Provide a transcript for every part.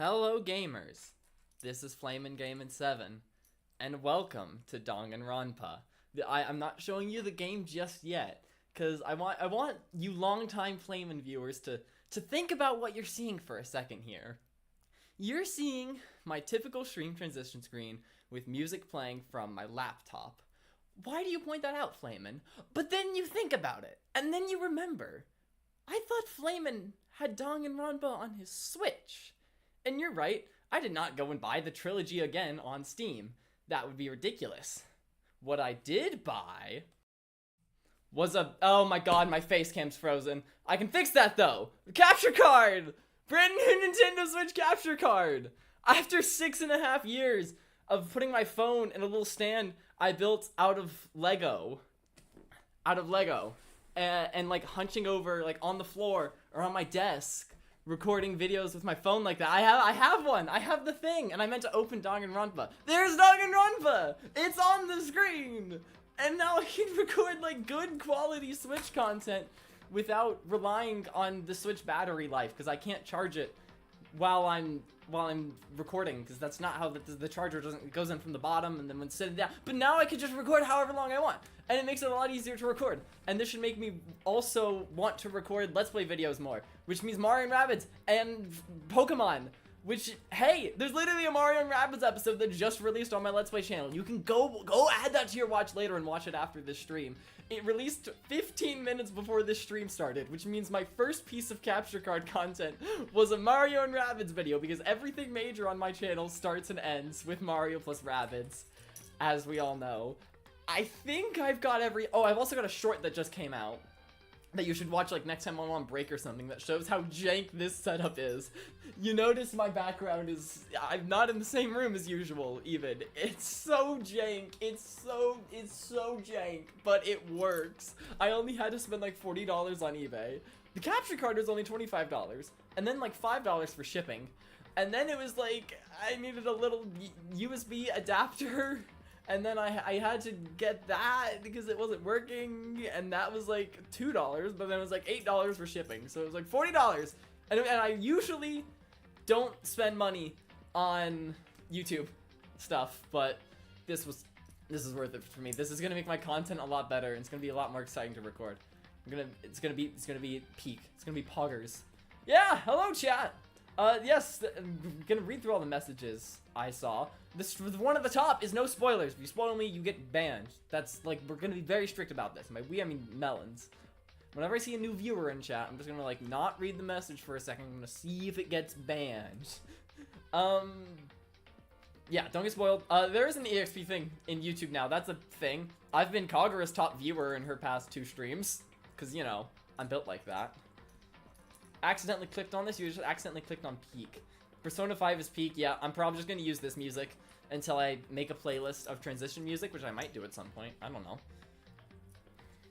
Hello gamers, this is FlaminGamin7, and welcome to Danganronpa. I'm not showing you the game just yet, because I want you longtime Flamin viewers to think about what you're seeing for a second here. You're seeing my typical stream transition screen with music playing from my laptop. Why do you point that out, Flamin? But then you think about it, and then you remember. I thought Flamin had Danganronpa on his Switch. And you're right, I did not go and buy the trilogy again on Steam. That would be ridiculous. What I did buy was oh my god, my face cam's frozen. I can fix that though. The capture card! Brand new Nintendo Switch capture card! After 6.5 years of putting my phone in a little stand I built out of Lego. And like hunching over like on the floor or on my desk, recording videos with my phone like that. I have one. I have the thing, and I meant to open Danganronpa. There's Danganronpa. It's on the screen, and now I can record like good quality Switch content without relying on the Switch battery life, because I can't charge it while I'm recording, because that's not how the charger goes in from the bottom and then when sitting down. But now I can just record however long I want, and it makes it a lot easier to record. And this should make me also want to record Let's Play videos more, which means Mario and Rabbids and Pokemon. Which, hey, there's literally a Mario and Rabbids episode that just released on my Let's Play channel. You can go add that to your watch later and watch it after this stream. It released 15 minutes before this stream started, which means my first piece of capture card content was a Mario and Rabbids video, because everything major on my channel starts and ends with Mario plus Rabbids, as we all know. I think I've got oh, I've also got a short that just came out that you should watch like next time I'm on break or something, that shows how jank this setup is. You notice my background is, I'm not in the same room as usual even. It's so jank, it's so jank, but it works. I only had to spend like $40 on eBay. The capture card was only $25, and then like $5 for shipping. And then it was like, I needed a little USB adapter. And then I had to get that because it wasn't working, and that was like $2, but then it was like $8 for shipping, so it was like $40. And I usually don't spend money on YouTube stuff, but this is worth it for me. This is gonna make my content a lot better, and it's gonna be a lot more exciting to record. It's gonna be peak. It's gonna be poggers. Yeah, hello chat. Yes, I'm gonna read through all the messages I saw. The one at the top is no spoilers. If you spoil me, you get banned. That's like, we're gonna be very strict about this. By we, I mean Melons. Whenever I see a new viewer in chat, I'm just gonna like not read the message for a second. I'm gonna see if it gets banned. Yeah, don't get spoiled. There is an EXP thing in YouTube now. That's a thing. I've been Kagura's top viewer in her past 2 streams, cause you know I'm built like that. Accidentally clicked on this. You just accidentally clicked on peak. Persona 5 is peak. Yeah, I'm probably just gonna use this music until I make a playlist of transition music, which I might do at some point. I don't know.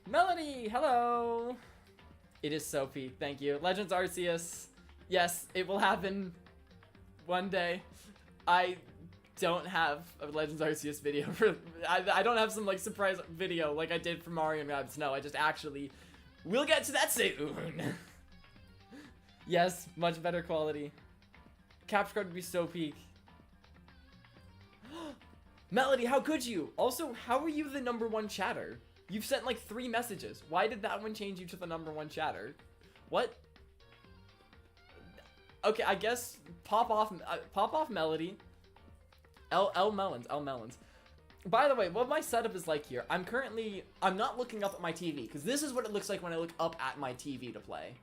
Melody, hello. It is so peak. Thank you. Legends Arceus. Yes, it will happen one day. I don't have a Legends Arceus video for. I don't have some like surprise video like I did for Mario and Rabbids. No, I just actually will get to that soon. Yes, much better quality. Capture card would be so peak. Melody, how could you? Also, how are you the #1 chatter? You've sent like 3 messages. Why did that one change you to the #1 chatter? What? Okay, I guess pop off Melody. L Melons. By the way, what my setup is like here, I'm not looking up at my TV, because this is what it looks like when I look up at my TV to play.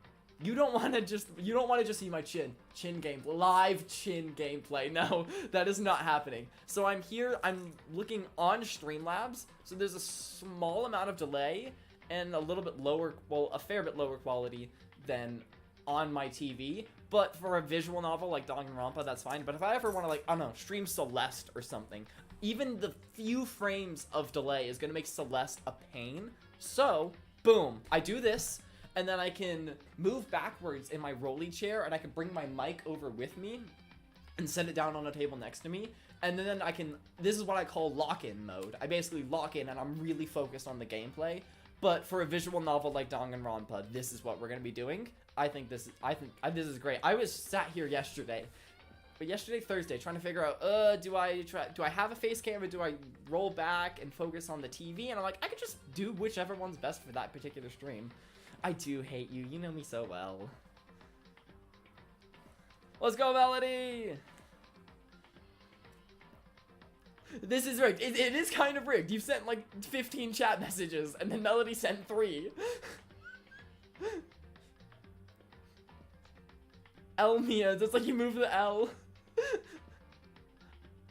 You don't want to just see my chin gameplay, live chin gameplay. No, that is not happening. So I'm here, I'm looking on Streamlabs, so there's a small amount of delay and a little bit lower, well, a fair bit lower quality than on my TV. But for a visual novel like Danganronpa, that's fine. But if I ever want to, like, I don't know, stream Celeste or something, even the few frames of delay is going to make Celeste a pain. So, boom, I do this. And then I can move backwards in my rolly chair, and I can bring my mic over with me and set it down on a table next to me. And then I can, this is what I call lock-in mode. I basically lock in and I'm really focused on the gameplay. But for a visual novel like Danganronpa, this is what we're going to be doing. I think this is great. I was sat here yesterday But yesterday, Thursday, trying to figure out, do I have a face cam or do I roll back and focus on the TV? And I'm like, I could just do whichever one's best for that particular stream. I do hate you. You know me so well. Let's go, Melody! This is rigged. It is kind of rigged. You've sent like 15 chat messages and then Melody sent 3. Elmia, just like you move the L.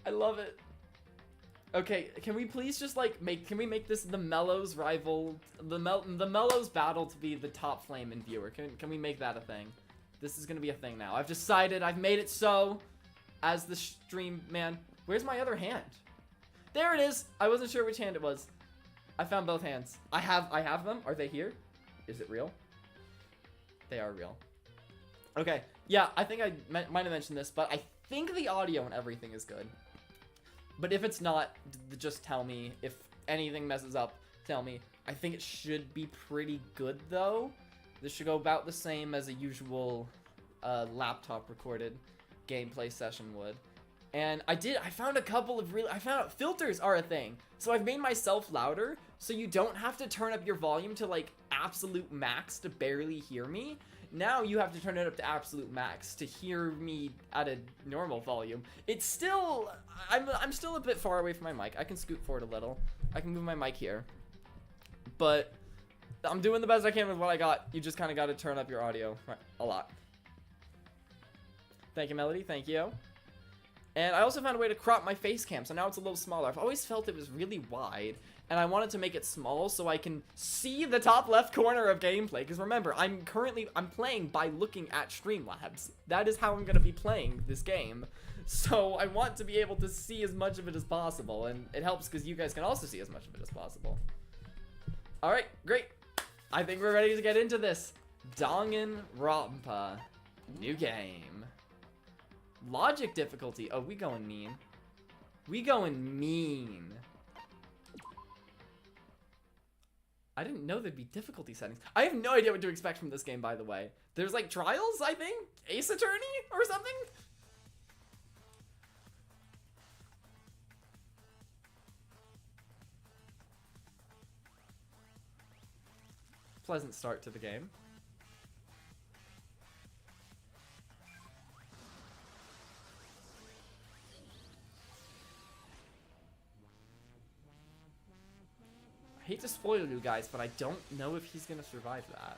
I love it. Okay, can we please just like can we make this the Mellows rival, the Mellows battle to be the top flame in viewer? Can we make that a thing? This is gonna be a thing now. I've decided, I've made it so, as the stream man. Where's my other hand? There it is. I wasn't sure which hand it was. I found both hands. I have them. Are they here? Is it real? They are real. Okay. Yeah, I think I might have mentioned this, but I think the audio and everything is good. But if it's not, just tell me. If anything messes up, tell me. I think it should be pretty good, though. This should go about the same as a usual laptop recorded gameplay session would. And I found a couple of I found out filters are a thing. So I've made myself louder, so you don't have to turn up your volume to like absolute max to barely hear me. Now you have to turn it up to absolute max to hear me at a normal volume. It's still, I'm still a bit far away from my mic. I can scoot forward a little. I can move my mic here. But I'm doing the best I can with what I got. You just kind of got to turn up your audio a lot. Thank you, Melody. Thank you. And I also found a way to crop my face cam, so now it's a little smaller. I've always felt it was really wide, and I wanted to make it small so I can see the top left corner of gameplay. Because remember, I'm playing by looking at Streamlabs. That is how I'm going to be playing this game. So I want to be able to see as much of it as possible, and it helps because you guys can also see as much of it as possible. Alright, great. I think we're ready to get into this. Danganronpa. New game. Logic difficulty. Oh, we going mean. We going mean. I didn't know there'd be difficulty settings. I have no idea what to expect from this game, by the way. There's like trials, I think? Ace Attorney or something? Pleasant start to the game. I hate to spoil you guys, but I don't know if he's gonna survive that.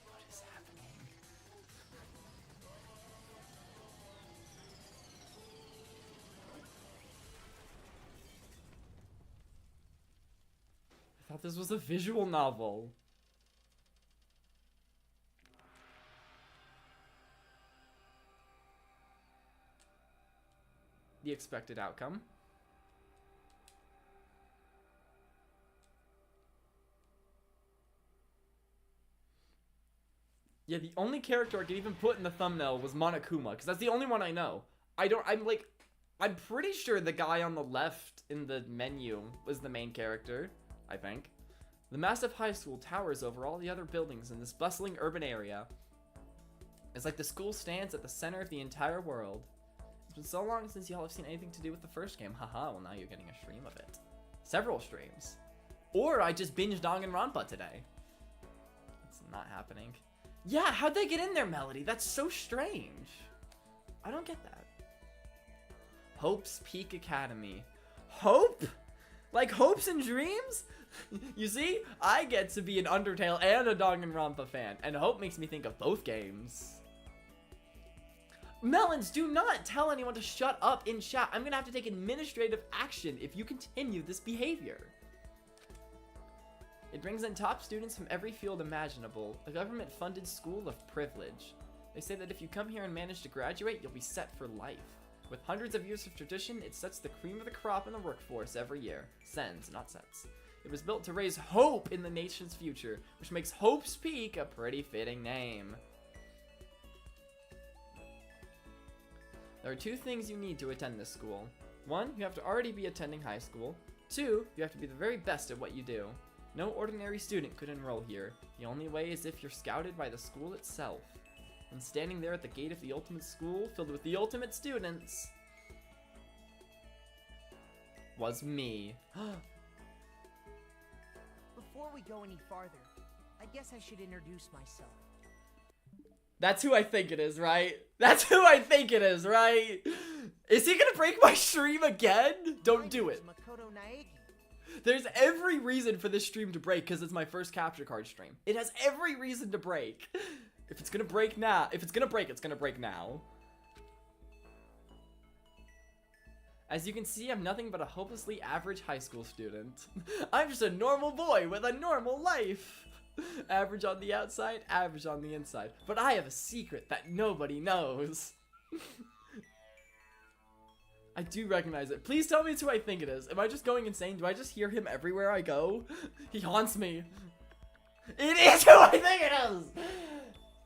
What is happening? I thought this was a visual novel. The expected outcome. Yeah, the only character I could even put in the thumbnail was Monokuma, because that's the only one I know. I'm pretty sure the guy on the left in the menu was the main character. I think. The massive high school towers over all the other buildings in this bustling urban area. It's like the school stands at the center of the entire world. It's been so long since y'all have seen anything to do with the first game. Haha, well now you're getting a stream of it. Several streams. Or I just binged Danganronpa today. It's not happening. Yeah, how'd they get in there, Melody? That's so strange. I don't get that. Hope's Peak Academy. Hope? Like hopes and dreams? You see, I get to be an Undertale and a Danganronpa fan, and Hope makes me think of both games. Melons, do not tell anyone to shut up in chat. I'm gonna have to take administrative action if you continue this behavior. It brings in top students from every field imaginable, a government-funded school of privilege. They say that if you come here and manage to graduate, you'll be set for life. With hundreds of years of tradition, it sets the cream of the crop in the workforce every year. Sends, not sets. It was built to raise hope in the nation's future, which makes Hope's Peak a pretty fitting name. There are 2 things you need to attend this school. 1, you have to already be attending high school. 2, you have to be the very best at what you do. No ordinary student could enroll here. The only way is if you're scouted by the school itself. And standing there at the gate of the ultimate school, filled with the ultimate students, was me. Before we go any farther, I guess I should introduce myself. That's who I think it is, right? That's who I think it is, right? Is he gonna break my stream again? Don't do it. There's every reason for this stream to break because it's my first capture card stream. It has every reason to break. If it's gonna break now, it's gonna break now. As you can see, I'm nothing but a hopelessly average high school student. I'm just a normal boy with a normal life. Average on the outside, average on the inside. But I have a secret that nobody knows. I do recognize it. Please tell me it's who I think it is. Am I just going insane? Do I just hear him everywhere I go? He haunts me. It is who I think it is!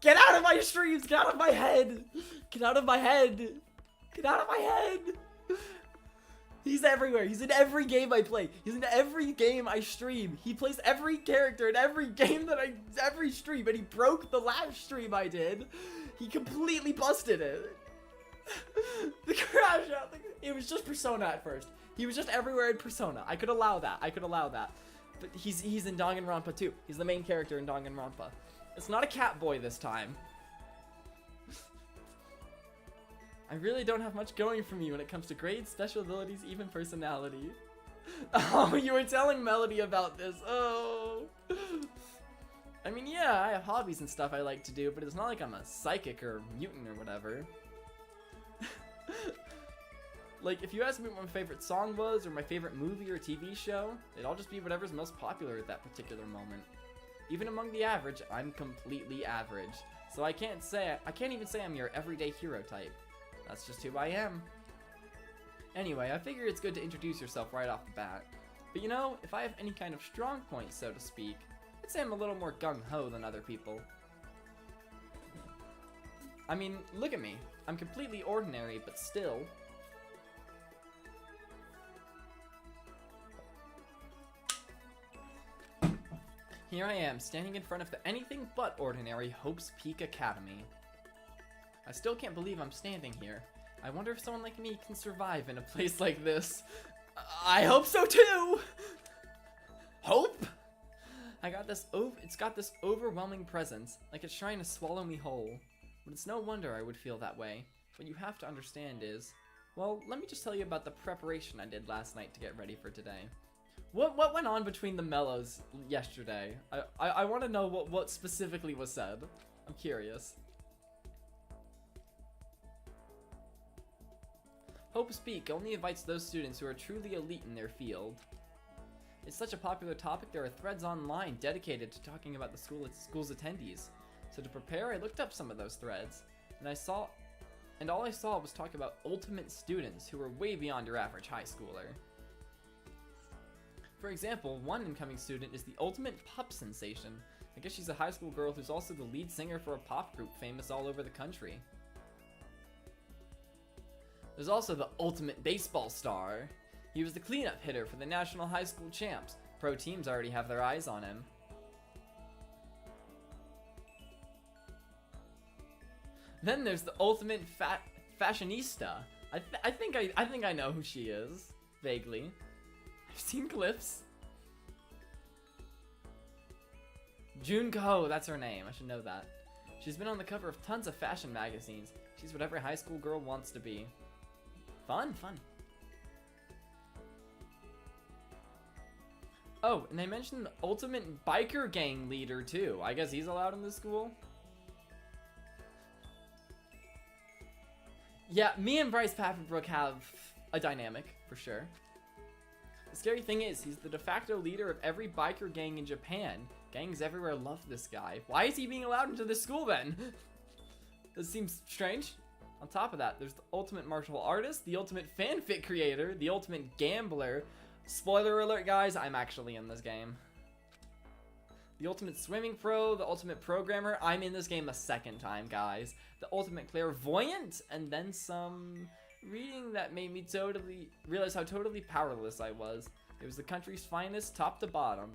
Get out of my streams! Get out of my head! Get out of my head! Get out of my head! He's everywhere. He's in every game I play. He's in every game I stream. He plays every character in every game that every stream, and he broke the last stream I did. He completely busted it. The crash out. It was just Persona at first. He was just everywhere in Persona. I could allow that. But he's in Danganronpa too. He's the main character in Danganronpa. It's not a cat boy this time. I really don't have much going for me when it comes to grades, special abilities, even personality. Oh, you were telling Melody about this. Oh. I mean, yeah, I have hobbies and stuff I like to do, but it's not like I'm a psychic or mutant or whatever. Like, if you asked me what my favorite song was, or my favorite movie or TV show, it'd all just be whatever's most popular at that particular moment. Even among the average, I'm completely average. So I can't even say I'm your everyday hero type. That's just who I am. Anyway, I figure it's good to introduce yourself right off the bat. But you know, if I have any kind of strong point, so to speak, I'd say I'm a little more gung-ho than other people. I mean, look at me. I'm completely ordinary, but still. Here I am, standing in front of the anything but ordinary Hope's Peak Academy. I still can't believe I'm standing here. I wonder if someone like me can survive in a place like this. I hope so too! Hope? It's got this overwhelming presence, like it's trying to swallow me whole. But it's no wonder I would feel that way. What you have to understand is, well, let me just tell you about the preparation I did last night to get ready for today. What went on between the mellows yesterday? I want to know what specifically was said. I'm curious. Hope Speak only invites those students who are truly elite in their field. It's such a popular topic, there are threads online dedicated to talking about the school's attendees. So to prepare, I looked up some of those threads, and all I saw was talk about ultimate students who were way beyond your average high schooler. For example, one incoming student is the ultimate pop sensation. I guess she's a high school girl who's also the lead singer for a pop group famous all over the country. There's also the ultimate baseball star. He was the cleanup hitter for the National High School Champs. Pro teams already have their eyes on him. Then there's the ultimate fashionista. I think I know who she is, vaguely. I've seen clips. Junko, that's her name. I should know that. She's been on the cover of tons of fashion magazines. She's what every high school girl wants to be. Fun. Oh, and they mentioned the ultimate biker gang leader too. I guess he's allowed in this school? Yeah, me and Bryce Papenbrook have a dynamic, for sure. The scary thing is, he's the de facto leader of every biker gang in Japan. Gangs everywhere love this guy. Why is he being allowed into this school then? This seems strange. On top of that, there's the ultimate martial artist, the ultimate fanfic creator, the ultimate gambler. Spoiler alert, guys, I'm actually in this game. The ultimate swimming pro, the ultimate programmer. I'm in this game a second time, guys. The ultimate clairvoyant, and then some reading that made me totally realize how totally powerless I was. It was the country's finest, top to bottom.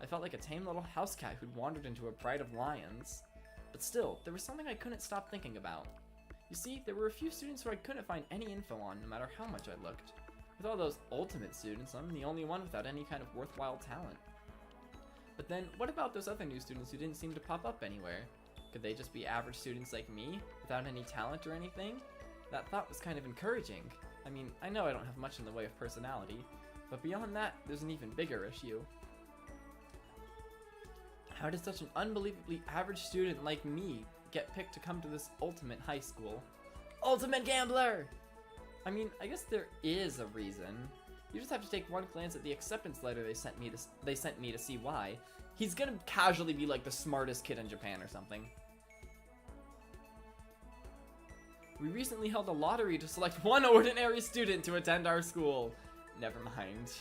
I felt like a tame little house cat who'd wandered into a pride of lions. But still, there was something I couldn't stop thinking about. You see, there were a few students who I couldn't find any info on, no matter how much I looked. With all those ultimate students, I'm the only one without any kind of worthwhile talent. But then, what about those other new students who didn't seem to pop up anywhere? Could they just be average students like me, without any talent or anything? That thought was kind of encouraging. I mean, I know I don't have much in the way of personality, but beyond that, there's an even bigger issue. How did such an unbelievably average student like me get picked to come to this ultimate high school? Ultimate gambler! I mean, I guess there is a reason. You just have to take one glance at the acceptance letter they sent me to see why. He's gonna casually be like the smartest kid in Japan or something. We recently held a lottery to select one ordinary student to attend our school. Never mind.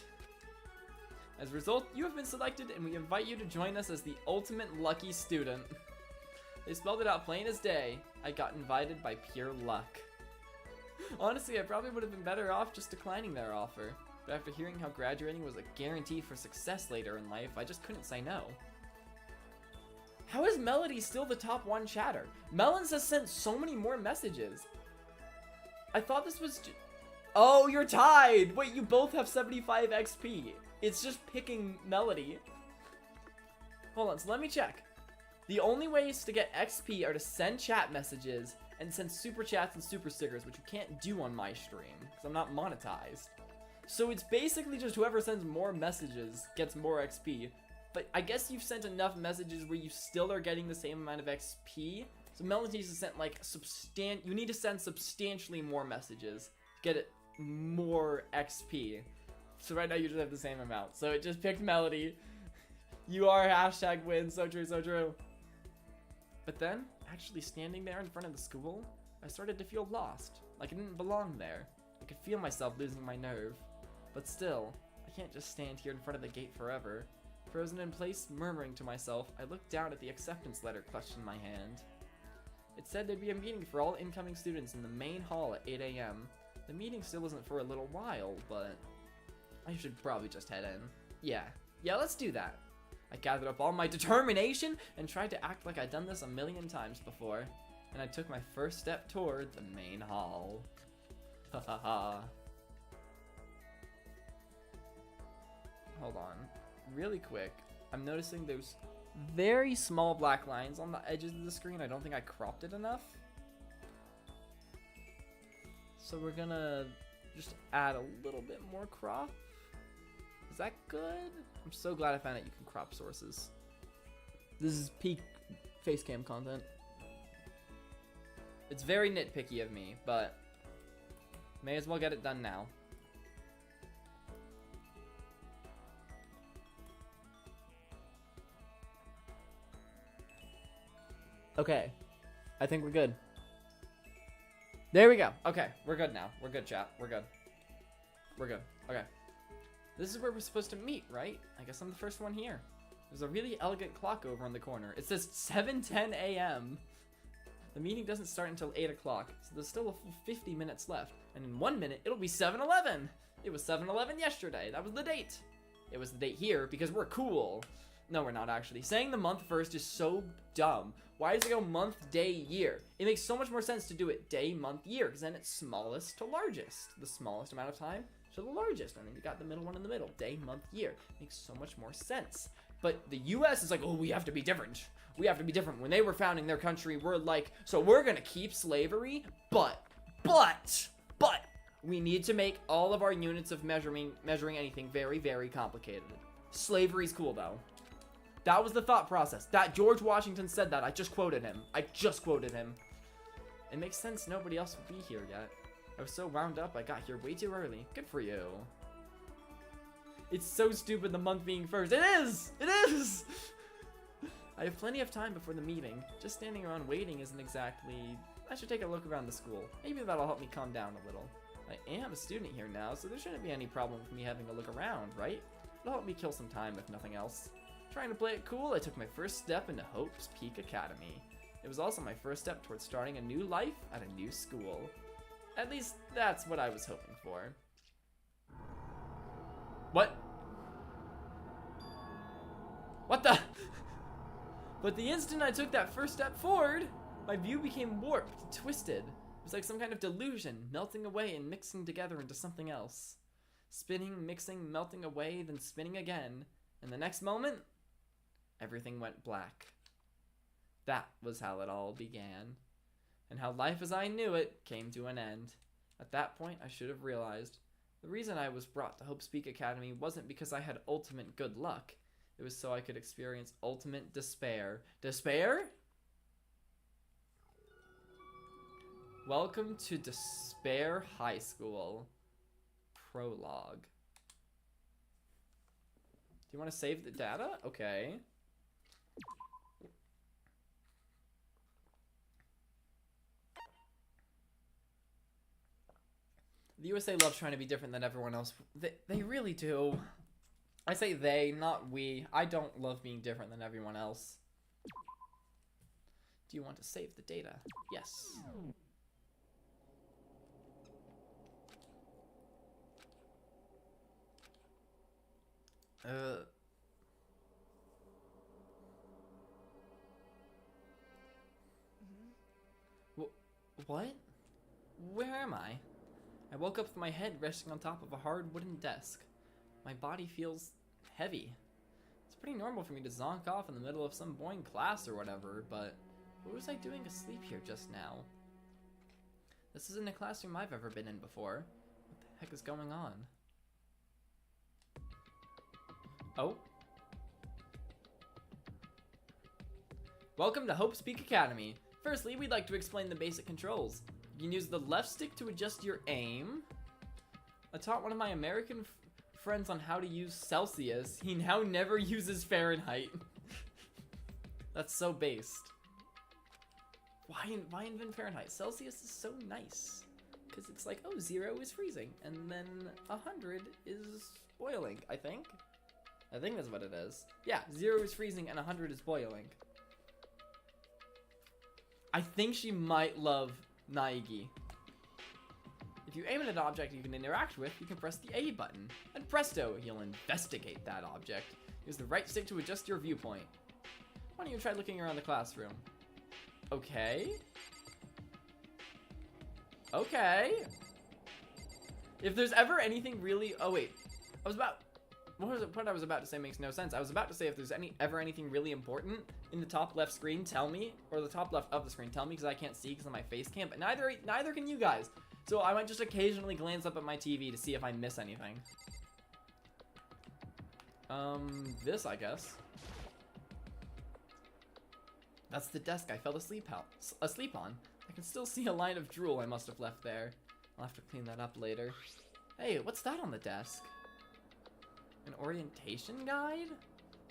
As a result, you have been selected and we invite you to join us as the ultimate lucky student. They spelled it out plain as day. I got invited by pure luck. Honestly, I probably would have been better off just declining their offer. But after hearing how graduating was a guarantee for success later in life, I just couldn't say no. How is Melody still the top 1 chatter? Melons has sent so many more messages. I thought this was oh, you're tied! Wait, you both have 75 XP. It's just picking Melody. Hold on, so let me check. The only ways to get XP are to send chat messages and send super chats and super stickers, which you can't do on my stream, because I'm not monetized. So it's basically just whoever sends more messages gets more XP. But I guess you've sent enough messages where you still are getting the same amount of XP. So Melody needs to send like you need to send substantially more messages to get it more XP. So right now you just have the same amount. So it just picked Melody. You are hashtag win. So true, so true. But then, actually standing there in front of the school, I started to feel lost. Like I didn't belong there. I could feel myself losing my nerve. But still, I can't just stand here in front of the gate forever. Frozen in place, murmuring to myself, I looked down at the acceptance letter clutched in my hand. It said there'd be a meeting for all incoming students in the main hall at 8 AM. The meeting still isn't for a little while, but I should probably just head in. Yeah, let's do that. I gathered up all my determination and tried to act like I'd done this a million times before. And I took my first step toward the main hall. Ha ha ha. Hold on. Really quick. I'm noticing there's very small black lines on the edges of the screen. I don't think I cropped it enough. So we're gonna just add a little bit more crop. Is that good? I'm so glad I found out you can crop sources. This is peak facecam content. It's very nitpicky of me, but may as well get it done now. Okay, I think we're good. There we go. Okay, we're good now. We're good, chat. We're good. We're good. Okay. This is where we're supposed to meet, right? I guess I'm the first one here. There's a really elegant clock over in the corner. It says 7:10 AM. The meeting doesn't start until 8 o'clock, so there's still a full 50 minutes left. And in 1 minute, it'll be 7-11. It was 7-11 yesterday. That was the date. It was the date here because we're cool. No, we're not actually. Saying the month first is so dumb. Why does it go month, day, year? It makes so much more sense to do it day, month, year, because then it's smallest to largest. The smallest amount of time to the largest, and then you got the middle one in the middle. Day, month, year. Makes so much more sense. But the US is like, oh, we have to be different. We have to be different. When they were founding their country, we're like, so we're gonna keep slavery, but we need to make all of our units of measuring anything very, very complicated. Slavery's cool though. That was the thought process. That George Washington said that. I just quoted him. It makes sense nobody else would be here yet. I was so wound up I got here way too early. Good for you. It's so stupid the month being first. It is! It is! I have plenty of time before the meeting. Just standing around waiting isn't exactly... I should take a look around the school. Maybe that'll help me calm down a little. I am a student here now, so there shouldn't be any problem with me having a look around, right? It'll help me kill some time if nothing else. Trying to play it cool, I took my first step into Hope's Peak Academy. It was also my first step towards starting a new life at a new school. At least, that's what I was hoping for. What? What the? But the instant I took that first step forward, my view became warped and twisted. It was like some kind of delusion, melting away and mixing together into something else. Spinning, mixing, melting away, then spinning again. And the next moment, everything went black. That was how it all began. And how life as I knew it came to an end. At that point, I should have realized. The reason I was brought to Hope's Peak Academy wasn't because I had ultimate good luck. It was so I could experience ultimate despair. Despair? Welcome to Despair High School. Prologue. Do you want to save the data? Okay. The USA loves trying to be different than everyone else. They really do. I say they, not we. I don't love being different than everyone else. Do you want to save the data? Yes. What? Where am I? I woke up with my head resting on top of a hard wooden desk. My body feels heavy. It's pretty normal for me to zonk off in the middle of some boring class or whatever, but what was I doing asleep here just now? This isn't a classroom I've ever been in before. What the heck is going on? Oh. Welcome to Hope's Peak Academy. Firstly, we'd like to explain the basic controls. You can use the left stick to adjust your aim. I taught one of my American friends on how to use Celsius. He now never uses Fahrenheit. That's so based. Why invent Fahrenheit? Celsius is so nice. Because it's like, oh, 0 is freezing. And then 100 is boiling, I think. I think that's what it is. Yeah, 0 is freezing and 100 is boiling. I think she might love Naegi. If you aim at an object you can interact with, you can press the A button. And presto, you'll investigate that object. Use the right stick to adjust your viewpoint. Why don't you try looking around the classroom? Okay. Okay. If there's ever anything really... Oh, wait. What I was about to say makes no sense. I was about to say if there's ever anything really important in the top left screen, tell me. Or the top left of the screen, tell me, because I can't see because of my face cam. But neither can you guys. So I might just occasionally glance up at my TV to see if I miss anything. This, I guess. That's the desk I fell asleep on. I can still see a line of drool I must have left there. I'll have to clean that up later. Hey, what's that on the desk? An orientation guide?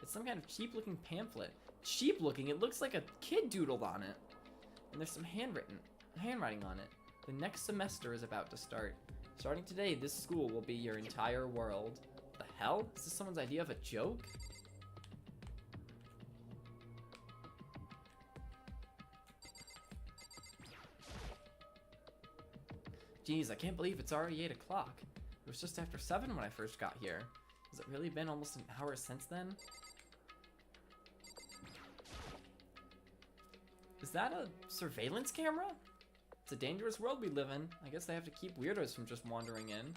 It's some kind of cheap-looking pamphlet. Cheap-looking? It looks like a kid doodled on it. And there's some handwriting on it. The next semester is about to start. Starting today, this school will be your entire world. What the hell? Is this someone's idea of a joke? Geez, I can't believe it's already 8 o'clock. It was just after 7 when I first got here. Has it really been almost an hour since then? Is that a surveillance camera? It's a dangerous world we live in. I guess they have to keep weirdos from just wandering in.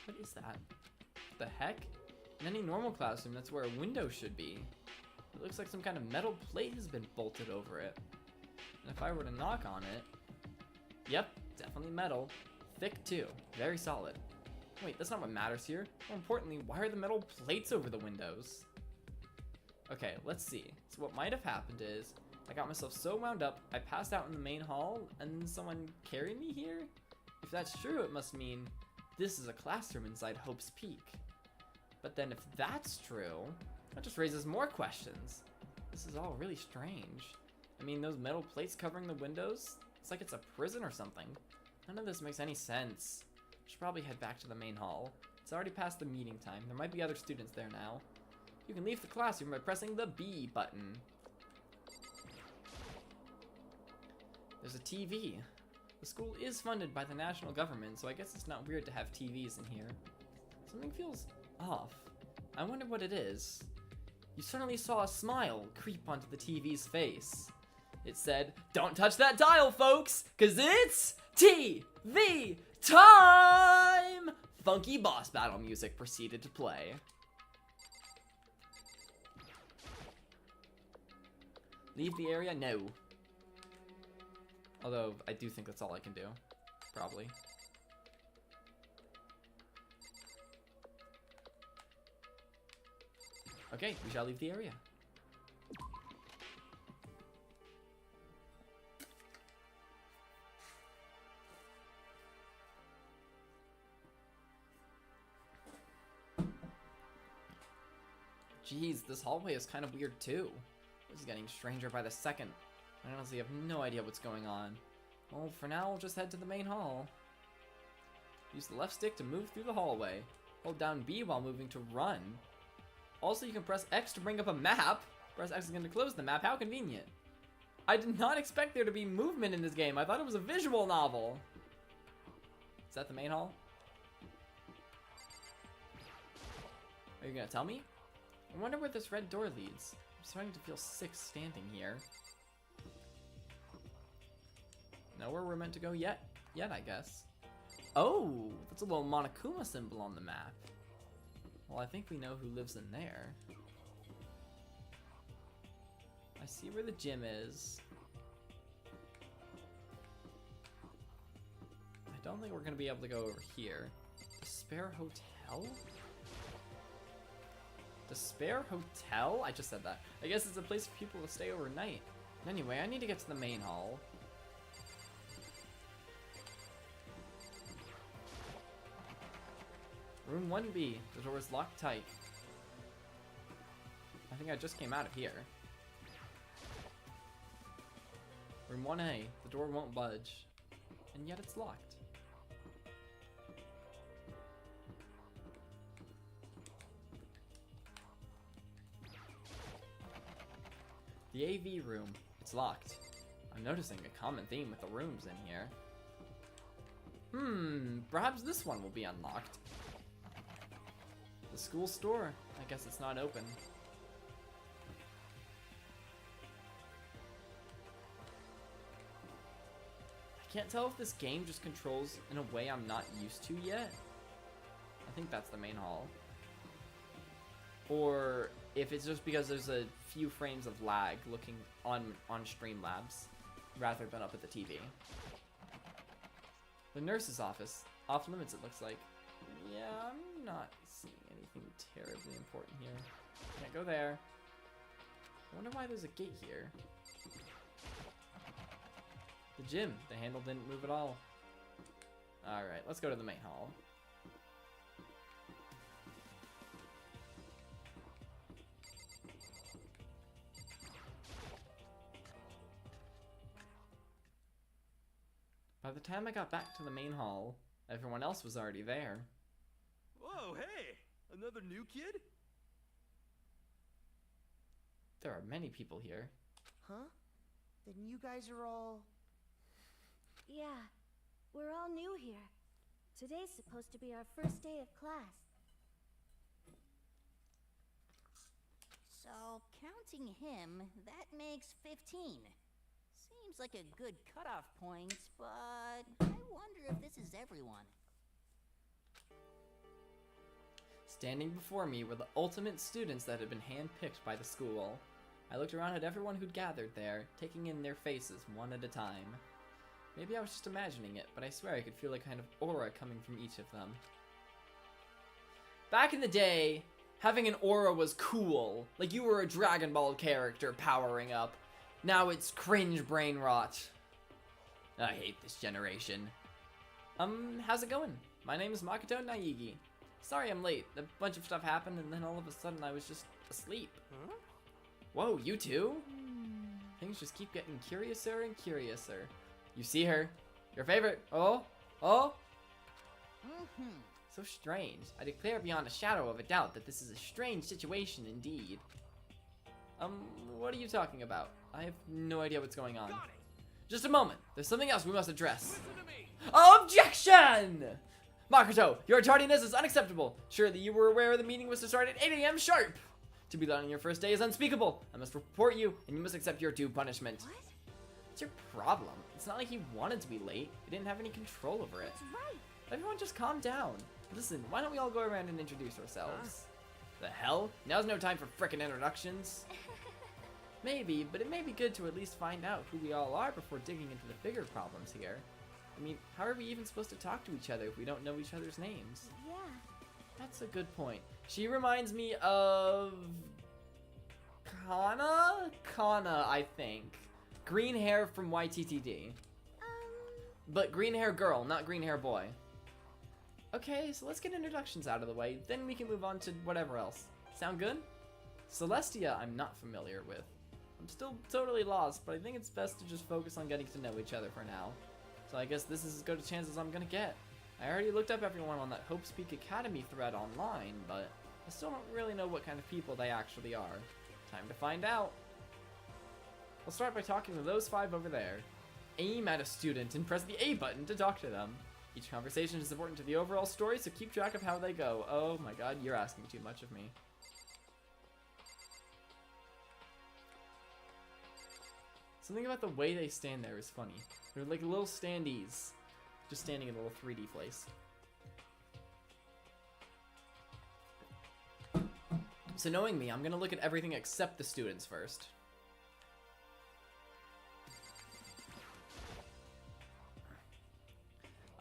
What is that? What the heck? In any normal classroom, that's where a window should be. It looks like some kind of metal plate has been bolted over it. And if I were to knock on it... Yep, definitely metal. Thick too. Very solid. Wait, that's not what matters here. More importantly, why are the metal plates over the windows? Okay, let's see. So what might have happened is, I got myself so wound up, I passed out in the main hall, and someone carried me here? If that's true, it must mean this is a classroom inside Hope's Peak. But then if that's true, that just raises more questions. This is all really strange. I mean, those metal plates covering the windows It's like it's a prison or something. None of this makes any sense. Should probably head back to the main hall. It's already past the meeting time. There might be other students there now. You can leave the classroom by pressing the B button. There's a TV. The school is funded by the national government, so I guess it's not weird to have TVs in here. Something feels off. I wonder what it is. You suddenly saw a smile creep onto the TV's face. It said, "Don't touch that dial, folks, 'cause it's TV time!" Funky boss battle music proceeded to play. Leave the area? No. Although, I do think that's all I can do. Probably. Okay, we shall leave the area. Jeez, this hallway is kind of weird too. This is getting stranger by the second. I honestly have no idea what's going on. Well, for now, we'll just head to the main hall. Use the left stick to move through the hallway. Hold down B while moving to run. Also, you can press X to bring up a map. Press X is going to close the map. How convenient. I did not expect there to be movement in this game. I thought it was a visual novel. Is that the main hall? Are you going to tell me? I wonder where this red door leads. I'm starting to feel sick standing here. Nowhere we're meant to go yet, I guess. Oh, that's a little Monokuma symbol on the map. Well, I think we know who lives in there. I see where the gym is. I don't think we're gonna be able to go over here. Despair Hotel? Despair Hotel? I just said that. I guess it's a place for people to stay overnight. Anyway, I need to get to the main hall. Room 1B. The door is locked tight. I think I just came out of here. Room 1A. The door won't budge. And yet it's locked. The AV room. It's locked. I'm noticing a common theme with the rooms in here. Perhaps this one will be unlocked. The school store. I guess it's not open. I can't tell if this game just controls in a way I'm not used to yet. I think that's the main hall. Or if it's just because there's a few frames of lag looking on Streamlabs rather than up at the TV. The nurse's office. Off limits, it looks like. Yeah, I'm not seeing anything terribly important here. Can't go there. I wonder why there's a gate here. The gym. The handle didn't move at all. Alright, let's go to the main hall. By the time I got back to the main hall, everyone else was already there. Whoa, hey! Another new kid? There are many people here. Huh? Then you guys are all... Yeah, we're all new here. Today's supposed to be our first day of class. So, counting him, that makes 15. Seems like a good cutoff point, but I wonder if this is everyone. Standing before me were the ultimate students that had been handpicked by the school. I looked around at everyone who'd gathered there, taking in their faces one at a time. Maybe I was just imagining it, but I swear I could feel a kind of aura coming from each of them. Back in the day, having an aura was cool. Like you were a Dragon Ball character powering up. Now it's cringe brain rot. I hate this generation. How's it going? My name is Makoto Naegi. Sorry I'm late. A bunch of stuff happened and then all of a sudden I was just asleep. Huh? Whoa, you too? Things just keep getting curiouser and curiouser. You see her. Your favorite. Oh. Oh. Mm-hmm. So strange. I declare beyond a shadow of a doubt that this is a strange situation indeed. What are you talking about? I have no idea what's going on. Got it. Just a moment. There's something else we must address. Listen to me. Objection! Makoto, your tardiness is unacceptable. Surely you were aware the meeting was to start at 8 a.m. sharp. To be late on your first day is unspeakable. I must report you, and you must accept your due punishment. What? What's your problem? It's not like he wanted to be late. He didn't have any control over it. That's right. Everyone just calm down. Listen, why don't we all go around and introduce ourselves? The hell? Now's no time for frickin' introductions. Maybe, but it may be good to at least find out who we all are before digging into the bigger problems here. I mean, how are we even supposed to talk to each other if we don't know each other's names? Yeah. That's a good point. She reminds me of... Kana? Kana, I think. Green hair from YTTD. But green hair girl, not green hair boy. Okay, so let's get introductions out of the way, then we can move on to whatever else. Sound good? Celestia, I'm not familiar with. I'm still totally lost, but I think it's best to just focus on getting to know each other for now. So I guess this is as good a chance as I'm gonna get. I already looked up everyone on that Hope's Peak Academy thread online, but I still don't really know what kind of people they actually are. Time to find out. We'll start by talking to those 5 over there. Aim at a student and press the A button to talk to them. Each conversation is important to the overall story, so keep track of how they go. Oh my god, you're asking too much of me. Something about the way they stand there is funny. They're like little standees, just standing in a little 3D place. So knowing me, I'm gonna look at everything except the students first.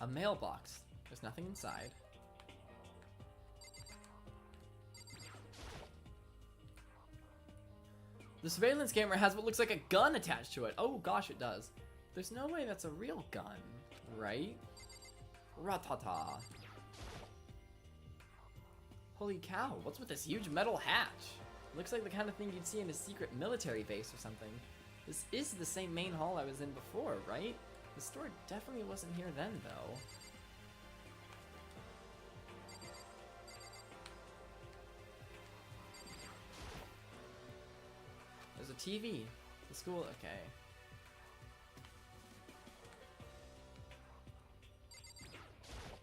A mailbox. There's nothing inside. The surveillance camera has what looks like a gun attached to it. Oh gosh, it does. There's no way that's a real gun, right? Ratata. Holy cow, what's with this huge metal hatch? Looks like the kind of thing you'd see in a secret military base or something. This is the same main hall I was in before, right? The store definitely wasn't here then, though. There's a TV. The school, okay.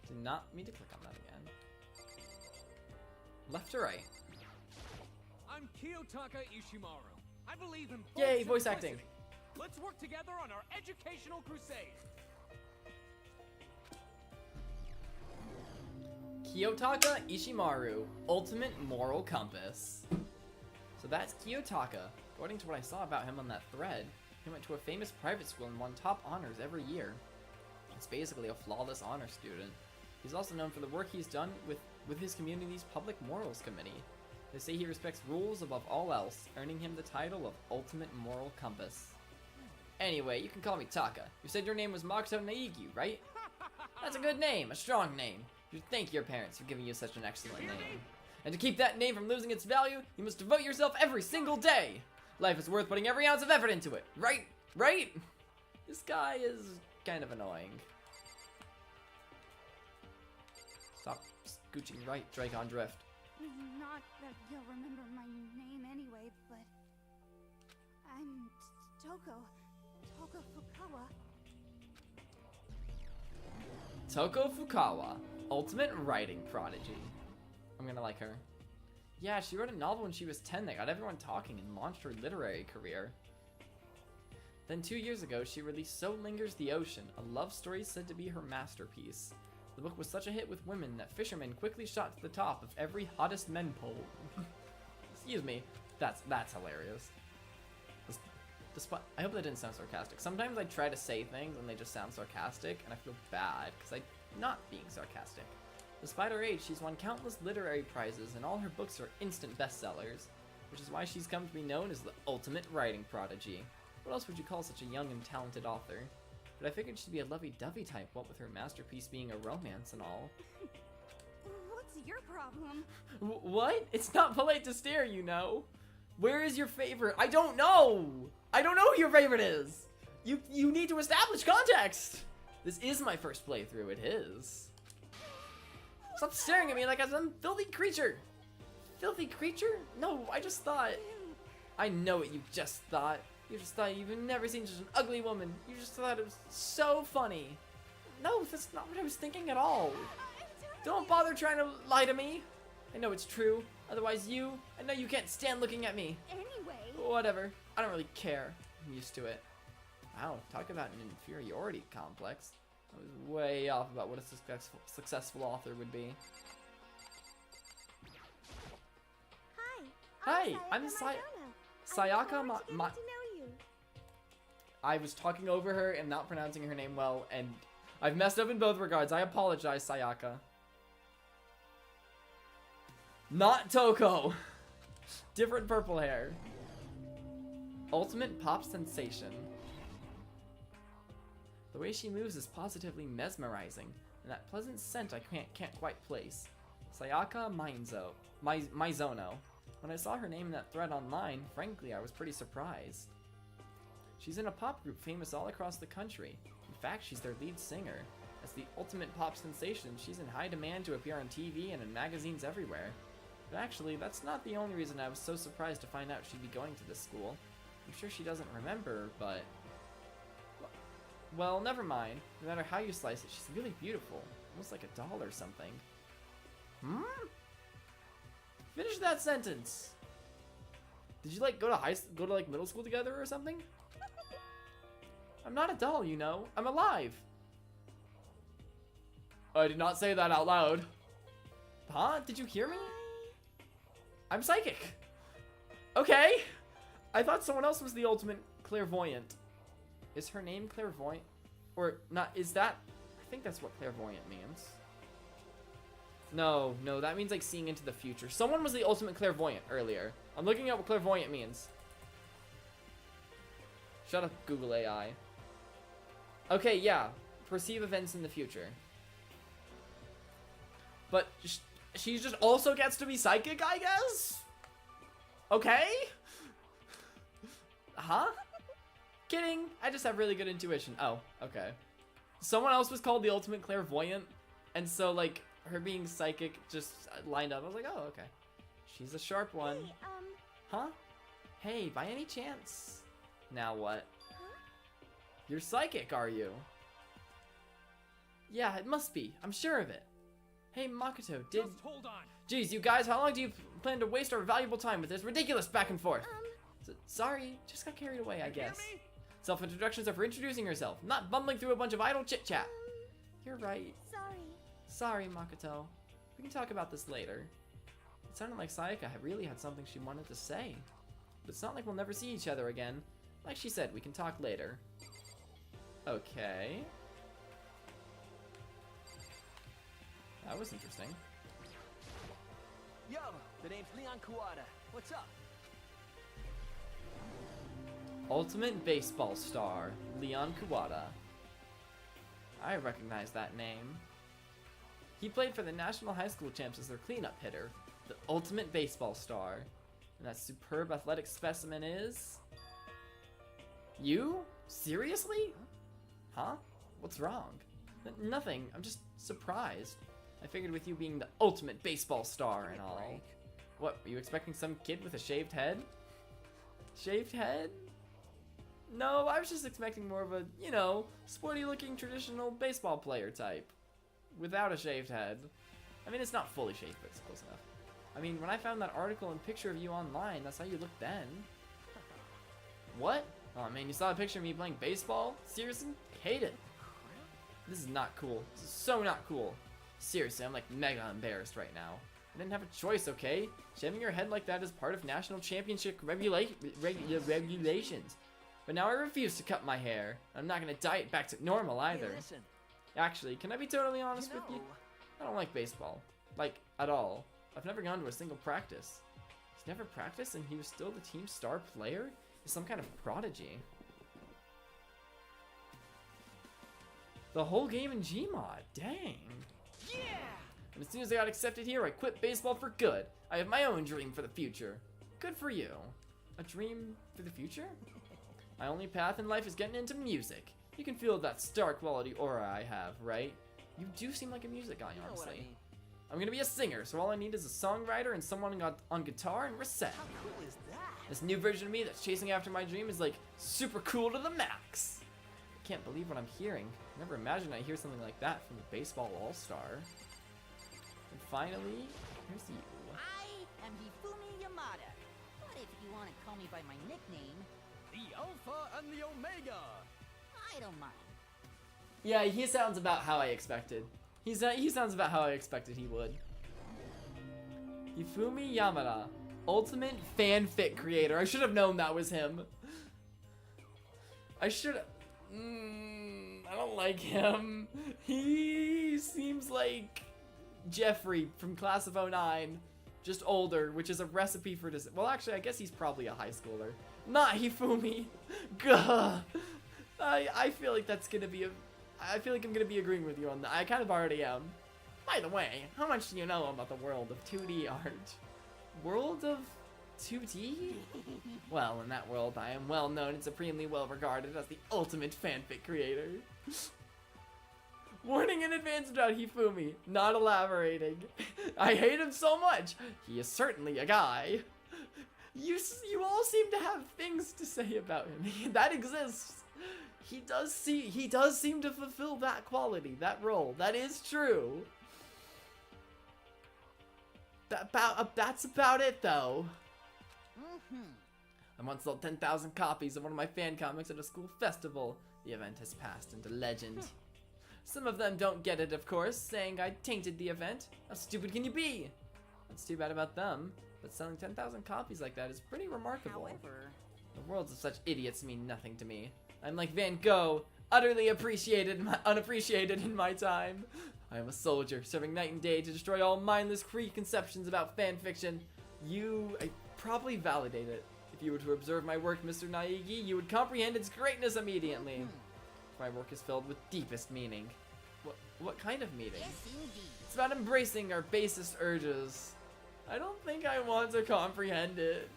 Did not mean to click on that again. Left or right? I'm Kiyotaka Ishimaru. I believe in Yay, voice acting. Let's work together on our educational crusade. Kiyotaka Ishimaru, Ultimate Moral Compass. So that's Kiyotaka. According to what I saw about him on that thread, he went to a famous private school and won top honors every year. He's basically a flawless honor student. He's also known for the work he's done with his community's Public Morals Committee. They say he respects rules above all else, earning him the title of Ultimate Moral Compass. Anyway, you can call me Taka. You said your name was Makoto Naegi, right? That's a good name, a strong name. You should thank your parents for giving you such an excellent name. And to keep that name from losing its value, you must devote yourself every single day. Life is worth putting every ounce of effort into it, right? Right? This guy is kind of annoying. Stop scooching right, Dracon Drift. Not that you'll remember my name anyway, but I'm Toko Fukawa. Toko Fukawa, Ultimate Writing Prodigy. I'm gonna like her. Yeah, she wrote a novel when she was 10 that got everyone talking and launched her literary career. Then 2 years ago, she released So Lingers the Ocean, a love story said to be her masterpiece. The book was such a hit with women that fishermen quickly shot to the top of every hottest men poll. Excuse me, that's hilarious. I hope that didn't sound sarcastic. Sometimes I try to say things and they just sound sarcastic, and I feel bad because I'm not being sarcastic. Despite her age, she's won countless literary prizes, and all her books are instant bestsellers, which is why she's come to be known as the ultimate writing prodigy. What else would you call such a young and talented author? But I figured she'd be a lovey-dovey type, what with her masterpiece being a romance and all. What's your problem? What? It's not polite to stare, you know. Where is your favorite? I don't know! I don't know who your favorite is! You need to establish context. This is my first playthrough. It is. Stop staring at me like I'm some filthy creature. Filthy creature? No, I just thought. I know what you just thought. You just thought you've never seen such an ugly woman. You just thought it was so funny. No, that's not what I was thinking at all. Don't bother trying to lie to me. I know it's true. Otherwise I know you can't stand looking at me. Anyway. Whatever. I don't really care. I'm used to it. Wow, talk about an inferiority complex. I was way off about what a successful author would be. Hi, I'm Sayaka I was talking over her and not pronouncing her name well, and I've messed up in both regards. I apologize, Sayaka. Not Toko. Different purple hair. Ultimate pop sensation. The way she moves is positively mesmerizing, and that pleasant scent I can't quite place. Sayaka Mizono. When I saw her name in that thread online, frankly, I was pretty surprised. She's in a pop group famous all across the country. In fact, she's their lead singer. As the ultimate pop sensation, she's in high demand to appear on TV and in magazines everywhere. But actually, that's not the only reason I was so surprised to find out she'd be going to this school. I'm sure she doesn't remember, but... Well, never mind. No matter how you slice it, she's really beautiful. Almost like a doll or something. Finish that sentence! Did you, like, go to like, middle school together or something? I'm not a doll, you know. I'm alive! I did not say that out loud. Huh? Did you hear me? I'm psychic! Okay! I thought someone else was the ultimate clairvoyant. Is her name clairvoyant? Or not, is that... I think that's what clairvoyant means. No, that means like seeing into the future. Someone was the ultimate clairvoyant earlier. I'm looking at what clairvoyant means. Shut up, Google AI. Okay, yeah. Perceive events in the future. But she just also gets to be psychic, I guess? Okay? Huh? Kidding. I just have really good intuition. Oh, okay. Someone else was called the ultimate clairvoyant, and so like her being psychic just lined up. I was like, oh, okay. She's a sharp one. Hey, Huh? Hey, by any chance? Now what? Huh? You're psychic, are you? Yeah, it must be. I'm sure of it. Hey, Makoto, Just hold on. Geez, you guys, how long do you plan to waste our valuable time with this ridiculous back and forth? Sorry, just got carried away, I guess. Hear me? Self-introductions are for introducing yourself, not bumbling through a bunch of idle chit-chat. You're right. Sorry, Makoto. We can talk about this later. It sounded like Sayaka really had something she wanted to say. But it's not like we'll never see each other again. Like she said, we can talk later. Okay. That was interesting. Yo, the name's Leon Kawada. What's up? Ultimate baseball star, Leon Kawada. I recognize that name. He played for the National High School Champs as their cleanup hitter, the ultimate baseball star. And that superb athletic specimen is... You? Seriously? Huh? What's wrong? Nothing. I'm just surprised. I figured with you being the ultimate baseball star and all. What, were you expecting some kid with a shaved head? Shaved head? No, I was just expecting more of a, you know, sporty looking traditional baseball player type. Without a shaved head. I mean, it's not fully shaved, but it's close enough. I mean, when I found that article and picture of you online, that's how you looked then. What? Oh man, you saw a picture of me playing baseball? Seriously? I hate it. This is not cool. This is so not cool. Seriously, I'm like mega embarrassed right now. I didn't have a choice, okay? Shaving your head like that is part of national championship regulations. But now I refuse to cut my hair. I'm not gonna dye it back to normal either. Hey, listen. Actually, can I be totally honest with you? I don't like baseball. Like, at all. I've never gone to a single practice. He's never practiced and he was still the team's star player? He's some kind of prodigy. The whole game in Gmod, dang. Yeah! And as soon as I got accepted here, I quit baseball for good. I have my own dream for the future. Good for you. A dream for the future? My only path in life is getting into music. You can feel that star quality aura I have, right? You do seem like a music guy, You know what I honestly. mean. I'm gonna be a singer, so all I need is a songwriter and someone on guitar and reset. How cool is that? This new version of me that's chasing after my dream is like super cool to the max. I can't believe what I'm hearing. Never imagined I'd hear something like that from the baseball all-star. And finally, here's you. I am Hifumi Yamada. But if you want to call me by my nickname, The Alpha and the Omega. I don't mind. Yeah, he sounds about how I expected. He sounds about how I expected he would. Hifumi Yamada, ultimate fanfic creator. I should have known that was him. I should. I don't like him. He seems like Jeffrey from Class of '09, just older, which is a recipe for dis. Well, actually, I guess he's probably a high schooler. Not Hifumi. Gah. I feel like that's gonna be a. I feel like I'm gonna be agreeing with you on that. I kind of already am. By the way, how much do you know about the world of 2D art? World of 2D? Well, in that world, I am well known and supremely well regarded as the ultimate fanfic creator. Warning in advance about Hifumi, not elaborating. I hate him so much. He is certainly a guy. You all seem to have things to say about him. That exists. He does seem to fulfill that quality, that role. That is true. That's about it, though. I once sold 10,000 copies of one of my fan comics at a school festival. The event has passed into legend. Some of them don't get it, of course, saying I tainted the event. How stupid can you be? That's too bad about them, but selling 10,000 copies like that is pretty remarkable. However, The worlds of such idiots mean nothing to me. I'm like Van Gogh, utterly unappreciated in my time. I am a soldier, serving night and day to destroy all mindless preconceptions about fan fiction. I probably validate it. If you were to observe my work, Mr. Naegi, you would comprehend its greatness immediately. My work is filled with deepest meaning. What kind of meaning? yes, indeed. It's about embracing our basest urges. I don't think I want to comprehend it.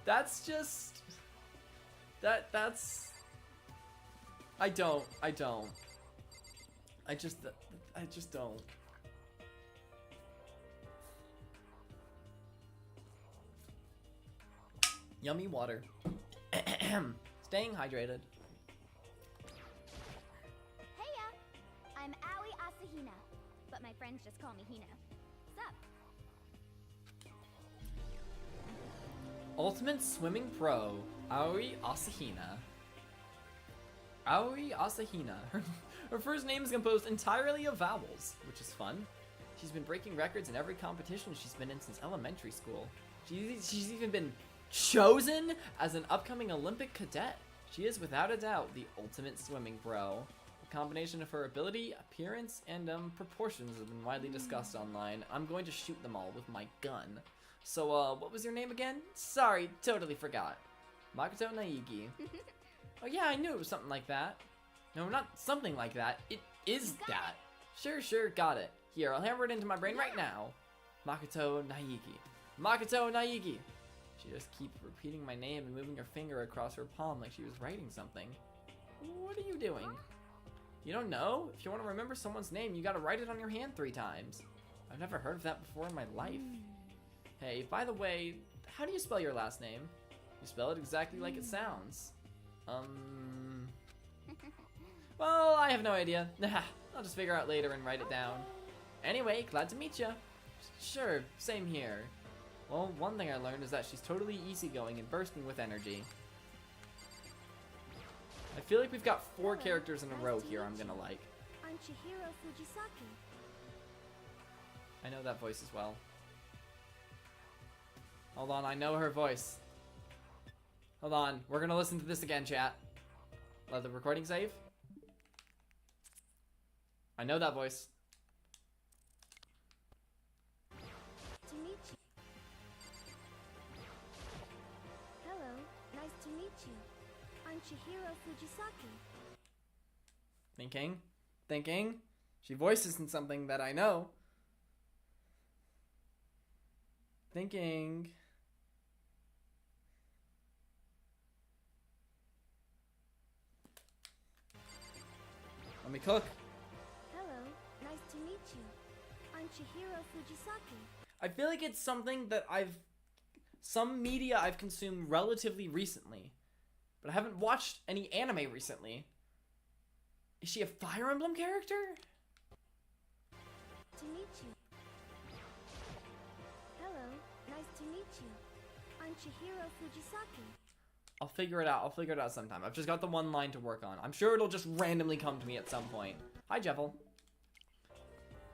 That's just... That's... I just don't. Yummy water. Staying hydrated. Heya! I'm Aoi Asahina, but my friends just call me Hina. Sup? Ultimate Swimming Pro, Aoi Asahina. Aoi Asahina. Her first name is composed entirely of vowels, which is fun. She's been breaking records in every competition she's been in since elementary school. She's even been chosen as an upcoming Olympic cadet. She is without a doubt the ultimate swimming pro. The combination of her ability, appearance, and proportions have been widely discussed online. I'm going to shoot them all with my gun. So, what was your name again? Sorry, totally forgot. Makoto Naegi. Oh yeah, I knew it was something like that. No, not something like that. It is that. Sure, got it. Here, I'll hammer it into my brain right now. Makoto Naegi. Makoto Naegi. She just keeps repeating my name and moving her finger across her palm like she was writing something. What are you doing? You don't know? If you want to remember someone's name, you gotta write it on your hand 3 times. I've never heard of that before in my life. Hey, by the way, how do you spell your last name? You spell it exactly like it sounds. Well, I have no idea. I'll just figure out later and write it down. Anyway, glad to meet ya. Sure, same here. Well, one thing I learned is that she's totally easygoing and bursting with energy. I feel like we've got 4 characters in a row here I'm gonna like. I'm Chihiro Fujisaki. I know that voice as well. Hold on, I know her voice. Hold on, we're gonna listen to this again, chat. Let the recording save. I know that voice. To meet you. Hello, nice to meet you. I'm Chihiro Fujisaki. Thinking. She voices in something that I know. Thinking. Let me cook. Hello, nice to meet you. I'm Chihiro Fujisaki. I feel like it's something that some media I've consumed relatively recently, but I haven't watched any anime recently. Is she a Fire Emblem character? To meet you. Hello, nice to meet you. I'm Chihiro Fujisaki. I'll figure it out. I'll figure it out sometime. I've just got the one line to work on. I'm sure it'll just randomly come to me at some point. Hi, Jeffel.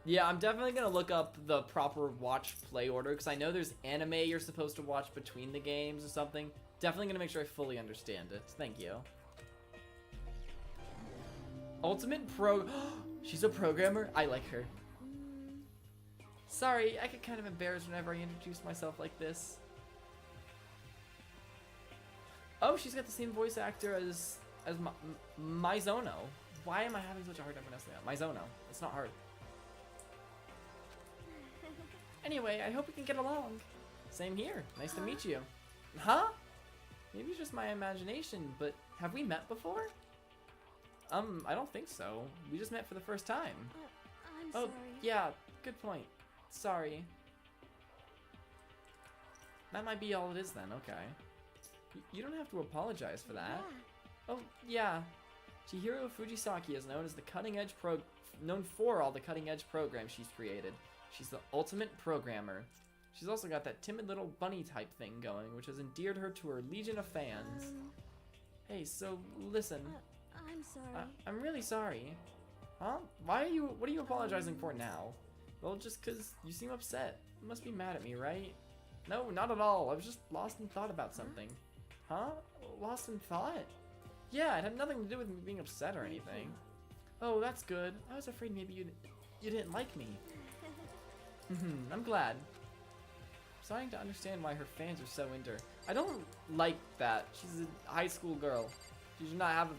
Yeah, I'm definitely gonna look up the proper watch play order, because I know there's anime you're supposed to watch between the games or something. Definitely gonna make sure I fully understand it. Thank you. Ultimate Pro... She's a programmer? I like her. Sorry, I get kind of embarrassed whenever I introduce myself like this. Oh, she's got the same voice actor as Mizono. Why am I having such a hard time pronouncing that? Mizono. It's not hard. Anyway, I hope we can get along. Same here. Nice to meet you. Huh? Maybe it's just my imagination, but have we met before? I don't think so. We just met for the first time. I'm Oh, sorry. yeah, good point. Sorry. That might be all it is then, okay. You don't have to apologize for that. Yeah. Oh, yeah. Chihiro Fujisaki is known for all the cutting-edge programs she's created. She's the ultimate programmer. She's also got that timid little bunny type thing going, which has endeared her to her legion of fans. Hey, so listen. I'm sorry. I'm really sorry. Huh? What are you apologizing for now? Well, just 'cause you seem upset. You must be mad at me, right? No, not at all. I was just lost in thought about something. Huh? Lost in thought? Yeah, it had nothing to do with me being upset or anything. Oh, that's good. I was afraid maybe you didn't like me. I'm glad. I'm starting to understand why her fans are so into her. I don't like that. She's a high school girl. She should not have a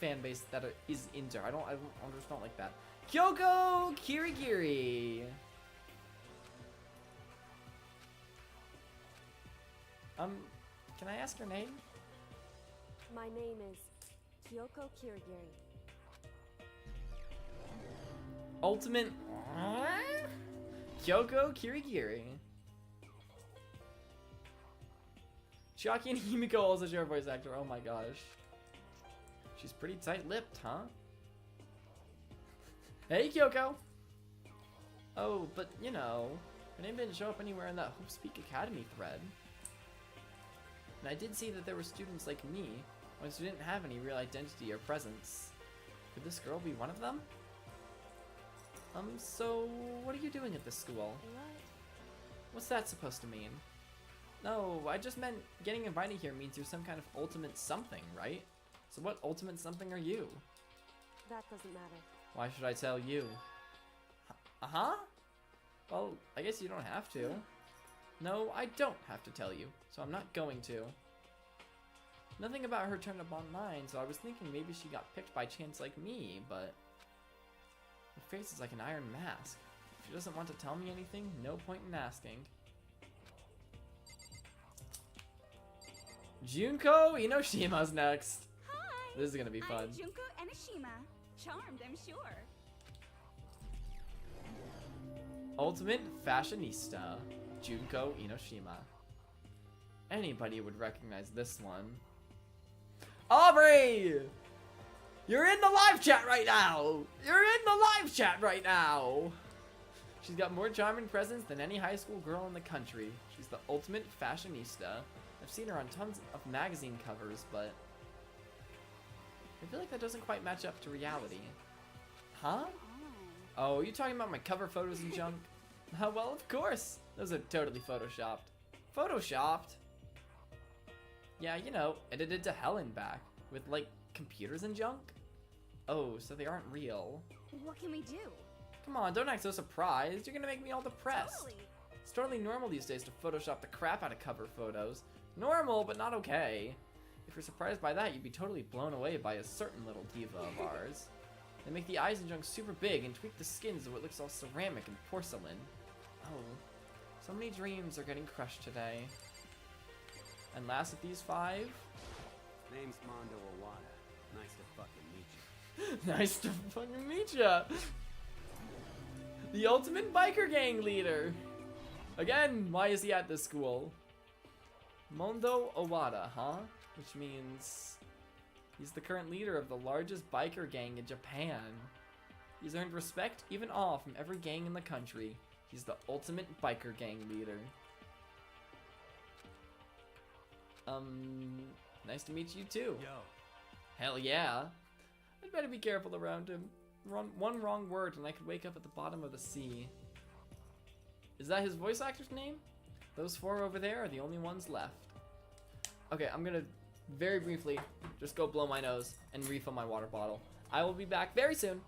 fan base that is into her. I just don't like that. Kyoko Kirigiri. Can I ask her name? My name is Kyoko Kirigiri. Ultimate Kyoko Kirigiri. Chiaki and Himiko also share a voice actor. Oh my gosh. She's pretty tight-lipped, huh? Hey, Kyoko! Oh, but, you know, her name didn't show up anywhere in that Hoopspeak Academy thread. And I did see that there were students like me, ones who didn't have any real identity or presence. Could this girl be one of them? So, what are you doing at this school? What's that supposed to mean? No, I just meant getting invited here means you're some kind of ultimate something, right? So what ultimate something are you? That doesn't matter. Why should I tell you? Uh-huh? Well, I guess you don't have to. No, I don't have to tell you, so I'm not going to. Nothing about her turned up online, so I was thinking maybe she got picked by chance like me, but... Her face is like an iron mask. If she doesn't want to tell me anything, no point in asking. Junko Inoshima's next. Hi! This is gonna be fun. I'm Junko Enoshima. Charmed, I'm sure. Ultimate fashionista, Junko Enoshima. Anybody would recognize this one. Aubrey! You're in the live chat right now! You're in the live chat right now! She's got more charm and presence than any high school girl in the country. She's the ultimate fashionista. I've seen her on tons of magazine covers, but I feel like that doesn't quite match up to reality. Huh? Oh, are you talking about my cover photos and junk? Well, of course. Those are totally photoshopped. Photoshopped? Yeah, you know, edited to hell and back. With, like, computers and junk? Oh, so they aren't real. What can we do? Come on, don't act so surprised. You're gonna make me all depressed. Totally. It's totally normal these days to Photoshop the crap out of cover photos. Normal, but not okay. If you're surprised by that, you'd be totally blown away by a certain little diva of ours. They make the eyes and junk super big and tweak the skins so it looks all ceramic and porcelain. Oh, so many dreams are getting crushed today. And last of these 5? Name's Mondo Owada. Nice to fucking meet you. Nice to fucking meet ya. The ultimate biker gang leader. Again, why is he at this school? Mondo Owada, huh? Which means he's the current leader of the largest biker gang in Japan. He's earned respect, even awe, from every gang in the country. He's the ultimate biker gang leader. Nice to meet you too. Yo. Hell yeah. I'd better be careful around him. One wrong word and I could wake up at the bottom of the sea. Is that his voice actor's name? Those 4 over there are the only ones left. Okay, I'm gonna very briefly just go blow my nose and refill my water bottle. I will be back very soon.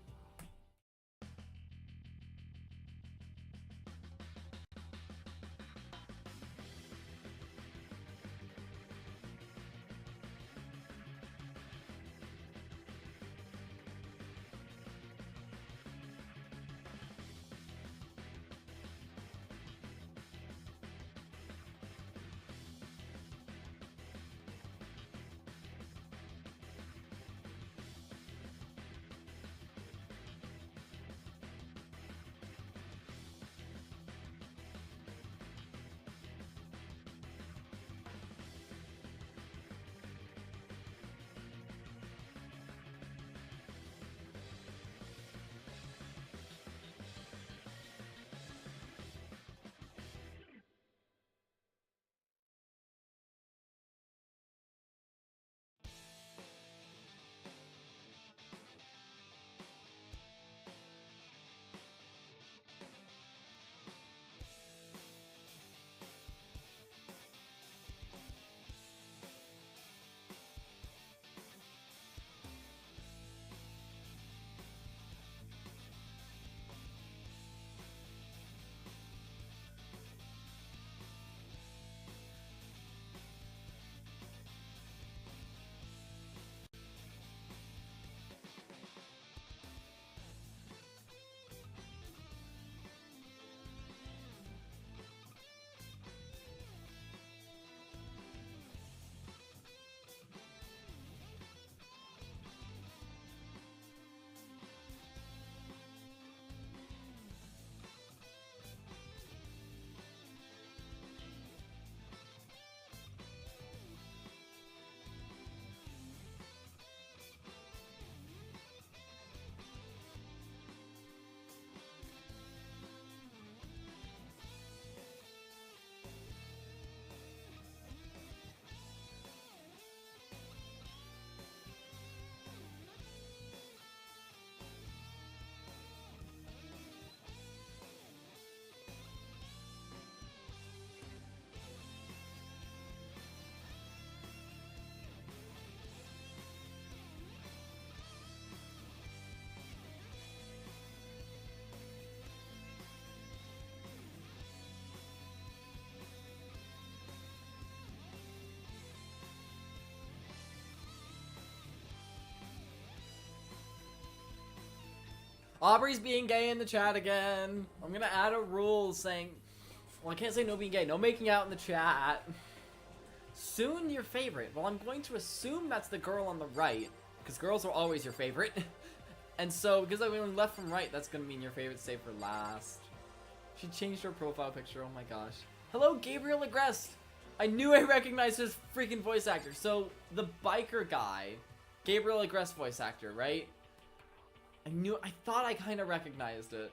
Aubrey's being gay in the chat again. I'm gonna add a rule saying, well, I can't say no being gay, no making out in the chat. Soon your favorite. Well, I'm going to assume that's the girl on the right, because girls are always your favorite. And so, because I went left from right, that's gonna mean your favorite saved for last. She changed her profile picture, oh my gosh. Hello, Gabriel Agreste. I knew I recognized his freaking voice actor. So, the biker guy, Gabriel Agreste voice actor, right? I thought I kind of recognized it,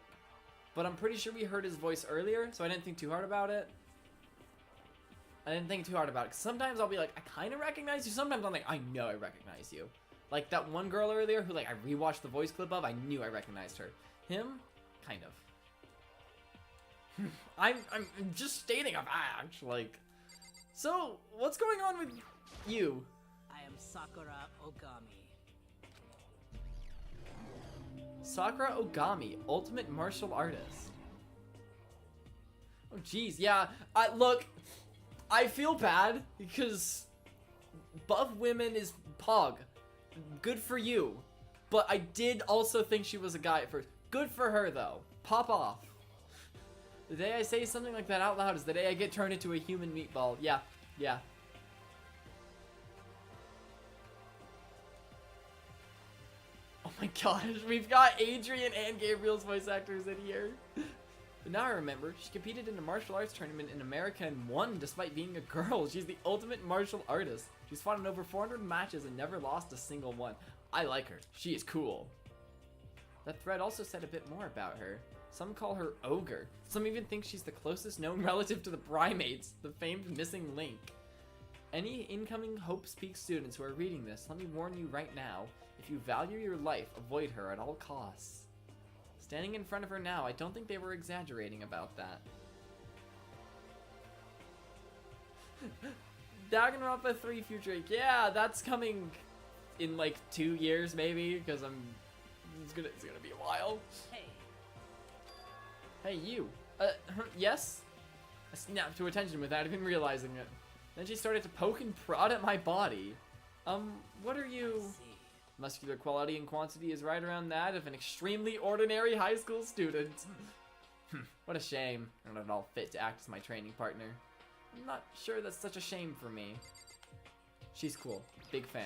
but I'm pretty sure we heard his voice earlier, so I didn't think too hard about it. Cause sometimes I'll be like, I kind of recognize you. Sometimes I'm like, I know I recognize you. Like that one girl earlier who like I rewatched the voice clip of, I knew I recognized her. Him, kind of. I'm just stating a fact, like. So, what's going on with you? I am Sakura Ogami. Sakura Ogami, ultimate martial artist. Oh jeez, yeah. Look, I feel bad because buff women is pog. Good for you. But I did also think she was a guy at first. Good for her though. Pop off. The day I say something like that out loud is the day I get turned into a human meatball. Yeah, yeah. Oh my gosh, we've got Adrian and Gabriel's voice actors in here. But now I remember, she competed in a martial arts tournament in America and won despite being a girl. She's the ultimate martial artist. She's fought in over 400 matches and never lost a single one. I like her. She is cool. That thread also said a bit more about her. Some call her Ogre. Some even think she's the closest known relative to the Primates, the famed missing link. Any incoming Hope's Peak students who are reading this, let me warn you right now, if you value your life, avoid her at all costs. Standing in front of her now, I don't think they were exaggerating about that. Danganronpa 3 Future, yeah, that's coming in like 2 years maybe, because it's gonna be a while. Hey. Hey, you. Yes? I snapped to attention without even realizing it. Then she started to poke and prod at my body. What are you? Muscular quality and quantity is right around that of an extremely ordinary high school student. What a shame. I'm not at all fit to act as my training partner. I'm not sure that's such a shame for me. She's cool. Big fan.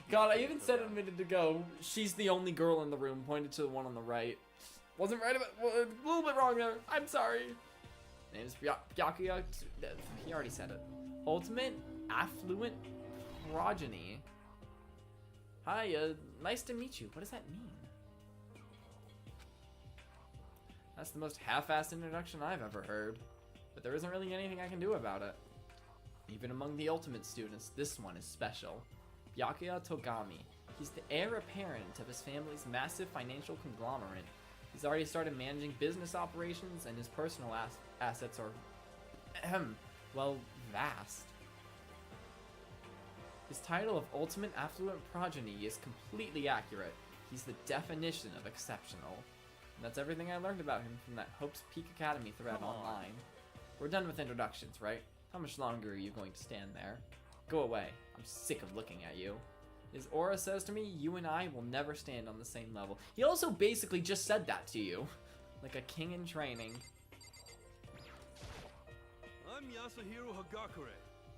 God, I even said it a minute ago. She's the only girl in the room, pointed to the one on the right. Wasn't right about, a little bit wrong there. I'm sorry. Name's Byakuya. He already said it. Ultimate affluent progeny. Hi, nice to meet you. What does that mean? That's the most half-assed introduction I've ever heard. But there isn't really anything I can do about it. Even among the ultimate students, this one is special. Byakuya Togami. He's the heir apparent of his family's massive financial conglomerate. He's already started managing business operations, and his personal assets are, well, vast. His title of Ultimate Affluent Progeny is completely accurate. He's the definition of exceptional. And that's everything I learned about him from that Hope's Peak Academy thread online. We're done with introductions, right? How much longer are you going to stand there? Go away. I'm sick of looking at you. His aura says to me, you and I will never stand on the same level. He also basically just said that to you. Like a king in training. I'm Yasuhiro Hagakure.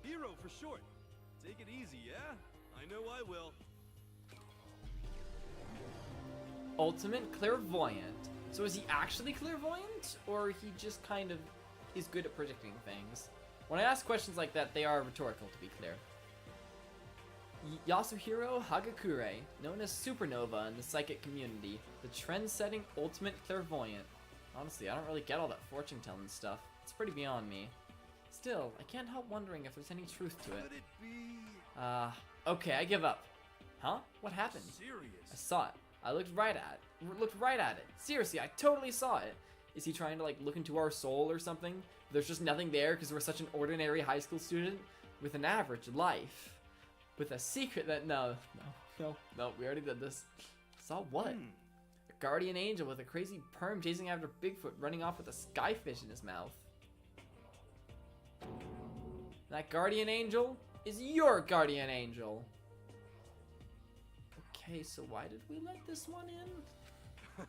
Hero for short. Take it easy, yeah? I know I will. Ultimate clairvoyant. So is he actually clairvoyant? Or he just kind of is good at predicting things? When I ask questions like that, they are rhetorical, to be clear. Yasuhiro Hagakure, known as Supernova in the psychic community, the trend-setting ultimate clairvoyant. Honestly, I don't really get all that fortune-telling stuff. It's pretty beyond me. Still, I can't help wondering if there's any truth to it. Could it be Okay, I give up. Huh? What happened? serious? I saw it. I looked right at it. Seriously, I totally saw it. Is he trying to like look into our soul or something? There's just nothing there because we're such an ordinary high school student with an average life. With a secret that no, we already did this. Saw what? A guardian angel with a crazy perm chasing after Bigfoot running off with a skyfish in his mouth. That guardian angel is your guardian angel. Okay, so why did we let this one in?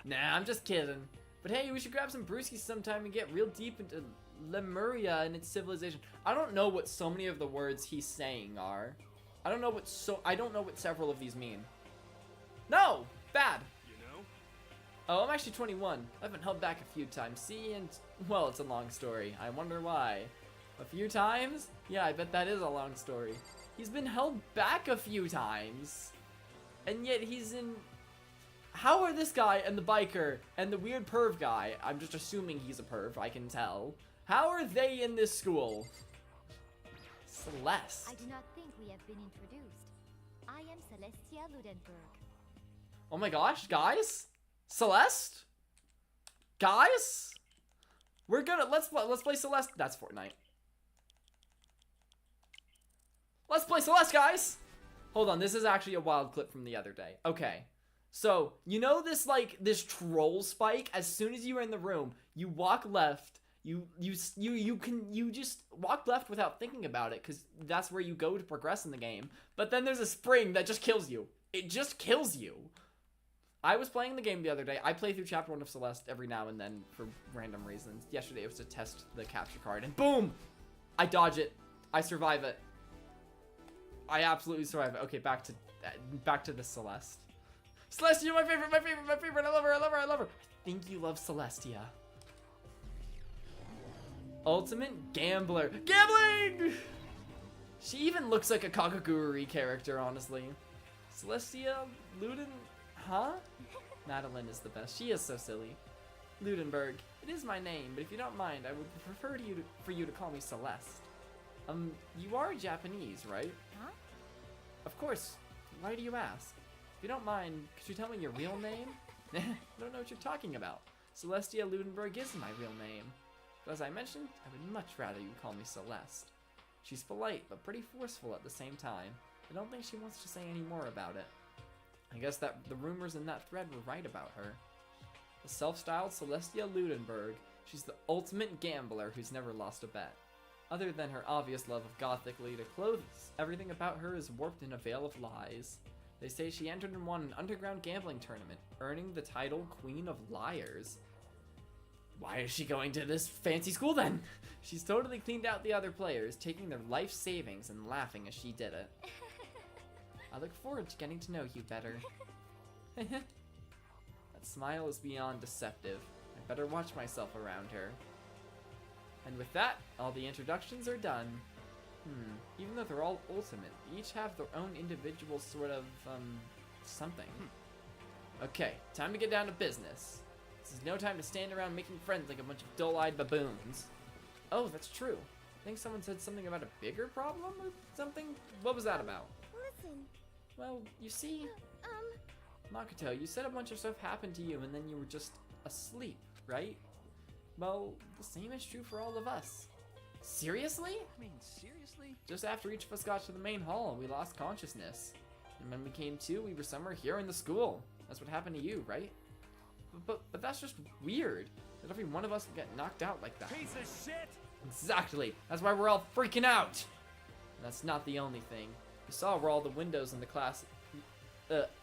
Nah, I'm just kidding. But hey, we should grab some brewskis sometime and get real deep into Lemuria and its civilization. I don't know what so many of the words he's saying are. I don't know what several of these mean. No! Bad! You know? Oh, I'm actually 21. I've been held back a few times. See, and well, it's a long story. I wonder why. A few times? Yeah, I bet that is a long story. He's been held back a few times. And yet he's in... How are this guy and the biker and the weird perv guy, I'm just assuming he's a perv, I can tell. How are they in this school? Celeste. I do not think we have been introduced. I am Celestia Ludenberg. Oh my gosh, guys? Celeste? Guys? We're gonna, let's play Celeste. That's Fortnite. Let's play Celeste, guys! Hold on, this is actually a wild clip from the other day. Okay. So, you know this, like, this troll spike? As soon as you're in the room, you walk left, you just walk left without thinking about it, because that's where you go to progress in the game. But then there's a spring that just kills you. It just kills you. I was playing the game the other day. I play through Chapter 1 of Celeste every now and then for random reasons. Yesterday it was to test the capture card, and boom! I dodge it. I survive it. I absolutely survive it. Okay, back to the Celeste. Celestia, my favorite, my favorite, my favorite. I love her, I love her, I love her. I think you love Celestia. Ultimate Gambler. Gambling! She even looks like a Kakagurui character, honestly. Celestia, Luden, huh? Madeline is the best. She is so silly. Ludenberg. It is my name, but if you don't mind, I would prefer for you to call me Celeste. You are Japanese, right? Huh? Of course. Why do you ask? If you don't mind, could you tell me your real name? I don't know what you're talking about. Celestia Ludenberg is my real name. But as I mentioned, I would much rather you call me Celeste. She's polite, but pretty forceful at the same time. I don't think she wants to say any more about it. I guess that the rumors in that thread were right about her. The self-styled Celestia Ludenberg, she's the ultimate gambler who's never lost a bet. Other than her obvious love of gothic-lady clothes, everything about her is warped in a veil of lies. They say she entered and won an underground gambling tournament, earning the title Queen of Liars. Why is she going to this fancy school then? She's totally cleaned out the other players, taking their life savings and laughing as she did it. I look forward to getting to know you better. That smile is beyond deceptive. I better watch myself around her. And with that, all the introductions are done. Even though they're all ultimate, they each have their own individual sort of, something. Okay, time to get down to business. This is no time to stand around making friends like a bunch of dull-eyed baboons. Oh, that's true. I think someone said something about a bigger problem or something? What was that about? Listen. Well, you see... Makoto, you said a bunch of stuff happened to you and then you were just asleep, right? Well, the same is true for all of us. Seriously? I mean, seriously? Just after each of us got to the main hall, we lost consciousness. And when we came to, we were somewhere here in the school. That's what happened to you, right? But that's just weird, that every one of us would get knocked out like that. Piece of shit! Exactly! That's why we're all freaking out! And that's not the only thing. You saw where all the windows in the class,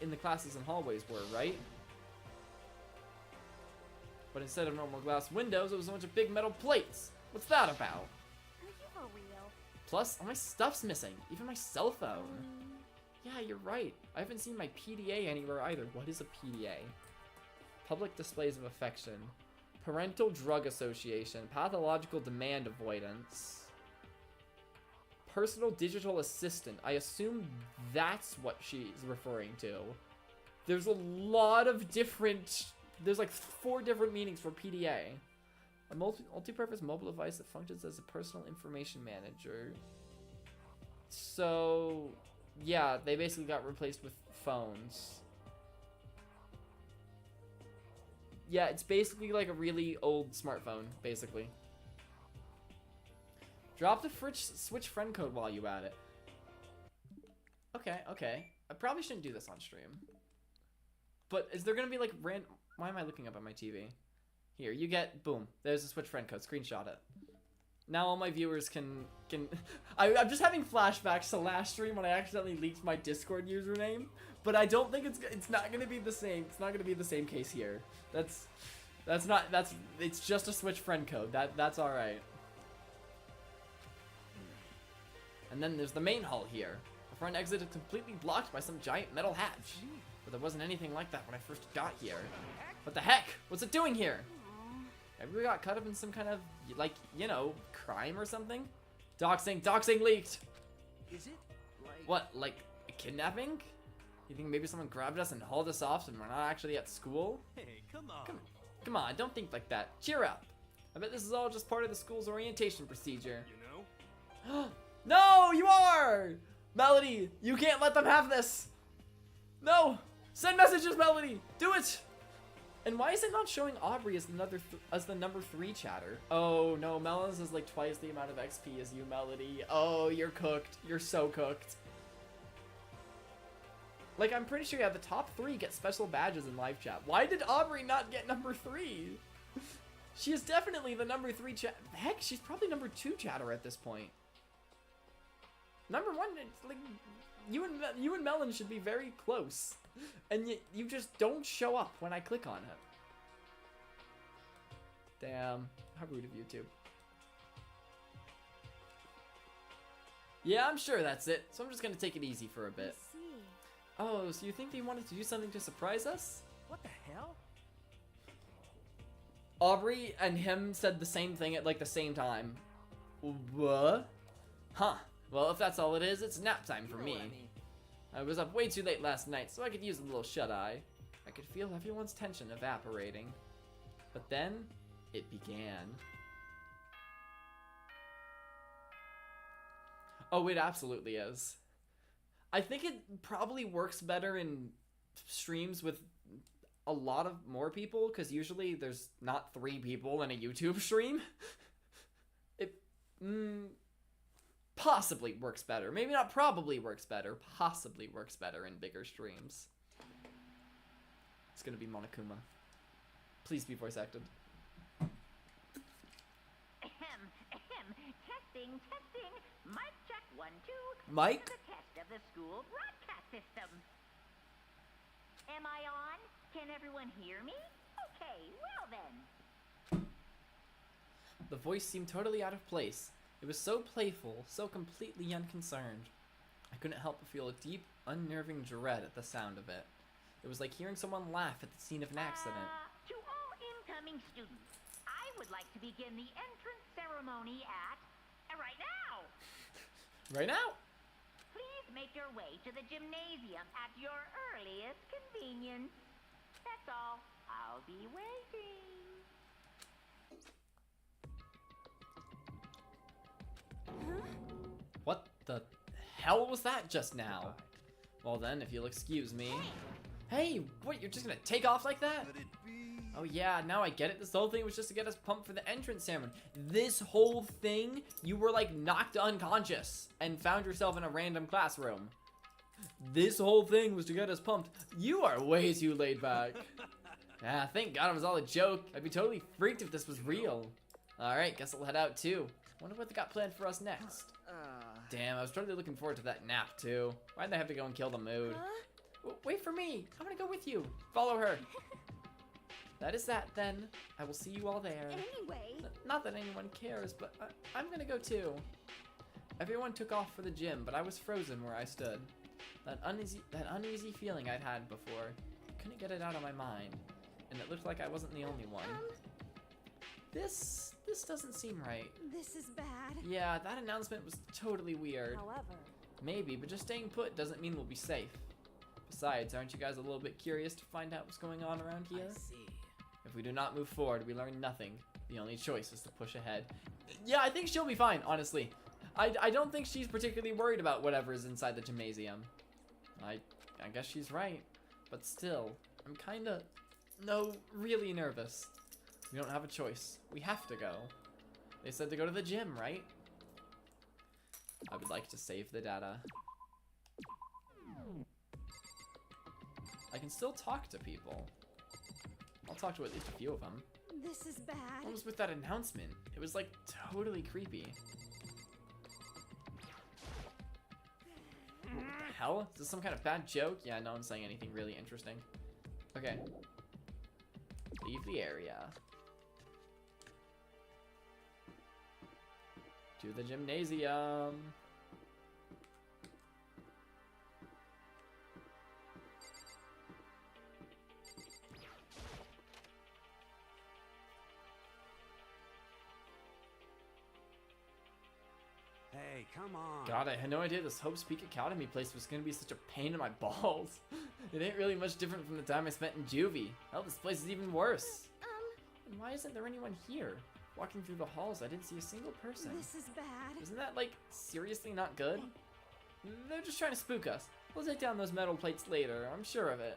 in the classes and hallways were, right? But instead of normal glass windows, it was a bunch of big metal plates. What's that about? Are you for real? Plus, all my stuff's missing, even my cell phone. Yeah, you're right. I haven't seen my PDA anywhere either. What is a PDA? Public displays of affection. Parental drug association. Pathological demand avoidance. Personal digital assistant. I assume that's what she's referring to. There's a lot of different... There's like 4 different meanings for PDA. A multi-purpose mobile device that functions as a personal information manager. So, yeah, they basically got replaced with phones. Yeah, it's basically like a really old smartphone, basically. Drop the switch friend code while you at it. Okay. I probably shouldn't do this on stream. But is there gonna be like random... Why am I looking up at my TV? Here, you get... Boom. There's a switch friend code. Screenshot it. Now all my viewers can... I'm just having flashbacks to last stream when I accidentally leaked my Discord username. But I don't think it's not gonna be the same. It's not gonna be the same case here. It's just a switch friend code. That's alright. And then there's the main hall here. The front exit is completely blocked by some giant metal hatch. But there wasn't anything like that when I first got here. What the heck? What's it doing here? Maybe we got caught up in some kind of, like, you know, crime or something? Doxing leaked! Is it? Like... What, like a kidnapping? You think maybe someone grabbed us and hauled us off and we're not actually at school? Hey, come on. Come on, don't think like that. Cheer up. I bet this is all just part of the school's orientation procedure. You know? No, you are! Melody, you can't let them have this! No! Send messages, Melody! Do it! And why is it not showing Aubrey as the number 3 chatter? Oh no, Melons is like twice the amount of XP as you, Melody. Oh, you're cooked. You're so cooked. Like, I'm pretty sure, yeah, the top 3 get special badges in live chat. Why did Aubrey not get number 3? She is definitely the number 3 chat. Heck, she's probably number 2 chatter at this point. Number 1, it's like, you and Melon should be very close. And you just don't show up when I click on it. Damn, how rude of you two. Yeah, I'm sure that's it. So I'm just gonna take it easy for a bit. I see. Oh, so you think they wanted to do something to surprise us? What the hell? Aubrey and him said the same thing at like the same time. What? Huh. Well, if that's all it is, it's nap time for me. I was up way too late last night, so I could use a little shut-eye. I could feel everyone's tension evaporating. But then, it began. Oh, it absolutely is. I think it probably works better in streams with a lot of more people, because usually there's not 3 people in a YouTube stream. It possibly works better. Maybe not probably works better. Possibly works better in bigger streams. It's gonna be Monokuma. Please be voice acted. Testing. Mic check 1, 2. Mike? This is a test of the school broadcast system. Am I on? Can everyone hear me? Okay, well then. The voice seemed totally out of place. It was so playful, so completely unconcerned. I couldn't help but feel a deep, unnerving dread at the sound of it. It was like hearing someone laugh at the scene of an accident. To all incoming students, I would like to begin the entrance ceremony at right now. Right now? Please make your way to the gymnasium at your earliest convenience. That's all. I'll be waiting. What the hell was that just now? Well then, if you'll excuse me. Hey, what, you're just gonna take off like that? Could it be? Oh yeah, now I get it. This whole thing was just to get us pumped for the entrance ceremony. This whole thing, you were like knocked unconscious and found yourself in a random classroom. This whole thing was to get us pumped. You are way too laid back. Ah, thank God it was all a joke. I'd be totally freaked if this was real. Alright, guess I'll head out too. Wonder what they got planned for us next. Damn, I was totally looking forward to that nap too. Why'd they have to go and kill the mood? Wait for me. I'm gonna go with you. Follow her. That is that then. I will see you all there. Anyway. Not that anyone cares, but I'm gonna go too. Everyone took off for the gym, but I was frozen where I stood. That uneasy feeling I'd had before. I couldn't get it out of my mind, and it looked like I wasn't the only one. This doesn't seem right. This is bad. Yeah, that announcement was totally weird. However, Maybe, but just staying put doesn't mean we'll be safe. Besides, aren't you guys a little bit curious to find out what's going on around here? I see. If we do not move forward, we learn nothing. The only choice is to push ahead. Yeah, I think she'll be fine, honestly. I don't think she's particularly worried about whatever's inside the gymnasium. I guess she's right. But still, I'm kinda, really nervous. We don't have a choice. We have to go. They said to go to the gym, right? I would like to save the data. I can still talk to people. I'll talk to at least a few of them. This is bad. What was with that announcement? It was like totally creepy. What the hell? Is this some kind of bad joke? Yeah, no one's saying anything really interesting. Okay. Leave the area. To the gymnasium. Hey, come on. God, I had no idea this Hope's Peak Academy place was gonna be such a pain in my balls. It ain't really much different from the time I spent in juvie. Hell, this place is even worse. And why isn't there anyone here? Walking through the halls, I didn't see a single person. This is bad. Isn't that, like, seriously not good? They're just trying to spook us. We'll take down those metal plates later, I'm sure of it.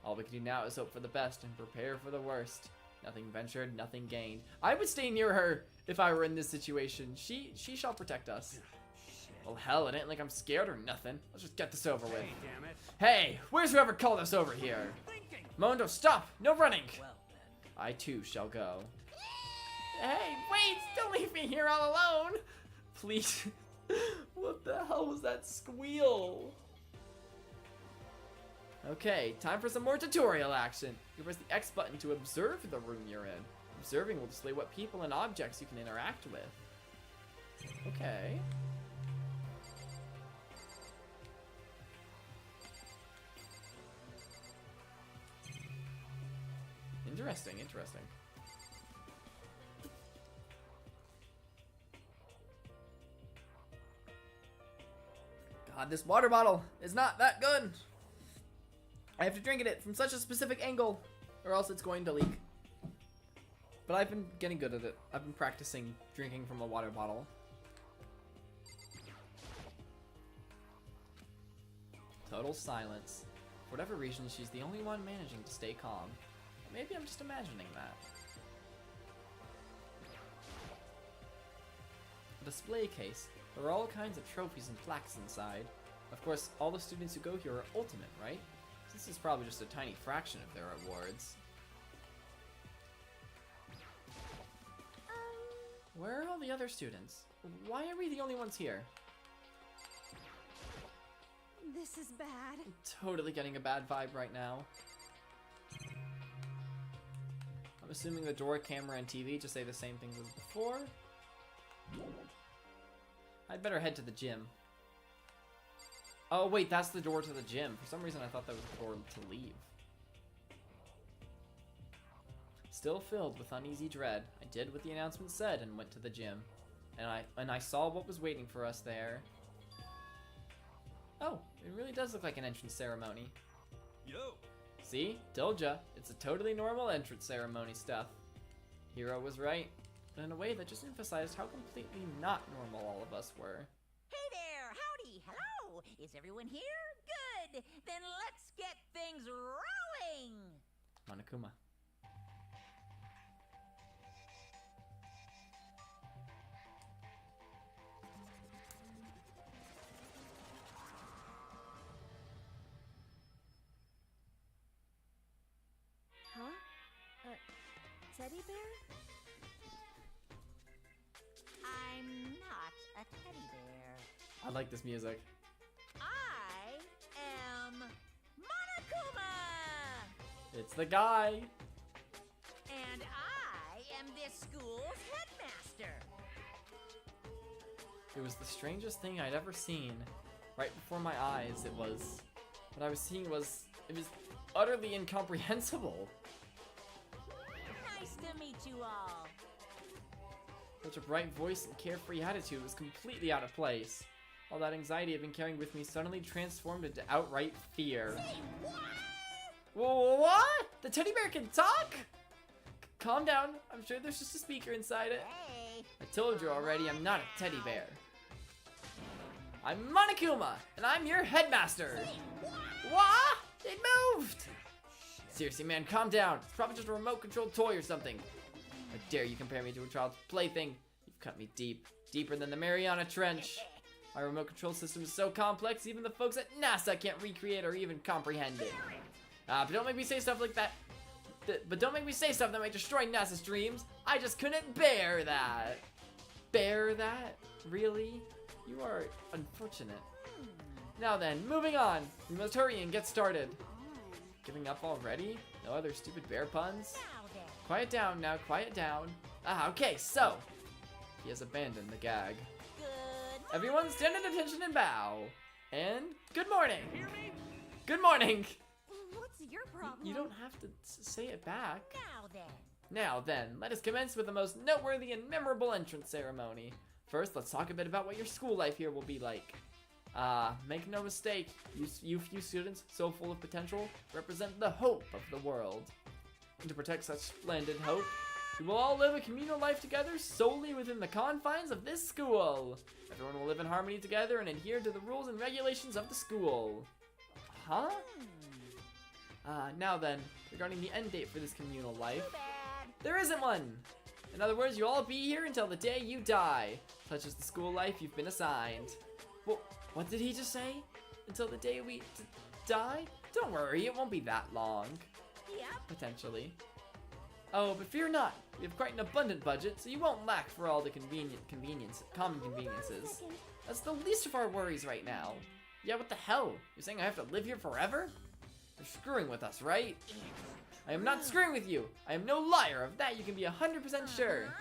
All we can do now is hope for the best and prepare for the worst. Nothing ventured, nothing gained. I would stay near her if I were in this situation. She shall protect us. Well, hell, it ain't like I'm scared or nothing. Let's just get this over with. Hey, damn it. Hey, where's whoever called us over here? Mondo, stop! No running! Well then. I too shall go. Hey, wait! Don't leave me here all alone! Please. What the hell was that squeal? Okay, time for some more tutorial action. You press the X button to observe the room you're in. Observing will display what people and objects you can interact with. Okay. Interesting, interesting. God, this water bottle is not that good. I have to drink it from such a specific angle, or else it's going to leak. But I've been getting good at it. I've been practicing drinking from a water bottle. Total silence. For whatever reason, she's the only one managing to stay calm. Maybe I'm just imagining that. A display case. There are all kinds of trophies and plaques inside. Of course, all the students who go here are ultimate, right? This is probably just a tiny fraction of their awards. Where are all the other students? Why are we the only ones here? This is bad. I'm totally getting a bad vibe right now. I'm assuming the door, camera, and TV just say the same things as before. I'd better head to the gym. Oh wait, that's the door to the gym. For some reason I thought that was the door to leave. Still filled with uneasy dread, I did what the announcement said and went to the gym. And I saw what was waiting for us there. Oh, it really does look like an entrance ceremony. Yo! See? Told ya. It's a totally normal entrance ceremony stuff. Hero was right, but in a way that just emphasized how completely not normal all of us were. Hey there! Howdy! Hello! Is everyone here? Good! Then let's get things rolling! Monokuma. Huh? Teddy bear? I'm not a teddy bear. I like this music. I am Monokuma! It's the guy! And I am this school's headmaster. It was the strangest thing I'd ever seen. Right before my eyes, it was... What I was seeing was... It was utterly incomprehensible. Nice to meet you all. Such a bright voice and carefree attitude was completely out of place. All that anxiety I've been carrying with me suddenly transformed into outright fear. Say what? Whoa, what? The teddy bear can talk? Calm down. I'm sure there's just a speaker inside it. Hey. I told you already, I'm not a teddy bear. I'm Monokuma, and I'm your headmaster. Say what? What? It moved! Seriously, man, calm down. It's probably just a remote-controlled toy or something. How dare you compare me to a child's plaything? You've cut me deep. Deeper than the Mariana Trench. My remote control system is so complex, even the folks at NASA can't recreate or even comprehend it. But don't make me say stuff like that. But don't make me say stuff that might destroy NASA's dreams. I just couldn't bear that. Bear that? Really? You are unfortunate. Now then, moving on. We must hurry and get started. Giving up already? No other stupid bear puns? Now then. Quiet down now, quiet down. Okay, so. He has abandoned the gag. Good. Everyone stand at attention and bow. And good morning. Hear me? Good morning. What's your problem? You don't have to say it back. Now then. Now then, let us commence with the most noteworthy and memorable entrance ceremony. First, let's talk a bit about what your school life here will be like. Make no mistake, you few students, so full of potential, represent the hope of the world. And to protect such splendid hope, we will all live a communal life together solely within the confines of this school. Everyone will live in harmony together and adhere to the rules and regulations of the school. Huh? Now then, regarding the end date for this communal life, Too bad. there isn't one! In other words, you'll all be here until the day you die, such is the school life you've been assigned. Well, what did he just say? Until the day we die? Don't worry, it won't be that long. Yep. Potentially. Oh, but fear not. We have quite an abundant budget, so you won't lack for all the common conveniences. That's the least of our worries right now. Yeah, what the hell? You're saying I have to live here forever? You're screwing with us, right? I am not screwing with you. I am no liar. Of that you can be 100% sure.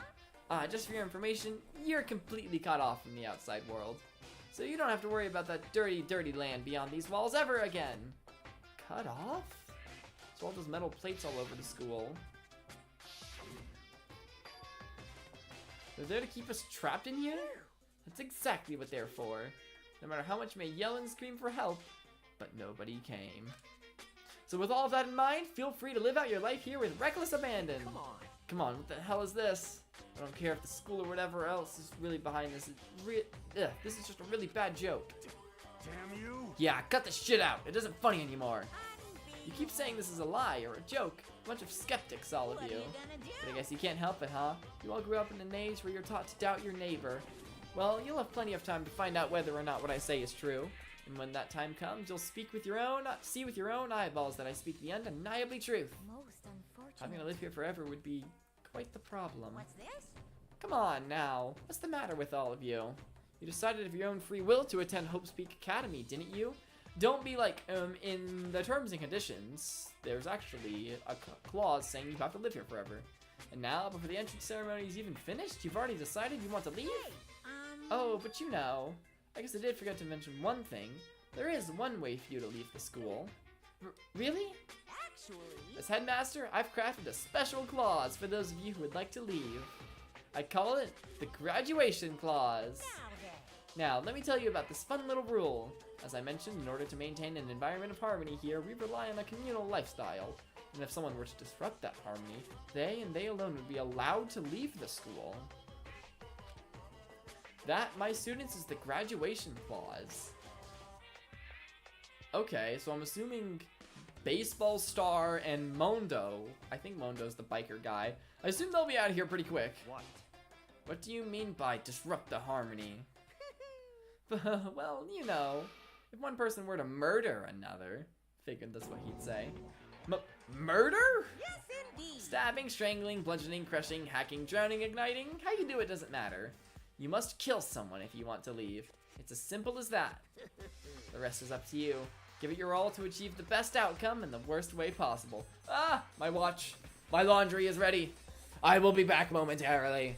Just for your information, you're completely cut off from the outside world. So you don't have to worry about that dirty, dirty land beyond these walls ever again. Cut off? So all those metal plates all over the school. They're there to keep us trapped in here? That's exactly what they're for. No matter how much you may yell and scream for help, but nobody came. So with all of that in mind, feel free to live out your life here with reckless abandon. Come on, what the hell is this? I don't care if the school or whatever else is really behind this. This is just a really bad joke. Damn you! Yeah, cut the shit out. It isn't funny anymore. You keep saying this is a lie or a joke. A bunch of skeptics, all of you. But I guess you can't help it, huh? You all grew up in an age where you're taught to doubt your neighbor. Well, you'll have plenty of time to find out whether or not what I say is true. And when that time comes, you'll see with your own eyeballs that I speak the undeniably truth. Most unfortunate. Having to live here forever would be quite the problem. What's this? Come on now. What's the matter with all of you? You decided of your own free will to attend Hope's Peak Academy, didn't you? Don't be like, in the terms and conditions, there's actually a clause saying you have to live here forever. And now, before the entrance ceremony is even finished, you've already decided you want to leave? Oh, but you know, I guess I did forget to mention one thing. There is one way for you to leave the school. Really? Actually... As headmaster, I've crafted a special clause for those of you who would like to leave. I call it the graduation clause. Now, let me tell you about this fun little rule. As I mentioned, in order to maintain an environment of harmony here, we rely on a communal lifestyle. And if someone were to disrupt that harmony, they and they alone would be allowed to leave the school. That, my students, is the graduation clause. Okay, so I'm assuming Baseball Star and Mondo, I think Mondo's the biker guy, I assume they'll be out of here pretty quick. What do you mean by disrupt the harmony? Well, you know, if one person were to murder another, figured that's what he'd say. Murder? Yes, indeed. Stabbing, strangling, bludgeoning, crushing, hacking, drowning, igniting, how you do it doesn't matter. You must kill someone if you want to leave. It's as simple as that. The rest is up to you. Give it your all to achieve the best outcome in the worst way possible. Ah, my watch. My laundry is ready. I will be back momentarily.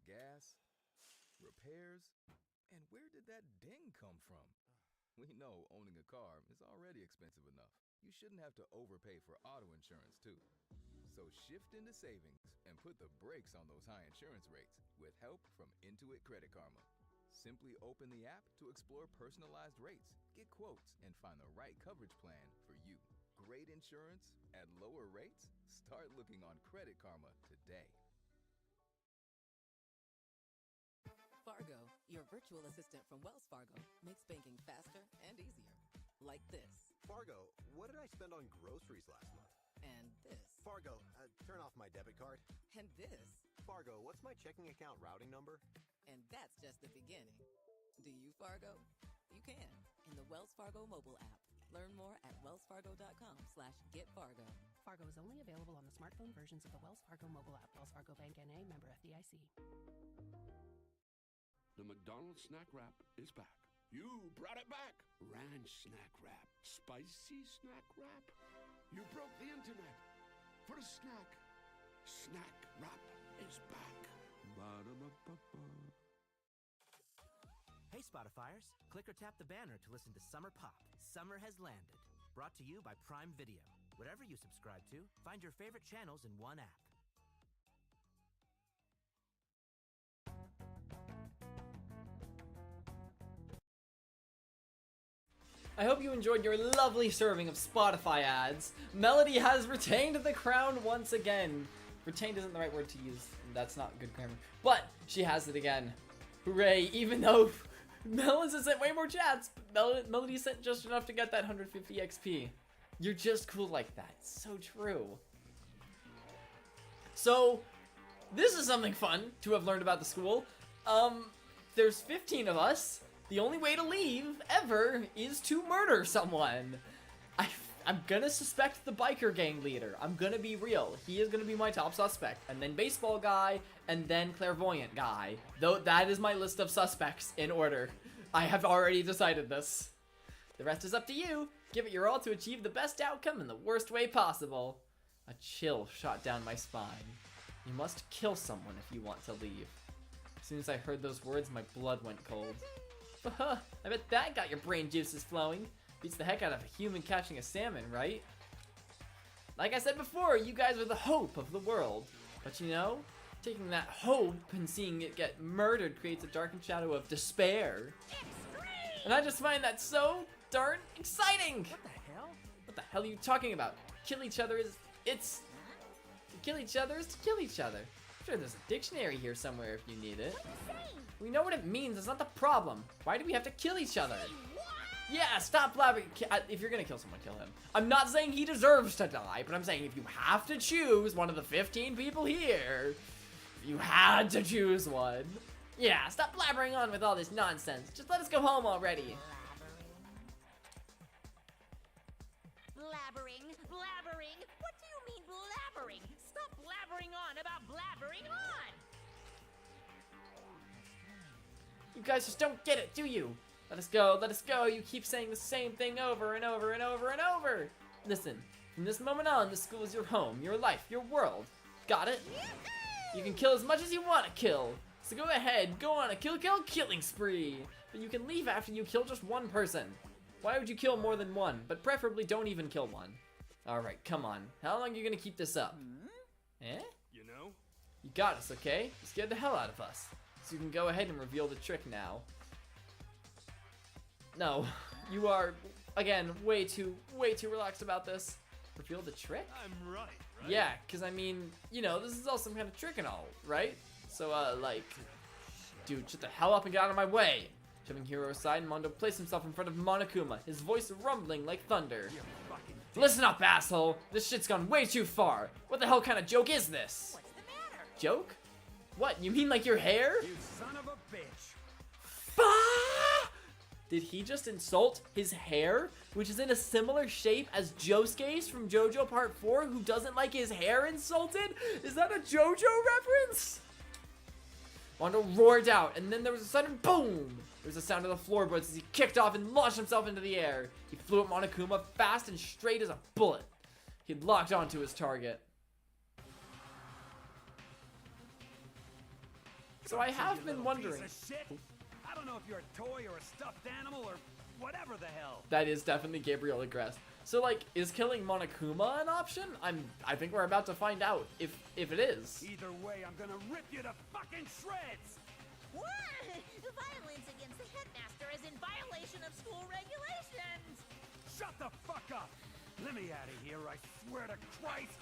Gas, repairs, and where did that ding come from? We know owning a car is already expensive enough. You shouldn't have to overpay for auto insurance too. So shift into savings and put the brakes on those high insurance rates with help from Intuit Credit Karma. Simply open the app to explore personalized rates, get quotes, and find the right coverage plan for you. Great insurance at lower rates? Start looking on Credit Karma today. Fargo, your virtual assistant from Wells Fargo, makes banking faster and easier. Like this. Fargo, what did I spend on groceries last month? And this. Fargo, turn off my debit card. And this. Fargo, what's my checking account routing number? And that's just the beginning. Do you, Fargo? You can in the Wells Fargo mobile app. Learn more at wellsfargo.com/getfargo. Fargo is only available on the smartphone versions of the Wells Fargo mobile app. Wells Fargo Bank N.A., member FDIC. The McDonald's snack wrap is back. You brought it back. Ranch snack wrap. Spicy snack wrap. You broke the internet for a snack. Snack wrap is back. Ba-da-ba-ba-ba. Hey Spotifyers, click or tap the banner to listen to Summer Pop. Summer has landed. Brought to you by Prime Video. Whatever you subscribe to, find your favorite channels in one app. I hope you enjoyed your lovely serving of Spotify ads. Melody has retained the crown once again. Retained isn't the right word to use. That's not good grammar. But she has it again. Hooray, even though Melons has sent way more chats, but Melody sent just enough to get that 150 XP. You're just cool like that. It's so true. So, this is something fun to have learned about the school. There's 15 of us. The only way to leave, ever, is to murder someone. I'm gonna suspect the biker gang leader. I'm gonna be real. He is gonna be my top suspect. And then baseball guy, and then clairvoyant guy. Though that is my list of suspects in order. I have already decided this. The rest is up to you. Give it your all to achieve the best outcome in the worst way possible. A chill shot down my spine. You must kill someone if you want to leave. As soon as I heard those words, my blood went cold. I bet that got your brain juices flowing. Beats the heck out of a human catching a salmon, right? Like I said before, you guys are the hope of the world. But you know, taking that hope and seeing it get murdered creates a darkened shadow of despair. And I just find that so darn exciting! What the hell? What the hell are you talking about? Kill each other is... To kill each other is to kill each other. I'm sure there's a dictionary here somewhere if you need it. We know what it means, that's not the problem. Why do we have to kill each other? Yeah, stop blabbering. If you're gonna kill someone, kill him. I'm not saying he deserves to die, but I'm saying if you have to choose one of the 15 people here, if you had to choose one, yeah, stop blabbering on with all this nonsense. Just let us go home already. Blabbering? Blabbering? What do you mean blabbering? Stop blabbering on about blabbering on! You guys just don't get it, do you? Let us go, let us go. You keep saying the same thing over and over and over and over. Listen, from this moment on, the school is your home, your life, your world. Got it? You can kill as much as you want to kill. So go ahead, go on a killing spree. But you can leave after you kill just one person. Why would you kill more than one? But preferably don't even kill one. Alright, come on. How long are you gonna keep this up? Eh? You know? You got us, okay? You scared the hell out of us. So you can go ahead and reveal the trick now. No, you are, again, way too relaxed about this. Reveal the trick? I'm right? Yeah, because I mean, you know, this is all some kind of trick and all, right? So, like, dude, shut the hell up and get out of my way. Shoving Hiro aside, Mondo placed himself in front of Monokuma, his voice rumbling like thunder. Listen up, asshole. This shit's gone way too far. What the hell kind of joke is this? What's the matter? Joke? What, you mean like your hair? You son of a bitch. Did he just insult his hair, which is in a similar shape as Josuke's from JoJo Part 4, who doesn't like his hair insulted? Is that a JoJo reference? Mondo roared out, and then there was a sudden boom! There was the sound of the floorboards as he kicked off and launched himself into the air. He flew at Monokuma fast and straight as a bullet. He had locked onto his target. So I have been wondering. I don't know if you're a toy or a stuffed animal or whatever the hell. That is definitely Gabriel Agrest. So like, is killing Monokuma an option? I think we're about to find out if it is. Either way, I'm gonna rip you to fucking shreds. What? Violence against the headmaster is in violation of school regulations. Shut the fuck up. Let me out of here, I swear to Christ.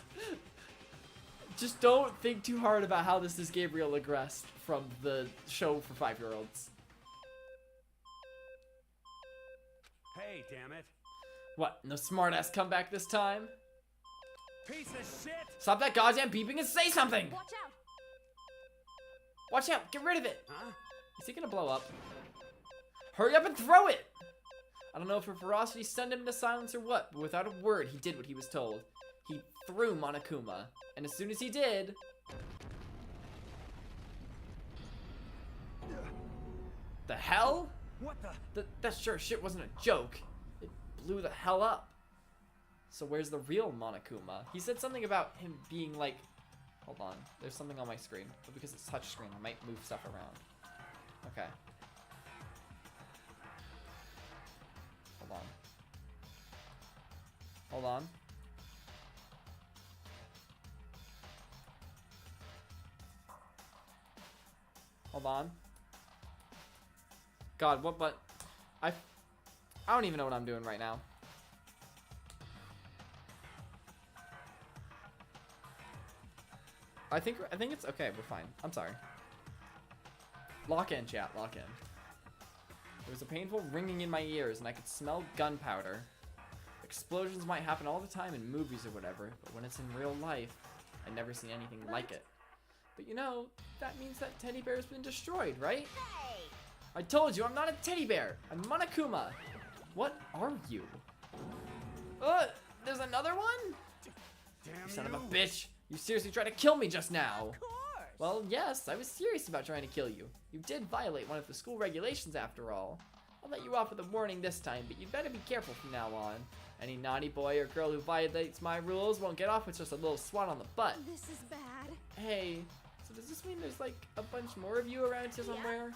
Just don't think too hard about how this is Gabriel Agrest from the show for 5-year-olds. Hey, damn it. What, no smart-ass comeback this time? Piece of shit! Stop that goddamn beeping and say something! Watch out! Watch out! Get rid of it! Huh? Is he gonna blow up? Hurry up and throw it! I don't know if her ferocity sent him into silence or what, but without a word, he did what he was told. He threw Monokuma, and as soon as he did... The hell? What the? That sure shit wasn't a joke. It blew the hell up. So where's the real Monokuma? He said something about him being like... Hold on, there's something on my screen, but because it's touchscreen, I might move stuff around. Okay. Hold on. Hold on. Hold on. God, what but I don't even know what I'm doing right now. I think it's okay, we're fine. I'm sorry. Lock in, chat, lock in. There was a painful ringing in my ears and I could smell gunpowder. Explosions might happen all the time in movies or whatever, but when it's in real life, I've never seen anything like it. But you know, that means that teddy bear's been destroyed, right? Hey! I told you, I'm not a teddy bear. I'm Monokuma. What are you? There's another one? Damn You son of a bitch. You seriously tried to kill me just now. Of course. Well, yes, I was serious about trying to kill you. You did violate one of the school regulations after all. I'll let you off with a warning this time, but you'd better be careful from now on. Any naughty boy or girl who violates my rules won't get off with just a little swat on the butt. This is bad. Hey, so does this mean there's like a bunch more of you around here somewhere?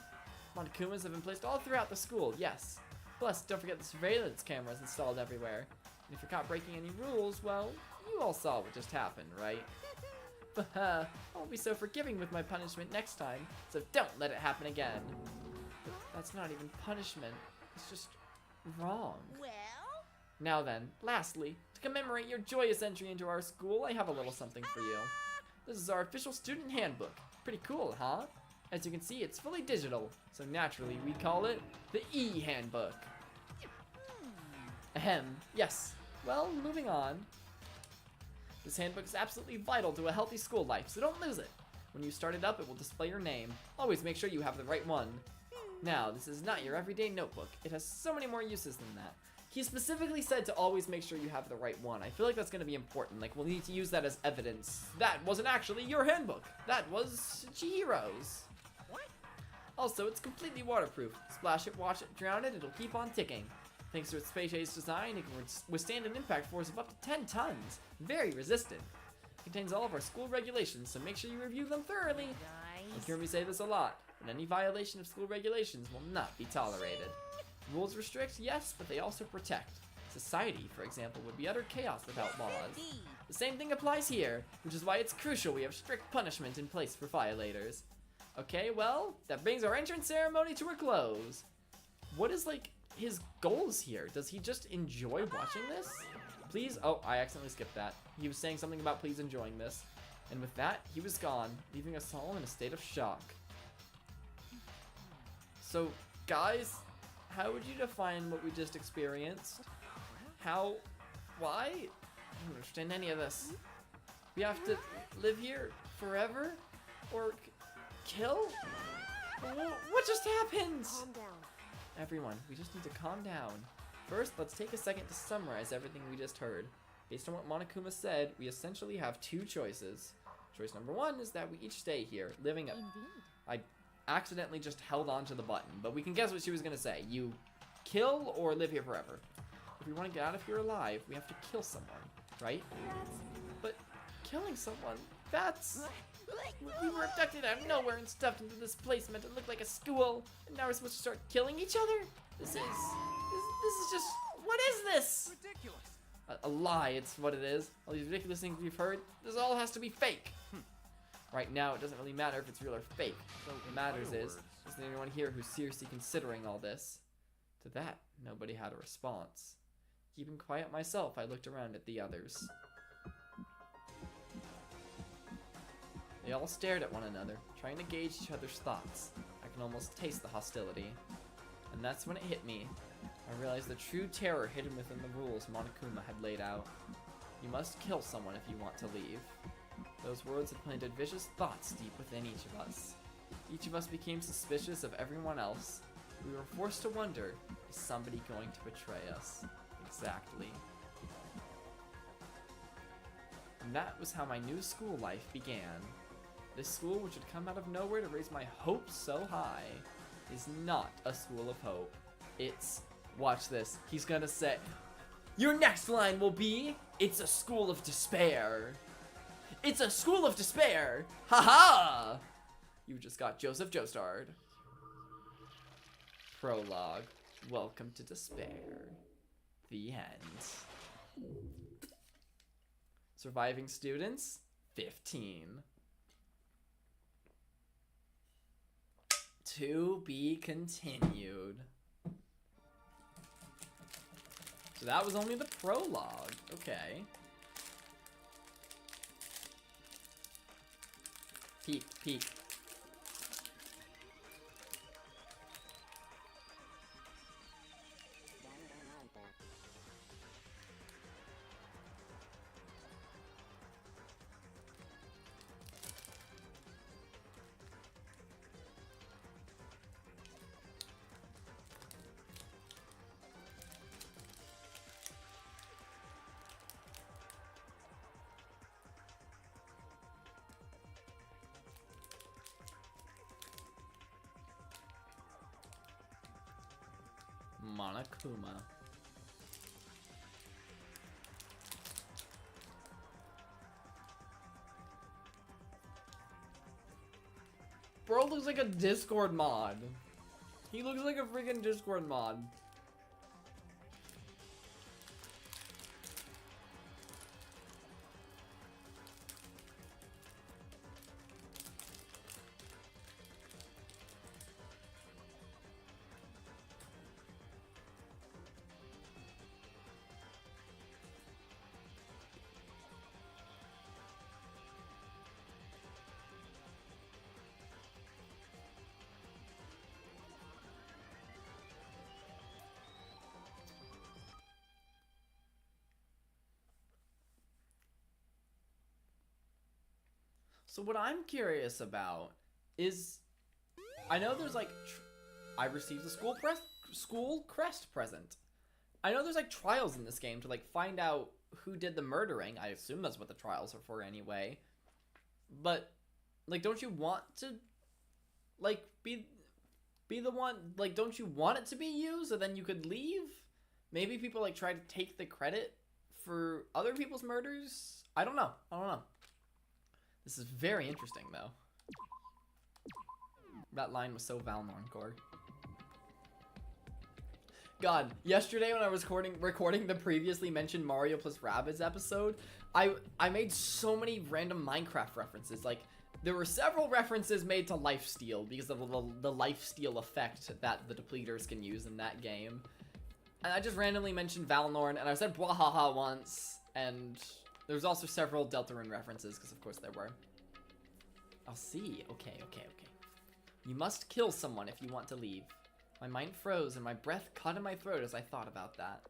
Monokumas have been placed all throughout the school, yes. Plus, don't forget the surveillance cameras installed everywhere. And if you're caught breaking any rules, well, you all saw what just happened, right? I won't be so forgiving with my punishment next time, so don't let it happen again. But that's not even punishment, it's just wrong. Well? Now then, lastly, to commemorate your joyous entry into our school, I have a little something for you. This is our official student handbook. Pretty cool, huh? As you can see, it's fully digital, so naturally we call it the E-handbook. Ahem, yes. Well, moving on. This handbook is absolutely vital to a healthy school life, so don't lose it. When you start it up, it will display your name. Always make sure you have the right one. Now, this is not your everyday notebook. It has so many more uses than that. He specifically said to always make sure you have the right one. I feel like that's going to be important. Like, we'll need to use that as evidence. That wasn't actually your handbook. That was Chihiro's. What? Also, it's completely waterproof. Splash it, watch it, drown it, it'll keep on ticking. Thanks to its space-age design, it can withstand an impact force of up to 10 tons. Very resistant. It contains all of our school regulations, so make sure you review them thoroughly. You hear me say this a lot, but any violation of school regulations will not be tolerated. Rules restrict, yes, but they also protect. Society, for example, would be utter chaos without laws. The same thing applies here, which is why it's crucial we have strict punishment in place for violators. Okay, well, that brings our entrance ceremony to a close. What is, like, his goals here? Does he just enjoy watching this? Please, oh, I accidentally skipped that. He was saying something about please enjoying this. And with that, he was gone, leaving us all in a state of shock. So, guys, how would you define what we just experienced? How? Why? I don't understand any of this. We have to live here forever? Or kill? What just happened? Calm down. Everyone, we just need to calm down. First, let's take a second to summarize everything we just heard. Based on what Monokuma said, we essentially have two choices. Choice number one is that we each stay here, living up. I accidentally just held on to the button, but we can guess what she was gonna say. You kill or live here forever. If we want to get out of here alive, we have to kill someone, right? But killing someone, that's... We were abducted out of nowhere and stuffed into this place meant to look like a school, and now we're supposed to start killing each other? This is just... What is this? Ridiculous. A lie, it's what it is. All these ridiculous things we've heard, this all has to be fake. Right now, it doesn't really matter if it's real or fake. What matters is there anyone here who's seriously considering all this? To that, nobody had a response. Keeping quiet myself, I looked around at the others. They all stared at one another, trying to gauge each other's thoughts. I can almost taste the hostility. And that's when it hit me. I realized the true terror hidden within the rules Monokuma had laid out. You must kill someone if you want to leave. Those words had planted vicious thoughts deep within each of us. Each of us became suspicious of everyone else. We were forced to wonder, is somebody going to betray us? Exactly. And that was how my new school life began. This school, which had come out of nowhere to raise my hopes so high, is not a school of hope. It's, watch this, he's gonna say, your next line will be, it's a school of despair. It's a school of despair! Haha! You just got Joseph Joestarred. Prologue. Welcome to despair. The end. Surviving students, 15. To be continued. So that was only the prologue. Okay. Peek, peek. Monokuma. Bro looks like a Discord mod. He looks like a freaking Discord mod. So what I'm curious about is, I know there's like, I received a school crest present. I know there's like trials in this game to like find out who did the murdering. I assume that's what the trials are for anyway. But like, don't you want to like be the one, like, don't you want it to be you so then you could leave? Maybe people like try to take the credit for other people's murders? I don't know. This is very interesting, though. That line was so Valnorncore. God, yesterday when I was recording the previously mentioned Mario plus Rabbids episode, I made so many random Minecraft references. Like, there were several references made to lifesteal because of the lifesteal effect that the depleters can use in that game. And I just randomly mentioned Valnorn, and I said Bwahaha once, and there was also several Deltarune references, because of course there were. I'll see. Okay. You must kill someone if you want to leave. My mind froze, and my breath caught in my throat as I thought about that.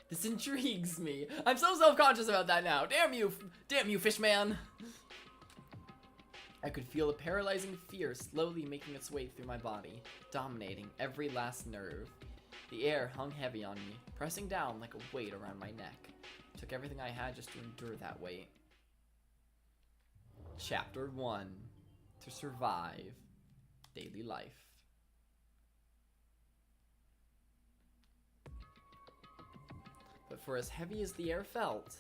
This intrigues me. I'm so self-conscious about that now. Damn you, fishman. I could feel a paralyzing fear slowly making its way through my body, dominating every last nerve. The air hung heavy on me, pressing down like a weight around my neck. It took everything I had just to endure that weight. Chapter 1. To survive. Daily life. But for as heavy as the air felt,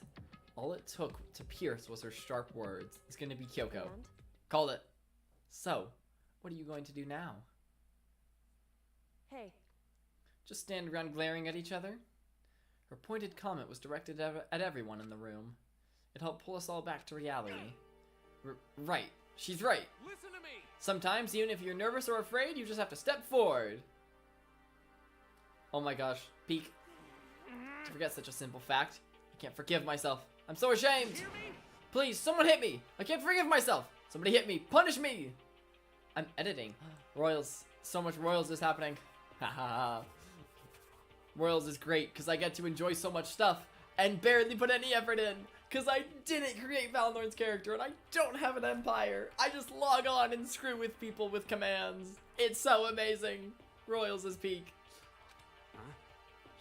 all it took to pierce was her sharp words. It's gonna be Kyoko. And? Called it. So, what are you going to do now? Hey. Just stand around glaring at each other? Her pointed comment was directed at everyone in the room. It helped pull us all back to reality. Right. She's right. Listen to me. Sometimes, even if you're nervous or afraid, you just have to step forward. Oh my gosh. Peek. To forget such a simple fact. I can't forgive myself. I'm so ashamed. Please, someone hit me. I can't forgive myself. Somebody hit me. Punish me. I'm editing. Royals. So much Royals is happening. Haha. Royals is great because I get to enjoy so much stuff and barely put any effort in. Because I didn't create Valnorn's character and I don't have an empire. I just log on and screw with people with commands. It's so amazing. Royals is peak. Huh?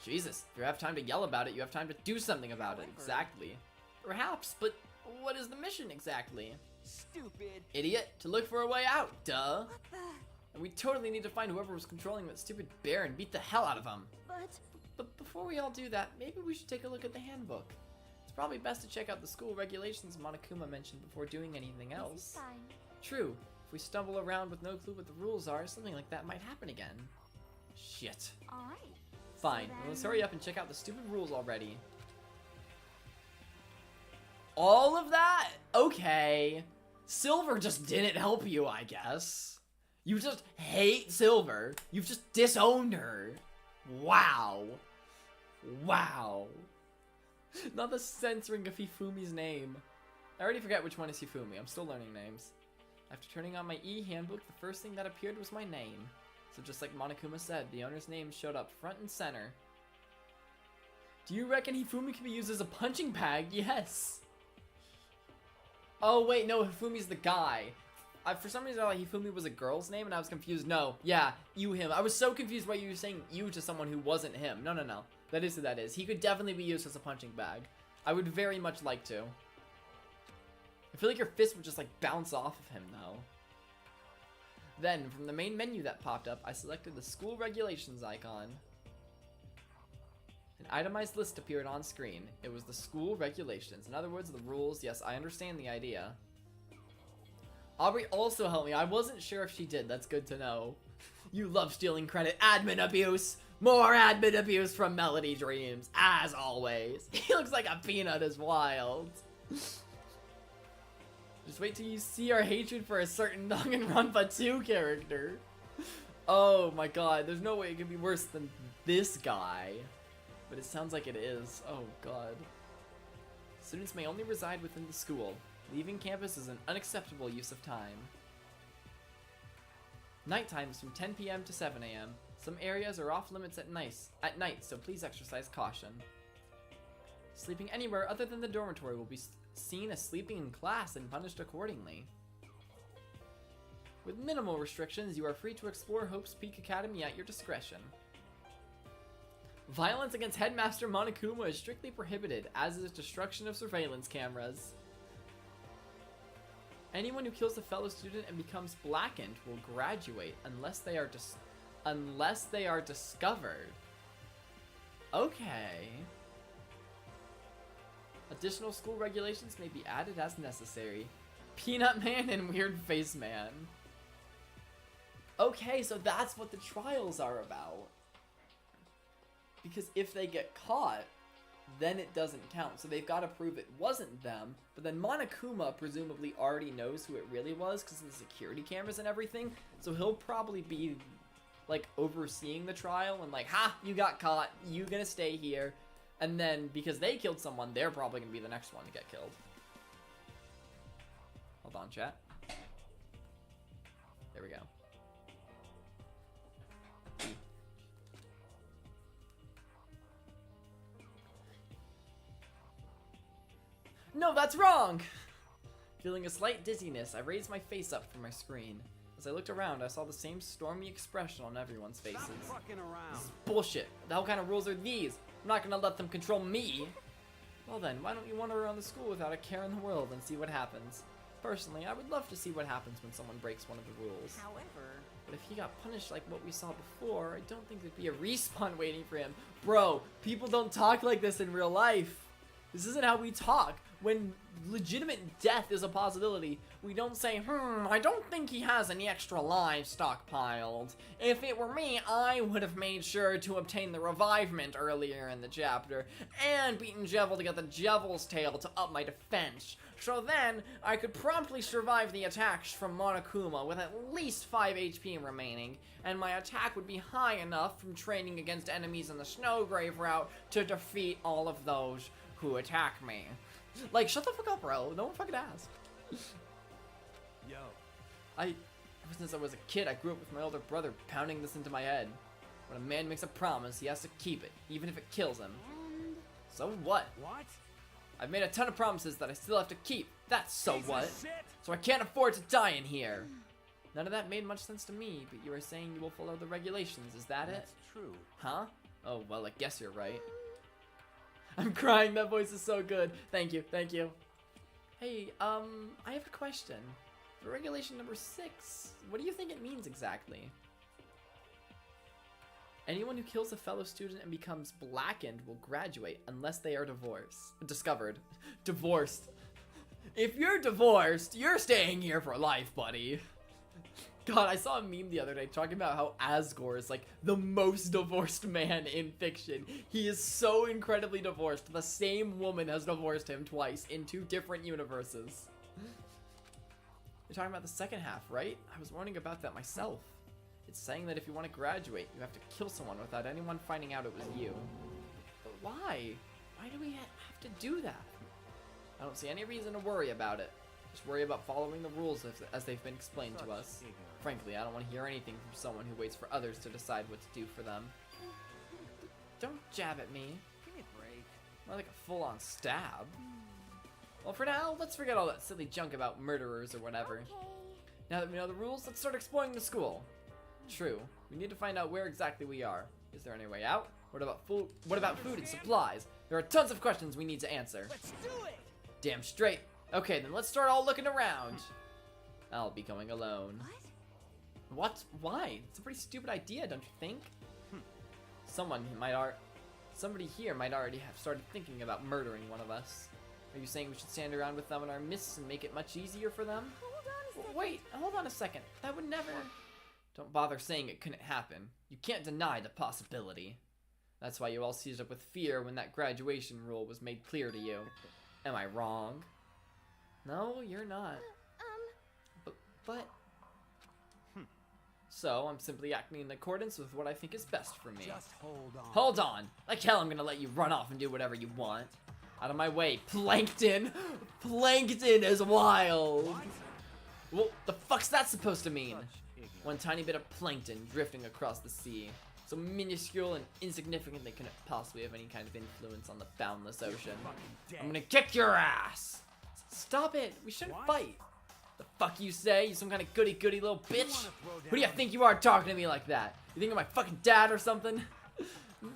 Jesus, if you have time to yell about it, you have time to do something about it. Exactly. Perhaps, but what is the mission exactly? Stupid. Idiot, to look for a way out, duh. What the? And we totally need to find whoever was controlling that stupid bear and beat the hell out of him. But before we all do that, maybe we should take a look at the handbook. It's probably best to check out the school regulations Monokuma mentioned before doing anything else. This is fine. True. If we stumble around with no clue what the rules are, something like that might happen again. Shit. Alright. Fine, well, let's hurry up and check out the stupid rules already. All of that? Okay. Silver just didn't help you, I guess. You just hate Silver. You've just disowned her. Wow. Wow. Not the censoring of Hifumi's name. I already forget which one is Hifumi. I'm still learning names. After turning on my e-handbook, the first thing that appeared was my name. So just like Monokuma said, the owner's name showed up front and center. Do you reckon Hifumi can be used as a punching bag? Yes. Oh wait, no, Hifumi's the guy. For some reason I thought Hifumi was a girl's name and I was confused. No, yeah, you, him. I was so confused why you were saying you to someone who wasn't him. No. That is who that is. He could definitely be used as a punching bag. I would very much like to. I feel like your fist would just like bounce off of him though. Then, from the main menu that popped up, I selected the school regulations icon. An itemized list appeared on screen. It was the school regulations. In other words, the rules. Yes, I understand the idea. Aubrey also helped me. I wasn't sure if she did. That's good to know. You love stealing credit. Admin abuse. More admin abuse from Melody Dreams. As always. He looks like a peanut as wild. Just wait till you see our hatred for a certain Danganronpa 2 character. Oh my god. There's no way it could be worse than this guy. But it sounds like it is. Oh god. Students may only reside within the school. Leaving campus is an unacceptable use of time. Nighttime is from 10 p.m. to 7 a.m. Some areas are off limits at night, so please exercise caution. Sleeping anywhere other than the dormitory will be seen as sleeping in class and punished accordingly. With minimal restrictions, you are free to explore Hope's Peak Academy at your discretion. Violence against Headmaster Monokuma is strictly prohibited, as is destruction of surveillance cameras. Anyone who kills a fellow student and becomes blackened will graduate unless they are discovered. Okay. Additional school regulations may be added as necessary. Peanut Man and Weird Face Man. Okay, so that's what the trials are about. Because if they get caught, then it doesn't count. So they've got to prove it wasn't them. But then Monokuma presumably already knows who it really was because of the security cameras and everything. So he'll probably be like overseeing the trial and like, ha, you got caught. You gonna stay here. And then because they killed someone, they're probably gonna be the next one to get killed. Hold on, chat. There we go. No, that's wrong! Feeling a slight dizziness, I raised my face up from my screen. As I looked around, I saw the same stormy expression on everyone's faces. Stop fucking around. This is bullshit. The hell kind of rules are these? I'm not gonna let them control me. Well then, why don't you wander around the school without a care in the world and see what happens? Personally, I would love to see what happens when someone breaks one of the rules. However... But if he got punished like what we saw before, I don't think there'd be a respawn waiting for him. Bro, people don't talk like this in real life. This isn't how we talk. When legitimate death is a possibility, we don't say, I don't think he has any extra lives stockpiled. If it were me, I would have made sure to obtain the revivement earlier in the chapter, and beaten Jevil to get the Jevil's tail to up my defense. So then, I could promptly survive the attacks from Monokuma with at least 5 HP remaining, and my attack would be high enough from training against enemies in the Snowgrave route to defeat all of those who attack me. Like, shut the fuck up, bro. No one fucking asked. Yo. Ever since I was a kid, I grew up with my older brother pounding this into my head. When a man makes a promise, he has to keep it, even if it kills him. So what? What? I've made a ton of promises that I still have to keep. That's so what? So I can't afford to die in here. None of that made much sense to me, but you were saying you will follow the regulations. Is that it? That's true. Huh? Oh, well, I guess you're right. I'm crying. That voice is so good. Thank you. Thank you. Hey, I have a question. For regulation number 6, what do you think it means exactly? Anyone who kills a fellow student and becomes blackened will graduate unless they are discovered. Divorced. If you're divorced, you're staying here for life, buddy. God, I saw a meme the other day talking about how Asgore is like the most divorced man in fiction. He is so incredibly divorced. The same woman has divorced him twice in 2 different universes. You're talking about the second half, right? I was wondering about that myself. It's saying that if you want to graduate, you have to kill someone without anyone finding out it was you. But why? Why do we have to do that? I don't see any reason to worry about it. Just worry about following the rules as they've been explained to us. Frankly, I don't want to hear anything from someone who waits for others to decide what to do for them. Don't jab at me. Give me a break. More like a full-on stab. Well, for now, let's forget all that silly junk about murderers or whatever. Okay. Now that we know the rules, let's start exploring the school. True. We need to find out where exactly we are. Is there any way out? What about food? What about food and supplies? There are tons of questions we need to answer. Let's do it! Damn straight. Okay, then let's start all looking around. I'll be going alone. What? Why? It's a pretty stupid idea, don't you think? Somebody here might already have started thinking about murdering one of us. Are you saying we should stand around with them in our midst and make it much easier for them? Hold on a second. Wait, hold on a second. That would never... Don't bother saying it couldn't happen. You can't deny the possibility. That's why you all seized up with fear when that graduation rule was made clear to you. Am I wrong? No, you're not. But... So, I'm simply acting in accordance with what I think is best for me. Just hold on. Hold on! Like hell I'm gonna let you run off and do whatever you want. Out of my way, Plankton! Plankton is wild! What? Well, the fuck's that supposed to mean? One tiny bit of plankton drifting across the sea. So minuscule and insignificant they couldn't possibly have any kind of influence on the boundless ocean. I'm gonna kick your ass! Stop it! We shouldn't fight! The fuck you say? You some kind of goody-goody little bitch? Who do you think you are talking to me like that? You think I'm my fucking dad or something?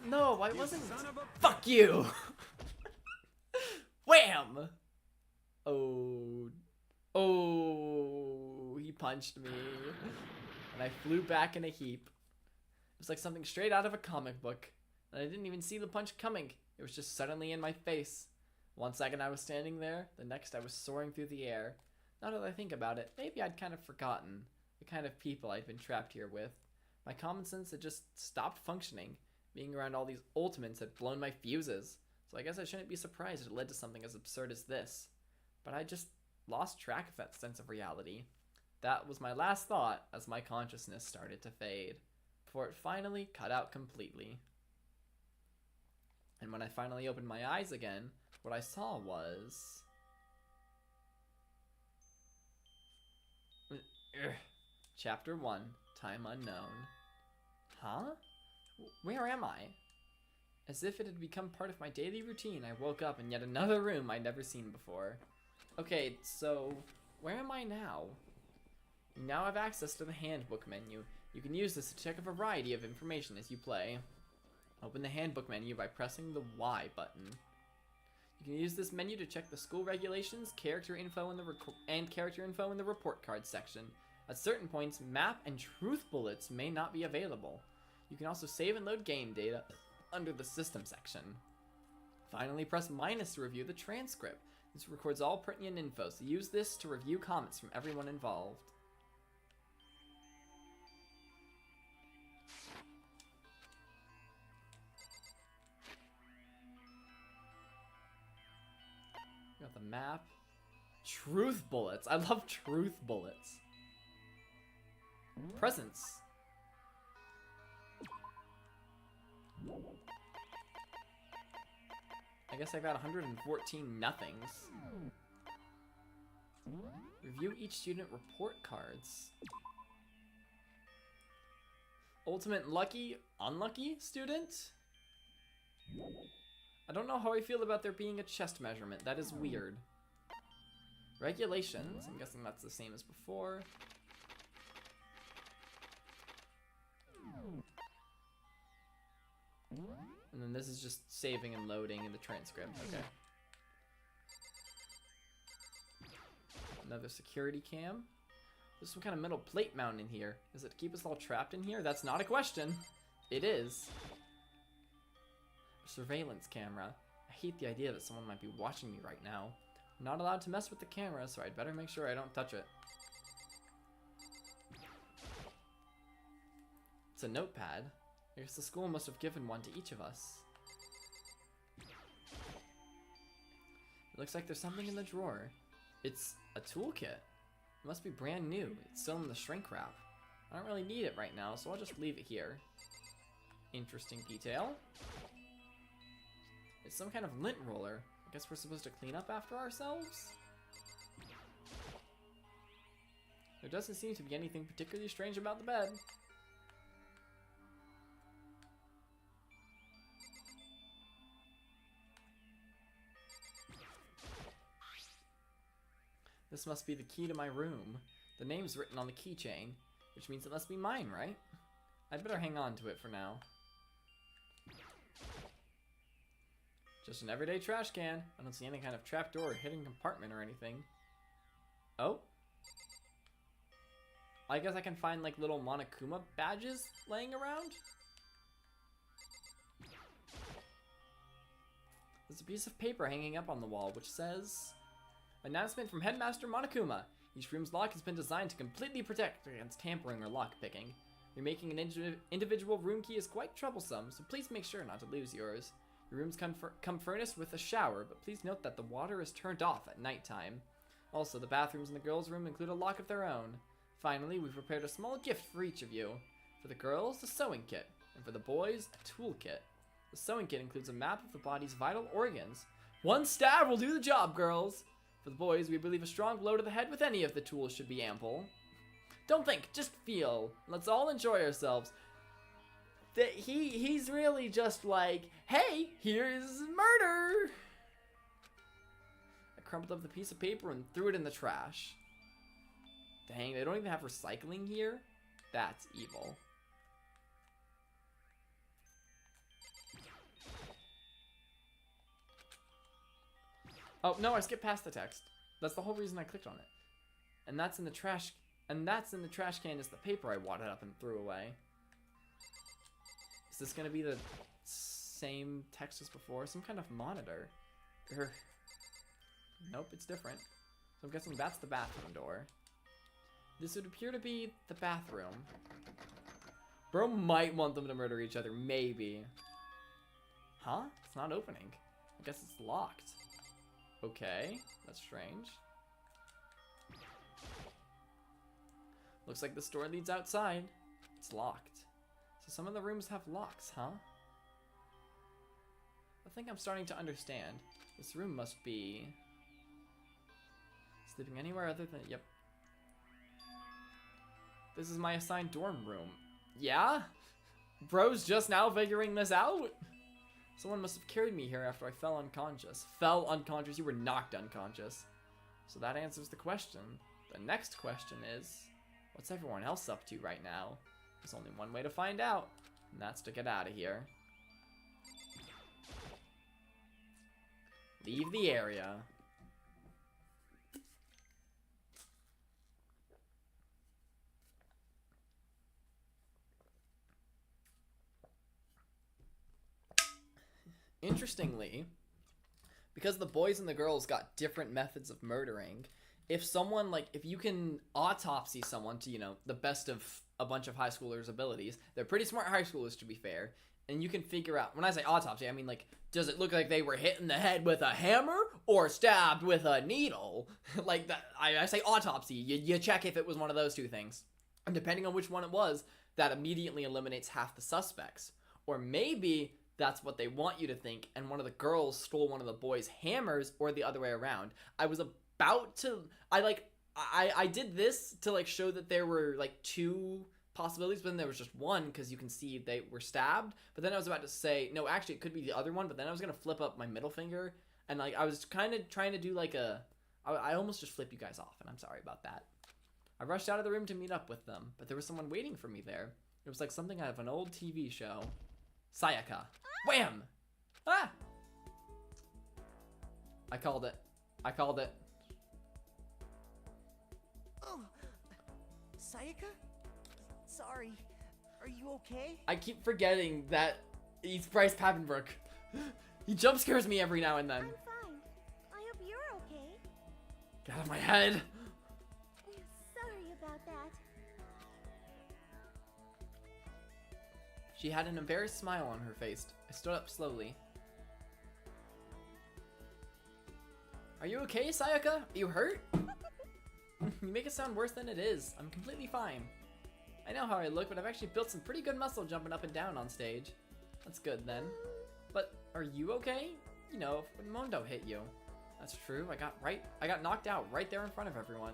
No, I wasn't. Fuck you! Wham! Oh. Oh, he punched me. And I flew back in a heap. It was like something straight out of a comic book. And I didn't even see the punch coming. It was just suddenly in my face. 1 second I was standing there, the next I was soaring through the air. Now that I think about it, maybe I'd kind of forgotten the kind of people I'd been trapped here with. My common sense had just stopped functioning. Being around all these ultimates had blown my fuses. So I guess I shouldn't be surprised it led to something as absurd as this. But I just lost track of that sense of reality. That was my last thought as my consciousness started to fade, before it finally cut out completely. And when I finally opened my eyes again, what I saw was... Chapter 1, Time Unknown. Huh? Where am I? As if it had become part of my daily routine, I woke up in yet another room I'd never seen before. Okay, so where am I now? You now have access to the handbook menu. You can use this to check a variety of information as you play. Open the handbook menu by pressing the Y button. You can use this menu to check the school regulations, character info in the report card section. At certain points, map and truth bullets may not be available. You can also save and load game data under the system section. Finally, press minus to review the transcript. This records all pertinent info, so use this to review comments from everyone involved. We got the map. Truth bullets. I love truth bullets. Presents. I guess I got 114 nothings. Review each student report cards. Ultimate lucky, unlucky student? I don't know how I feel about there being a chest measurement. That is weird. Regulations. I'm guessing that's the same as before. And then this is just saving and loading in the transcript. Okay. Another security cam. There's some kind of metal plate mounted in here. Does it keep us all trapped in here? That's not a question. It is. A surveillance camera. I hate the idea that someone might be watching me right now. I'm not allowed to mess with the camera, so I'd better make sure I don't touch it. It's a notepad. I guess the school must have given one to each of us. It looks like there's something in the drawer. It's a toolkit. It must be brand new. It's still in the shrink wrap. I don't really need it right now, so I'll just leave it here. Interesting detail. It's some kind of lint roller. I guess we're supposed to clean up after ourselves? There doesn't seem to be anything particularly strange about the bed. This must be the key to my room. The name's written on the keychain, which means it must be mine, right? I'd better hang on to it for now. Just an everyday trash can. I don't see any kind of trapdoor or hidden compartment or anything. Oh? I guess I can find like little Monokuma badges laying around? There's a piece of paper hanging up on the wall which says... Announcement from Headmaster Monokuma. Each room's lock has been designed to completely protect against tampering or lockpicking. Remaking an individual room key is quite troublesome, so please make sure not to lose yours. Your rooms come furnished with a shower, but please note that the water is turned off at nighttime. Also, the bathrooms in the girls' room include a lock of their own. Finally, we've prepared a small gift for each of you. For the girls, a sewing kit, and for the boys, a toolkit. The sewing kit includes a map of the body's vital organs. One stab will do the job, girls! For the boys, we believe a strong blow to the head with any of the tools should be ample. Don't think, just feel. Let's all enjoy ourselves. He's really just like, hey, here's murder! I crumpled up the piece of paper and threw it in the trash. Dang, they don't even have recycling here? That's evil. Oh, no, I skipped past the text. That's the whole reason I clicked on it. And that's in the trash can is the paper I wadded up and threw away. Is this gonna be the same text as before? Some kind of monitor. Nope, it's different. So I'm guessing that's the bathroom door. This would appear to be the bathroom. Bro might want them to murder each other, maybe. Huh? It's not opening. I guess it's locked. Okay, that's strange. Looks like this door leads outside. It's locked. So some of the rooms have locks, huh? I think I'm starting to understand. This room must be... sleeping anywhere other than... Yep. This is my assigned dorm room. Yeah? Bro's just now figuring this out? Someone must have carried me here after I fell unconscious. Fell unconscious? You were knocked unconscious. So that answers the question. The next question is, what's everyone else up to right now? There's only one way to find out, and that's to get out of here. Leave the area. Interestingly, because the boys and the girls got different methods of murdering, if someone, like, if you can autopsy someone to, you know, the best of a bunch of high schoolers' abilities, they're pretty smart high schoolers to be fair, and you can figure out, when I say autopsy, I mean, like, does it look like they were hit in the head with a hammer or stabbed with a needle? Like, that, I say autopsy, you check if it was one of those two things. And depending on which one it was, that immediately eliminates half the suspects. Or maybe that's what they want you to think, and one of the girls stole one of the boys' hammers, or the other way around. I was about to... I did this to, like, show that there were, like, two possibilities, but then there was just one because you can see they were stabbed. But then I was about to say, no, actually it could be the other one, but then I was going to flip up my middle finger, and like I was kind of trying to do like I almost just flipped you guys off, and I'm sorry about that. I rushed out of the room to meet up with them, but there was someone waiting for me there. It was like something out of an old TV show. Sayaka. Wham! Ah! I called it. I called it. Oh, Sayaka? Sorry. Are you okay? I keep forgetting that he's Bryce Papenbrook. He jump scares me every now and then. I'm fine. I hope you're okay. Get out of my head. Sorry about that. She had an embarrassed smile on her face. I stood up slowly. Are you okay, Sayaka? Are you hurt? You make it sound worse than it is. I'm completely fine. I know how I look, but I've actually built some pretty good muscle jumping up and down on stage. That's good then. But are you okay? You know, when Mondo hit you. That's true. I got knocked out right there in front of everyone.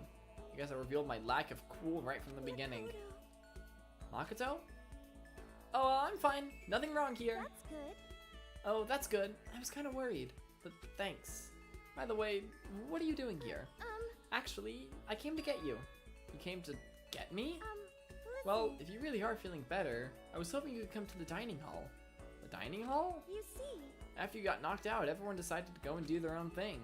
I guess I revealed my lack of cool right from the beginning. Makoto? Oh, I'm fine. Nothing wrong here. That's good. Oh, that's good. I was kind of worried, but thanks. By the way, what are you doing here? Actually, I came to get you. You came to get me? Well, if you really are feeling better, I was hoping you could come to the dining hall. The dining hall? You see. After you got knocked out, everyone decided to go and do their own thing.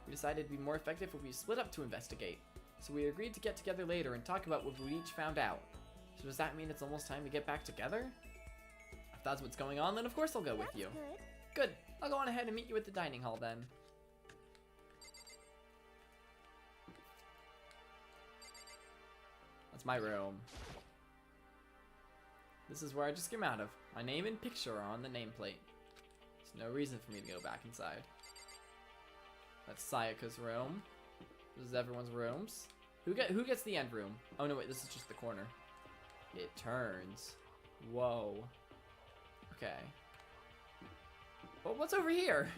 We decided it'd be more effective if we split up to investigate. So we agreed to get together later and talk about what we each found out. So does that mean it's almost time to get back together? If that's what's going on, then of course I'll go with you. Good. I'll go on ahead and meet you at the dining hall then. That's my room. This is where I just came out of. My name and picture are on the nameplate. There's no reason for me to go back inside. That's Sayaka's room. This is everyone's rooms. Who gets the end room? Oh no, wait, this is just the corner. It turns. Whoa. Okay. Well, what's over here?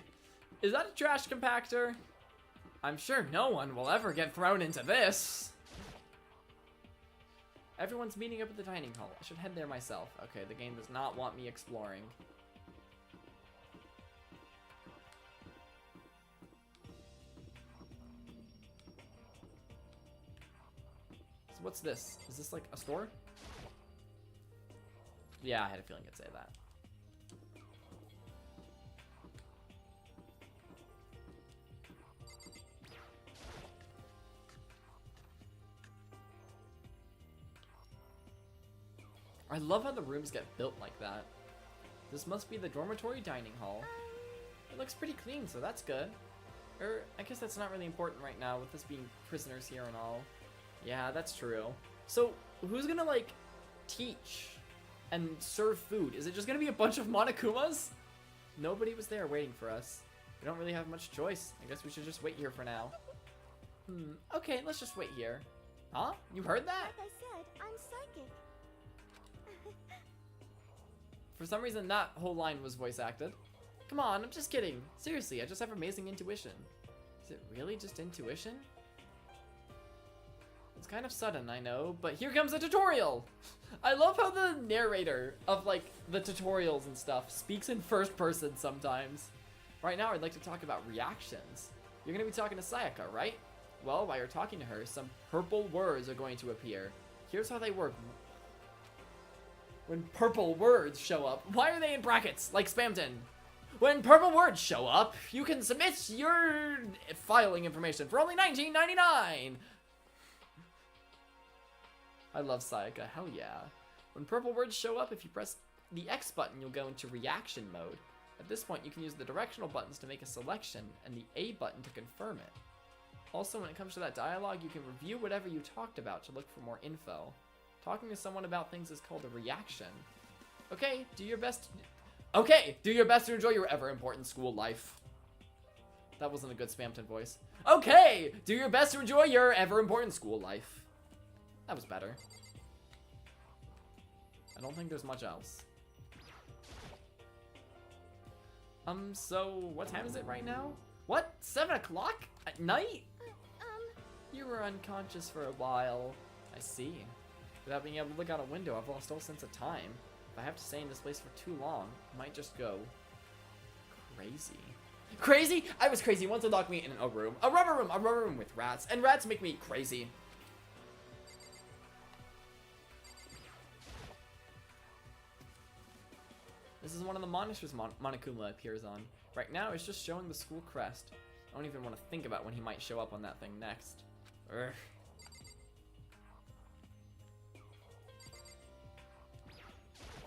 Is that a trash compactor? I'm sure no one will ever get thrown into this. Everyone's meeting up at the dining hall. I should head there myself. Okay, the game does not want me exploring. So what's this? Is this like a store? Yeah, I had a feeling it'd say that. I love how the rooms get built like that. This must be the dormitory dining hall. It looks pretty clean, so that's good. I guess that's not really important right now with us being prisoners here and all. Yeah, that's true. So, who's gonna, like, teach and serve food? Is it just gonna be a bunch of Monokumas? Nobody was there waiting for us. We don't really have much choice. I guess we should just wait here for now. Okay, let's just wait here. Huh? You heard that? Like I said, I'm psychic. For some reason, that whole line was voice acted. Come on, I'm just kidding. Seriously, I just have amazing intuition. Is it really just intuition? It's kind of sudden, I know, but here comes a tutorial! I love how the narrator of, like, the tutorials and stuff speaks in first person sometimes. Right now, I'd like to talk about reactions. You're gonna be talking to Sayaka, right? Well, while you're talking to her, some purple words are going to appear. Here's how they work. When purple words show up, why are they in brackets, like Spamton? When purple words show up, you can submit your filing information for only $19.99. I love Sayaka, hell yeah. When purple words show up, if you press the X button, you'll go into reaction mode. At this point, you can use the directional buttons to make a selection and the A button to confirm it. Also, when it comes to that dialogue, you can review whatever you talked about to look for more info. Talking to someone about things is called a reaction. Okay, do your best to enjoy your ever-important school life. That wasn't a good Spamton voice. Okay, do your best to enjoy your ever-important school life. That was better. I don't think there's much else. So what time is it right now? What? 7 o'clock at night? You were unconscious for a while. I see. Without being able to look out a window, I've lost all sense of time. If I have to stay in this place for too long, I might just go crazy. Crazy? I was crazy once it locked me in a room. A rubber room with rats. And rats make me crazy. This is one of the monsters Monokuma appears on. Right now, it's just showing the school crest. I don't even want to think about when he might show up on that thing next. Urgh.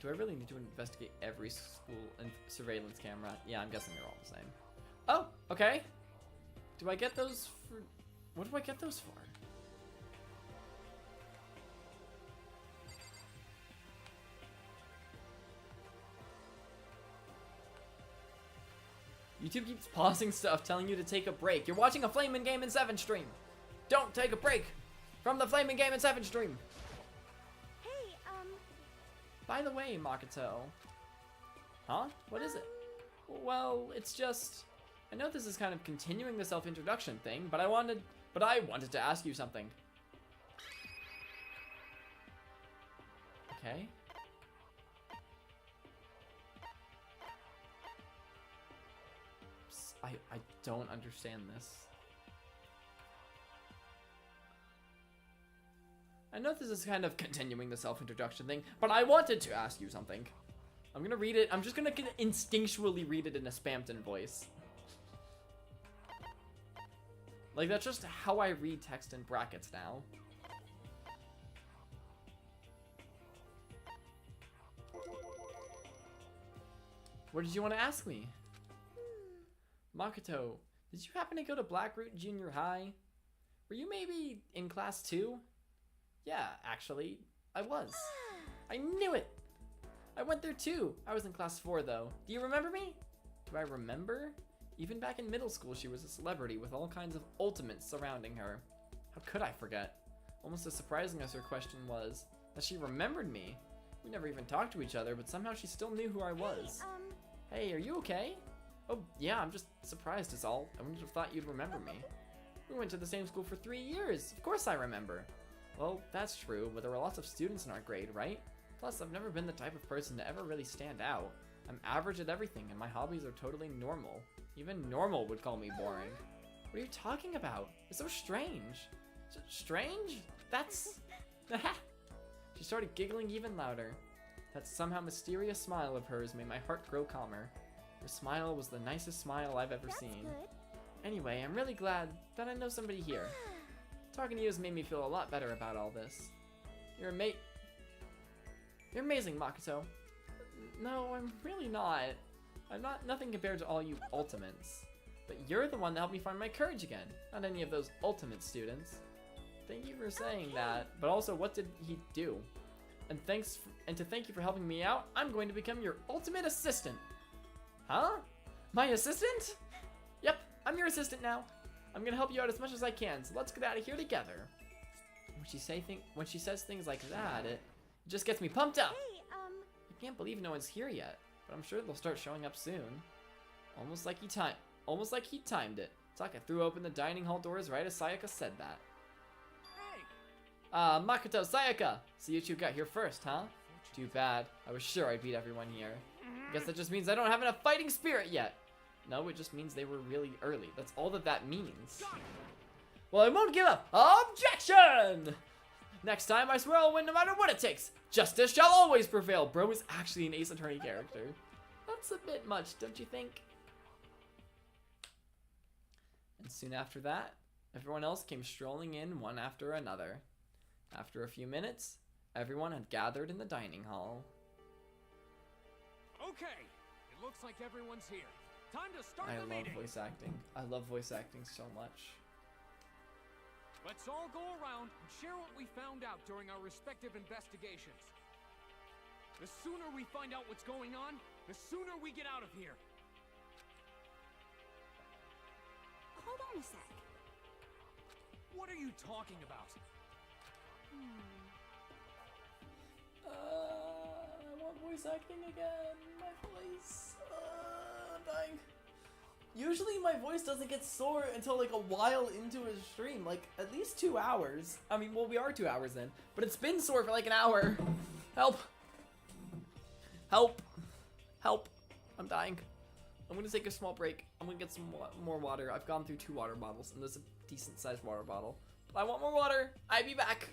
Do I really need to investigate every school and surveillance camera? Yeah, I'm guessing they're all the same. Oh, okay. Do I get those for... What do I get those for? YouTube keeps pausing stuff, telling you to take a break. You're watching a Flamin' Game in 7 stream. Don't take a break from the Flamin' Game in 7 stream. Hey, By the way, Makoto. Huh? What is it? Well, it's just... I know this is kind of continuing the self-introduction thing, but I wanted to ask you something. Okay. I don't understand this. I know this is kind of continuing the self-introduction thing, but I wanted to ask you something. I'm gonna read it. I'm just gonna instinctually read it in a Spamton voice. Like, that's just how I read text in brackets now. What did you want to ask me? Makoto, did you happen to go to Blackroot Junior High? Were you maybe in class 2? Yeah, actually, I was. I knew it! I went there too. I was in class 4 though. Do you remember me? Do I remember? Even back in middle school, she was a celebrity with all kinds of ultimates surrounding her. How could I forget? Almost as surprising as her question was, that she remembered me. We never even talked to each other, but somehow she still knew who I was. Hey, are you okay? Oh, yeah, I'm just surprised is all. I wouldn't have thought you'd remember me. We went to the same school for 3 years. Of course I remember. Well, that's true, but there were lots of students in our grade, right? Plus, I've never been the type of person to ever really stand out. I'm average at everything, and my hobbies are totally normal. Even normal would call me boring. What are you talking about? It's so strange. Strange? That's... She started giggling even louder. That somehow mysterious smile of hers made my heart grow calmer. Her smile was the nicest smile I've ever seen. Good. Anyway, I'm really glad that I know somebody here. Talking to you has made me feel a lot better about all this. You're amazing, Makoto. No, I'm really not. I'm nothing compared to all you ultimates. But you're the one that helped me find my courage again, not any of those ultimate students. Thank you for saying that, but also what did he do? And to thank you for helping me out, I'm going to become your ultimate assistant. Huh? My assistant? Yep, I'm your assistant now. I'm gonna help you out as much as I can, so let's get out of here together. When she says things like that, it just gets me pumped up. Hey, I can't believe no one's here yet, but I'm sure they'll start showing up soon. Almost like he timed it. Taka threw open the dining hall doors right as Sayaka said that. Makoto, Sayaka! So you two got here first, huh? Too bad. I was sure I'd beat everyone here. Guess that just means I don't have enough fighting spirit yet. No, it just means they were really early. That's all that means. Well, I won't give up. Objection! Next time, I swear I'll win no matter what it takes. Justice shall always prevail. Bro is actually an Ace Attorney character. That's a bit much, don't you think? And soon after that, everyone else came strolling in one after another. After a few minutes, everyone had gathered in the dining hall. Okay, it looks like everyone's here. Time to start I the love meeting. voice acting. I love voice acting so much. Let's all go around and share what we found out during our respective investigations. The sooner we find out what's going on, the sooner we get out of here. Hold on a sec. What are you talking about? I want voice acting again. My voice. I'm dying. Usually my voice doesn't get sore until like a while into a stream, like at least 2 hours. I mean, well, we are 2 hours in, but it's been sore for like an hour. Help. Help. Help. I'm dying. I'm gonna take a small break. I'm gonna get some more water. I've gone through 2 water bottles, and there's a decent sized water bottle. But I want more water. I'll be back.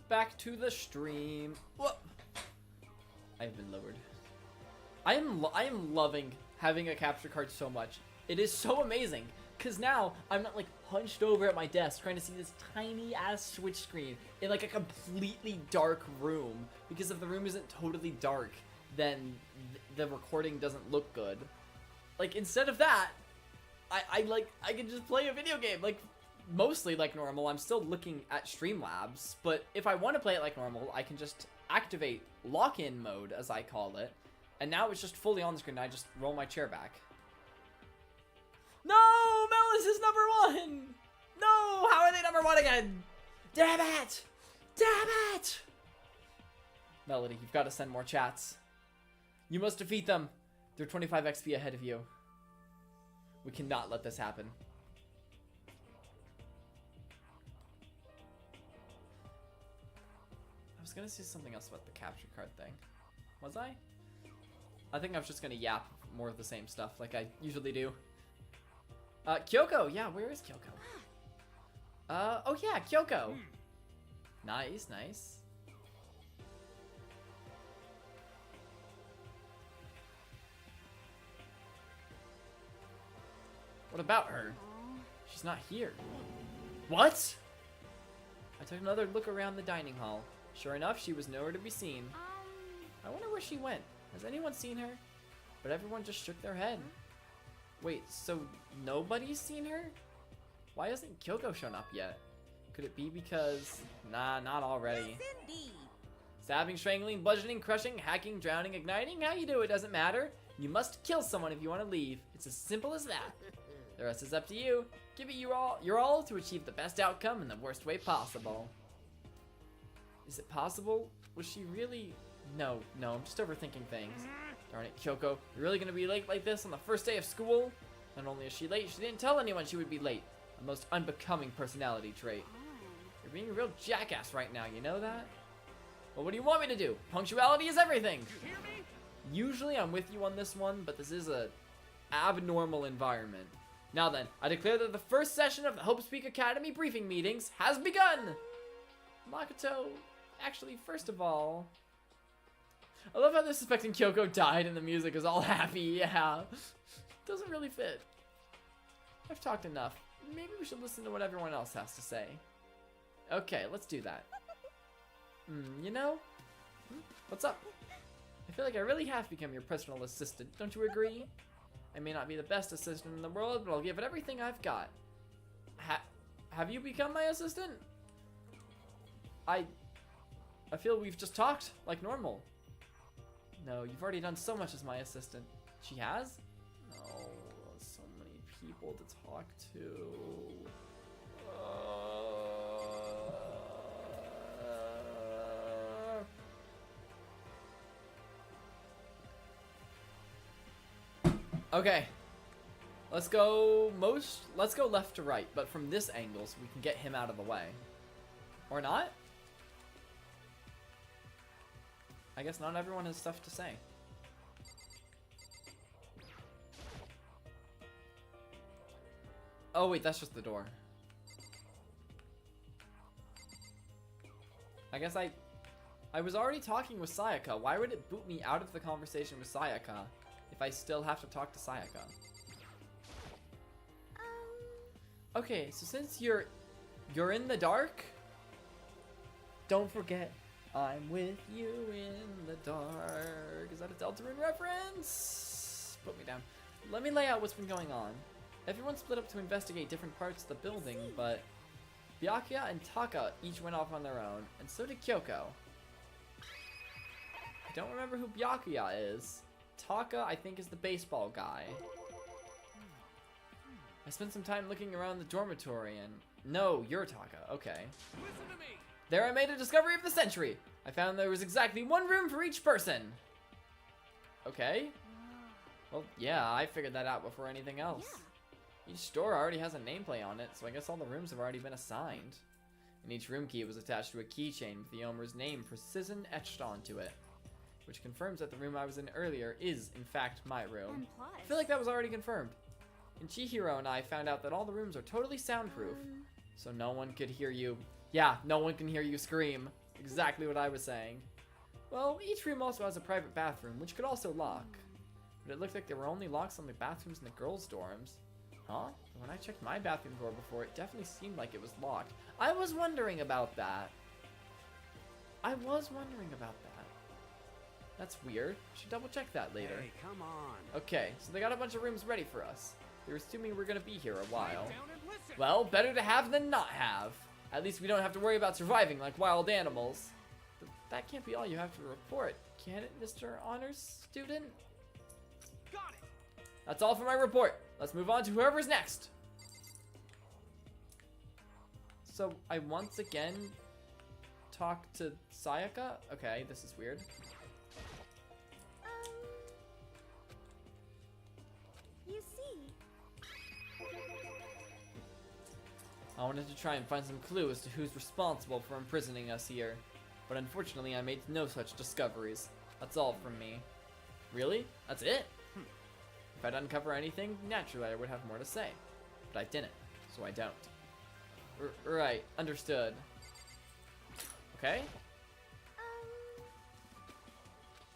Back to the stream. Whoa. I've been lowered. I am loving having a capture card so much. It is so amazing because now I'm not like hunched over at my desk trying to see this tiny ass Switch screen in like a completely dark room, because if the room isn't totally dark, then the recording doesn't look good. Like instead of that, I can just play a video game like mostly like normal. I'm still looking at Streamlabs, but if I want to play it like normal, I can just activate lock-in mode, as I call it, and now it's just fully on the screen. I just roll my chair back. No, Melis is #1. No, how are they #1 again? Damn it! Damn it! Melody, you've got to send more chats. You must defeat them. They're 25 XP ahead of you. We cannot let this happen. I was gonna say something else about the capture card thing. Was I? I think I was just gonna yap more of the same stuff like I usually do. Kyoko! Yeah, where is Kyoko? Oh yeah, Kyoko! Nice, nice. What about her? She's not here. What? I took another look around the dining hall. Sure enough, she was nowhere to be seen. I wonder where she went. Has anyone seen her? But everyone just shook their head. Wait, so nobody's seen her? Why hasn't Kyoko shown up yet? Could it be because... Nah, not already. Yes, indeed. Stabbing, strangling, bludgeoning, crushing, hacking, drowning, igniting. How you do it doesn't matter. You must kill someone if you want to leave. It's as simple as that. The rest is up to you. Give it your all to achieve the best outcome in the worst way possible. Is it possible? Was she really? No, I'm just overthinking things. Darn it, Kyoko. You're really gonna be late like this on the first day of school? Not only is she late, she didn't tell anyone she would be late. A most unbecoming personality trait. You're being a real jackass right now, you know that? Well, what do you want me to do? Punctuality is everything! Usually I'm with you on this one, but this is a abnormal environment. Now then, I declare that the first session of the Hope Speak Academy briefing meetings has begun! Makoto, actually, first of all... I love how they're suspecting Kyoko died and the music is all happy, yeah. Doesn't really fit. I've talked enough. Maybe we should listen to what everyone else has to say. Okay, let's do that. You know? What's up? I feel like I really have become your personal assistant, don't you agree? I may not be the best assistant in the world, but I'll give it everything I've got. Have you become my assistant? I feel we've just talked like normal. No, you've already done so much as my assistant. She has? No, so many people to talk to. Okay. Let's go left to right, but from this angle so we can get him out of the way. Or not? I guess not everyone has stuff to say. Oh wait, that's just the door. I guess I was already talking with Sayaka. Why would it boot me out of the conversation with Sayaka if I still have to talk to Sayaka? Okay, so since you're in the dark, don't forget I'm with you in the dark. Is that a Deltarune reference? Put me down. Let me lay out what's been going on. Everyone split up to investigate different parts of the building, but Byakuya and Taka each went off on their own, and so did Kyoko. I don't remember who Byakuya is. Taka, I think, is the baseball guy. I spent some time looking around the dormitory and... No, you're Taka. Okay. Listen to me. There I made a discovery of the century. I found there was exactly one room for each person. Okay. Well, yeah, I figured that out before anything else. Yeah. Each store already has a nameplate on it, so I guess all the rooms have already been assigned. And each room key was attached to a keychain with the owner's name precision etched onto it, which confirms that the room I was in earlier is, in fact, my room. I feel like that was already confirmed. And Chihiro and I found out that all the rooms are totally soundproof, so no one could hear you. Yeah, no one can hear you scream. Exactly what I was saying. Well, each room also has a private bathroom, which could also lock. But it looked like there were only locks on the bathrooms in the girls' dorms. Huh? When I checked my bathroom door before, it definitely seemed like it was locked. I was wondering about that. That's weird. I should double check that later. Hey, come on. Okay, so they got a bunch of rooms ready for us. They're assuming we're gonna be here a while. Well, better to have than not have. At least we don't have to worry about surviving like wild animals. But that can't be all you have to report, can it, Mr. Honors Student? Got it. That's all for my report. Let's move on to whoever's next. So, I once again talk to Sayaka? Okay, this is weird. You see, I wanted to try and find some clue as to who's responsible for imprisoning us here, but unfortunately I made no such discoveries. That's all from me. Really? That's it? If I'd uncover anything, naturally I would have more to say. But I didn't, so I don't. Right, understood. Okay?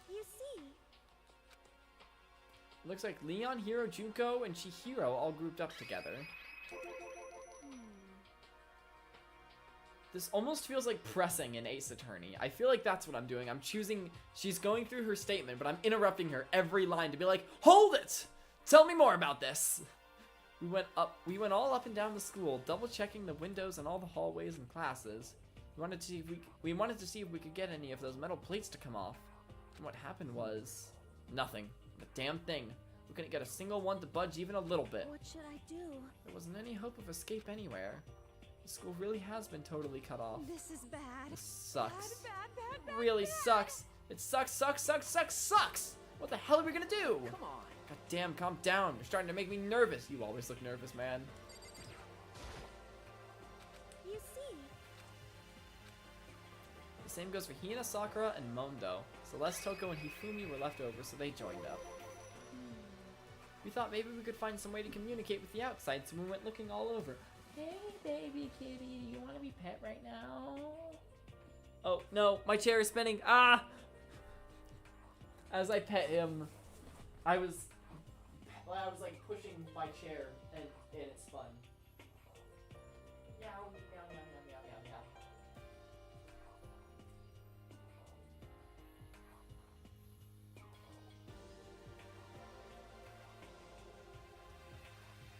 you see, Looks like Leon, Hiro, Junko, and Chihiro all grouped up together. This almost feels like pressing an Ace Attorney. I feel like that's what I'm doing. I'm choosing, she's going through her statement, but I'm interrupting her every line to be like, hold it! Tell me more about this! We went all up and down the school, double checking the windows and all the hallways and classes. We wanted to see if we could get any of those metal plates to come off. And what happened was nothing. The damn thing. We couldn't get a single one to budge even a little bit. What should I do? There wasn't any hope of escape anywhere. The school really has been totally cut off. This is bad. This sucks. Bad, Really sucks. It sucks. What the hell are we gonna do? Come on. God damn, calm down. You're starting to make me nervous. You always look nervous, man. You see. The same goes for Hina, Sakura, and Mondo. Celeste, Toko, and Hifumi were left over, so they joined up. We thought maybe we could find some way to communicate with the outside, so we went looking all over. Hey, baby kitty, do you want to be pet right now? Oh, no, my chair is spinning. Ah! As I pet him, I was like pushing my chair, and it spun. Meow, meow, meow, meow, meow, meow, meow.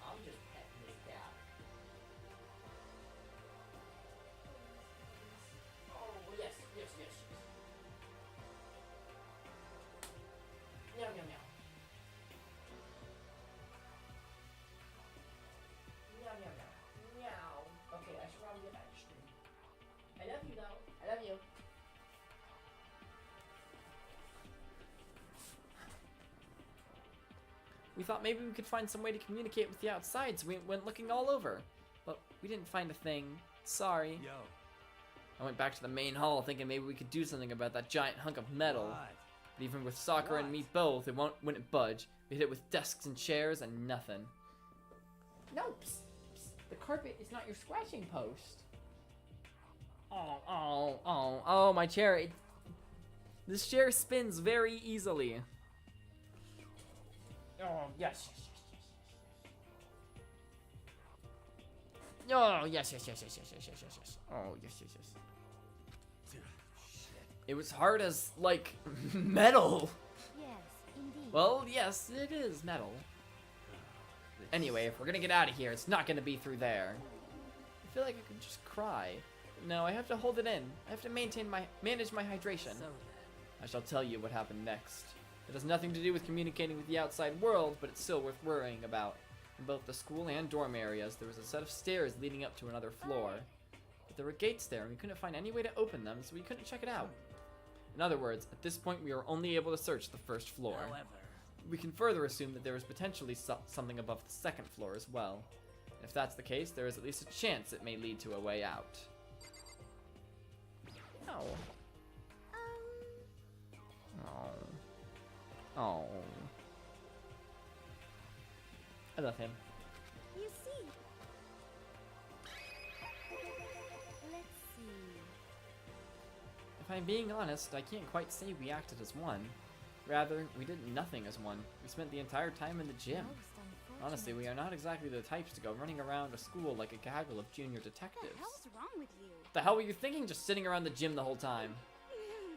I'm just petting this cat. Oh, yes. Meow, meow, meow. Meow, meow, meow. Meow. Okay, I should probably get back to stream. I love you, though. I love you. We thought maybe we could find some way to communicate with the outside, so we went looking all over. But we didn't find a thing. Sorry. Yo. I went back to the main hall thinking maybe we could do something about that giant hunk of metal. But even with Sakura and me both, it wouldn't budge. We hit it with desks and chairs and nothing. No, psst, psst. The carpet is not your scratching post. Oh, my chair. This chair spins very easily. Oh, yes. Oh, yes. Oh, yes. It was hard as, like, metal. Yes, indeed. Well, yes, it is metal. Anyway, if we're gonna get out of here, it's not gonna be through there. I feel like I could just cry. No, I have to hold it in. I have to manage my hydration. I shall tell you what happened next. It has nothing to do with communicating with the outside world, but it's still worth worrying about. In both the school and dorm areas, there was a set of stairs leading up to another floor. But there were gates there, and we couldn't find any way to open them, so we couldn't check it out. In other words, at this point, we were only able to search the first floor. However, we can further assume that there is potentially something above the second floor as well. And if that's the case, there is at least a chance it may lead to a way out. Oh. Oh. I love him. You see. Let's see. If I'm being honest, I can't quite say we acted as one. Rather, we did nothing as one. We spent the entire time in the gym. Honestly, we are not exactly the types to go running around a school like a gaggle of junior detectives. What the hell's wrong with you? The hell were you thinking just sitting around the gym the whole time?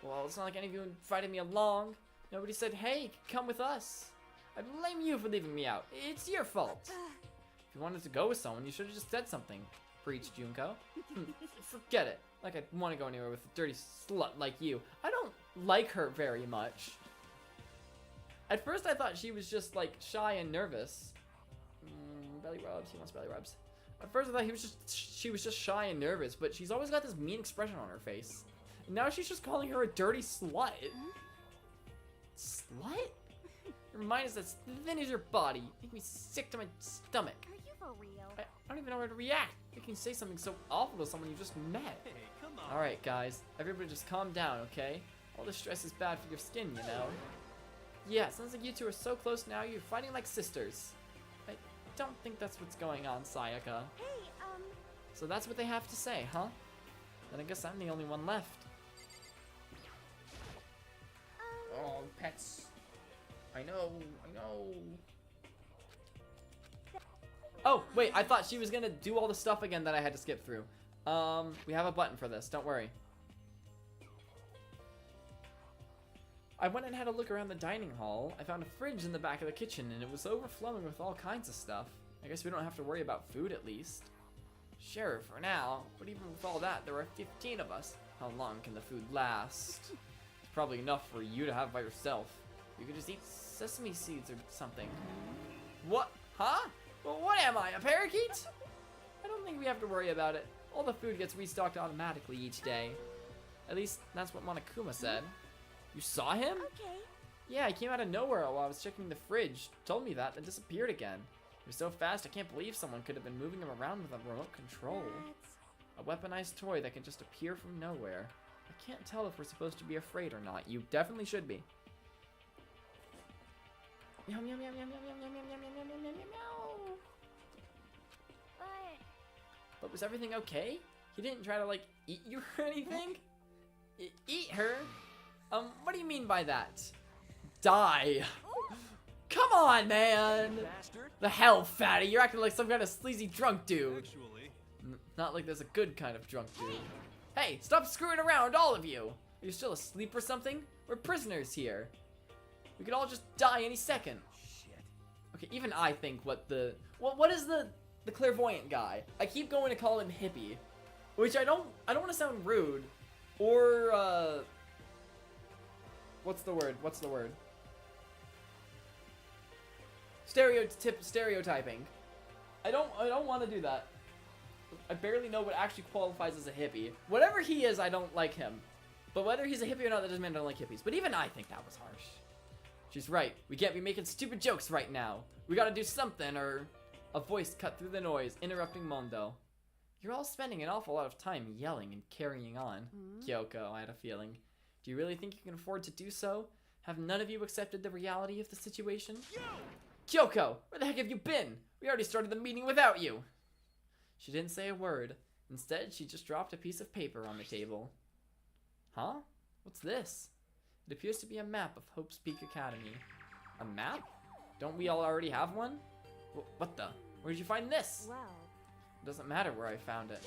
Well, it's not like any of you invited me along. Nobody said, hey, come with us. I blame you for leaving me out. It's your fault. If you wanted to go with someone, you should have just said something. Preached Junko. Forget it. Like I'd want to go anywhere with a dirty slut like you. I don't like her very much. At first I thought she was just like shy and nervous. Belly rubs, he wants belly rubs. At first I thought she was just shy and nervous, but she's always got this mean expression on her face. And now she's just calling her a dirty slut. Slut? Your mind is as thin as your body. Make me sick to my stomach. Are you for real? I don't even know how to react. You can say something so awful to someone you just met. Hey, come on. Alright guys, everybody just calm down, okay? All this stress is bad for your skin, you know? Yeah, sounds like you two are so close now, you're fighting like sisters. I don't think that's what's going on, Sayaka. Hey, So that's what they have to say, huh? Then I guess I'm the only one left. Oh, pets. I know. Oh, wait, I thought she was gonna do all the stuff again that I had to skip through. We have a button for this, don't worry. I went and had a look around the dining hall. I found a fridge in the back of the kitchen, and it was overflowing with all kinds of stuff. I guess we don't have to worry about food, at least. Sure, for now, but even with all that, there are 15 of us. How long can the food last? It's probably enough for you to have by yourself. You could just eat sesame seeds or something. What? Huh? Well, what am I, a parakeet? I don't think we have to worry about it. All the food gets restocked automatically each day. At least, that's what Monokuma said. You saw him? Okay. Yeah, he came out of nowhere while I was checking the fridge. Told me that, then disappeared again. He was so fast, I can't believe someone could have been moving him around with a remote control. A weaponized toy that can just appear from nowhere. I can't tell if we're supposed to be afraid or not. You definitely should be. Yum, yum, yum, yum, yum, yum, yum, yum, yum, yum, yum, yum, yum. But was everything okay? He didn't try to, like, eat you or anything? Eat her? What do you mean by that? Die. Come on, man. The hell, fatty. You're acting like some kind of sleazy drunk dude. Actually. Not like there's a good kind of drunk dude. Hey, stop screwing around, all of you. Are you still asleep or something? We're prisoners here. We could all just die any second. Shit. Okay, even I think what is the clairvoyant guy? I keep going to call him hippie, which I don't want to sound rude, or what's the word? Stereotyping. I don't want to do that. I barely know what actually qualifies as a hippie. Whatever he is, I don't like him. But whether he's a hippie or not, that doesn't mean I don't like hippies. But even I think that was harsh. She's right. We can't be making stupid jokes right now. We gotta do something, or... A voice cut through the noise, interrupting Mondo. You're all spending an awful lot of time yelling and carrying on. Kyoko, I had a feeling. Do you really think you can afford to do so? Have none of you accepted the reality of the situation? Kyoko, where the heck have you been? We already started the meeting without you. She didn't say a word. Instead, she just dropped a piece of paper on the table. Huh? What's this? It appears to be a map of Hope's Peak Academy. A map? Don't we all already have one? What the? Where did you find this? Well. It doesn't matter where I found it.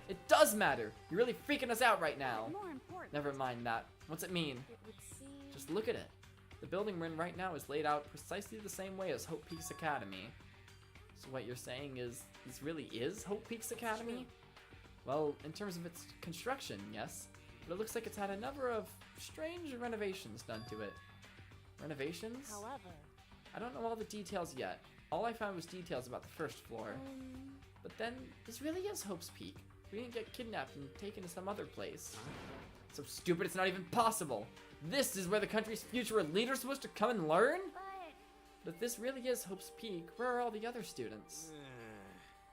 It does matter! You're really freaking us out right now. More important. Never mind that. What's it mean? It would seem... Just look at it. The building we're in right now is laid out precisely the same way as Hope Peaks Academy. So what you're saying is, this really is Hope Peaks Academy? Well, in terms of its construction, yes. But it looks like it's had a number of strange renovations done to it. Renovations? However... I don't know all the details yet. All I found was details about the first floor. But then, this really is Hope's Peak. We didn't get kidnapped and taken to some other place. So stupid it's not even possible. This is where the country's future leaders are supposed to come and learn? But if this really is Hope's Peak, where are all the other students?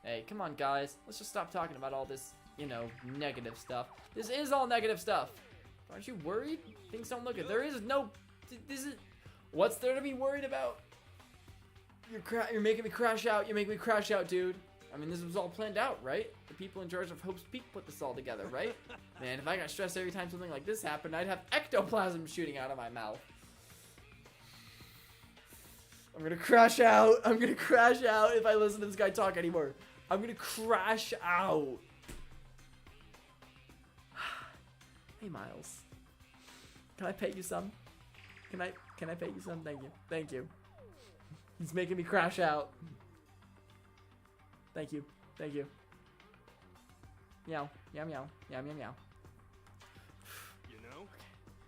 Hey, come on guys. Let's just stop talking about all this, you know, negative stuff. This is all negative stuff. Aren't you worried? Things don't look good. There is no... This is... What's there to be worried about? You're making me crash out. You're making me crash out, dude. I mean, this was all planned out, right? The people in charge of Hope's Peak put this all together, right? Man, if I got stressed every time something like this happened, I'd have ectoplasm shooting out of my mouth. I'm gonna crash out. I'm gonna crash out if I listen to this guy talk anymore. I'm gonna crash out. Hey, Miles. Can I pay you some? Can I pay you some? Thank you. Thank you. He's making me crash out. Thank you. Thank you. Meow. Meow, meow. Meow, meow, meow. You know?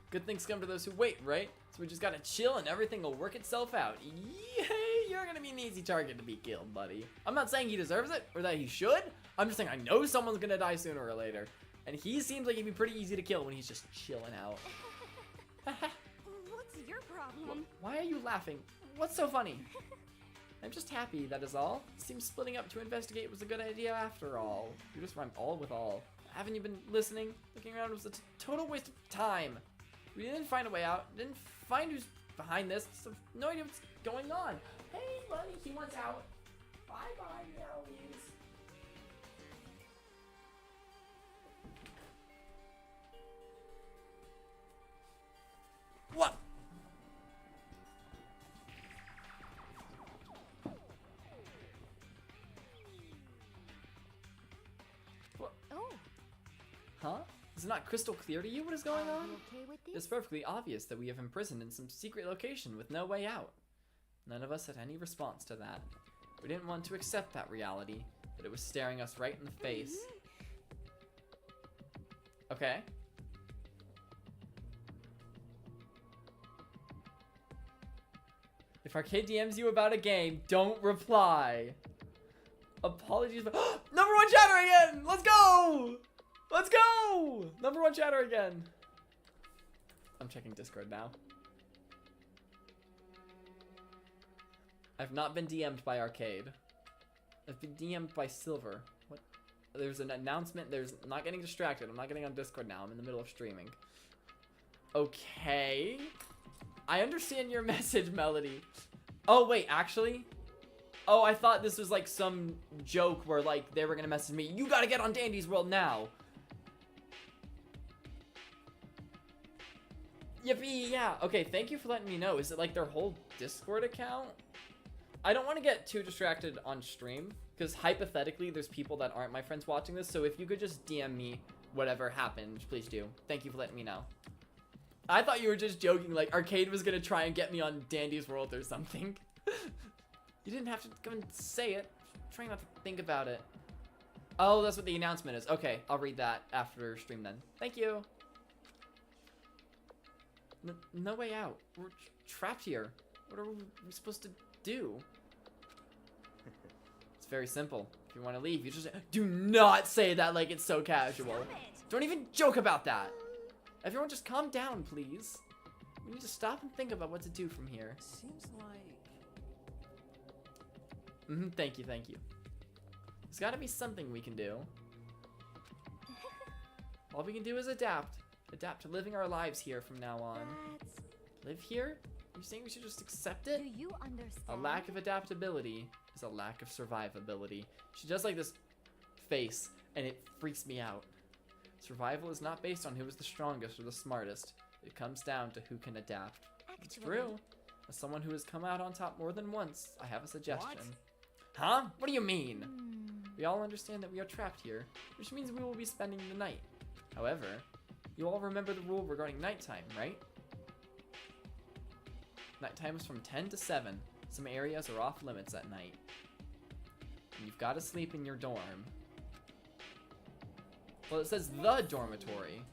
Good things come to those who wait, right? So we just gotta chill and everything will work itself out. Yay! You're gonna be an easy target to be killed, buddy. I'm not saying he deserves it or that he should. I'm just saying I know someone's gonna die sooner or later. And he seems like he'd be pretty easy to kill when he's just chilling out. What's your problem? Why are you laughing? What's so funny? I'm just happy, that is all. Seems splitting up to investigate was a good idea after all. You just rhymed all with all. Haven't you been listening? Looking around was a total waste of time. We didn't find a way out. Didn't find who's behind this. So no idea what's going on. Hey, buddy, he wants out. Bye-bye, Yowies. What? Huh? Is it not crystal clear to you what is going on? Okay with this? It's perfectly obvious that we have imprisoned in some secret location with no way out. None of us had any response to that. We didn't want to accept that reality, but it was staring us right in the face. Okay. If Arcade DMs you about a game, don't reply. Apologies, but number one chatter again! Let's go! Let's go! Number one chatter again. I'm checking Discord now. I've not been DM'd by Arcade. I've been DM'd by Silver. What? There's an announcement. There's not getting distracted. I'm not getting on Discord now. I'm in the middle of streaming. Okay. I understand your message, Melody. Oh, wait, actually? Oh, I thought this was like some joke where like they were gonna message me. You gotta get on Dandy's World now. Yippee, yeah. Okay, thank you for letting me know. Is it like their whole Discord account? I don't want to get too distracted on stream, because hypothetically, there's people that aren't my friends watching this, so if you could just DM me whatever happened, please do. Thank you for letting me know. I thought you were just joking, like Arcade was going to try and get me on Dandy's World or something. You didn't have to go and say it. Try not to think about it. Oh, that's what the announcement is. Okay, I'll read that after stream then. Thank you. No way out. We're trapped here. What are we supposed to do? It's very simple. If you want to leave, you just do not say that like it's so casual. Don't even joke about that. Everyone just calm down, please. We need to stop and think about what to do from here. Seems like... Thank you, thank you. There's gotta be something we can do. All we can do is adapt. Adapt to living our lives here from now on. Live here? Are you saying we should just accept it? Do you understand? A lack of adaptability is a lack of survivability. She does like this face, and it freaks me out. Survival is not based on who is the strongest or the smartest. It comes down to who can adapt. It's true. As someone who has come out on top more than once, I have a suggestion. What? Huh? What do you mean? We all understand that we are trapped here, which means we will be spending the night. However, you all remember the rule regarding nighttime, right? Nighttime is from 10 to 7. Some areas are off limits at night. And you've got to sleep in your dorm. Well, it says the dormitory.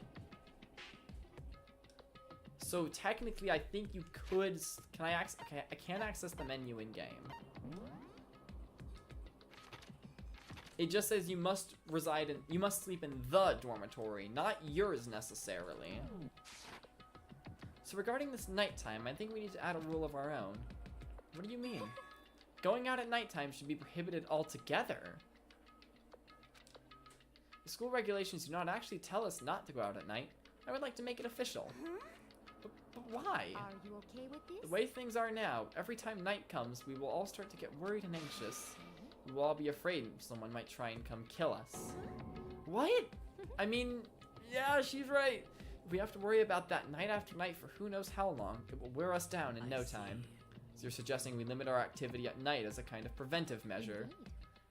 So technically, I think you could. Can I access? Okay, I can't access the menu in game. It just says you must reside in. You must sleep in the dormitory, not yours necessarily. So regarding this nighttime, I think we need to add a rule of our own. What do you mean? Going out at nighttime should be prohibited altogether. The school regulations do not actually tell us not to go out at night. I would like to make it official. But why? Are you okay with this? The way things are now, every time night comes, we will all start to get worried and anxious. We will all be afraid someone might try and come kill us. What? I mean, yeah, she's right. If we have to worry about that night after night for who knows how long, it will wear us down in no time. So you're suggesting we limit our activity at night as a kind of preventive measure.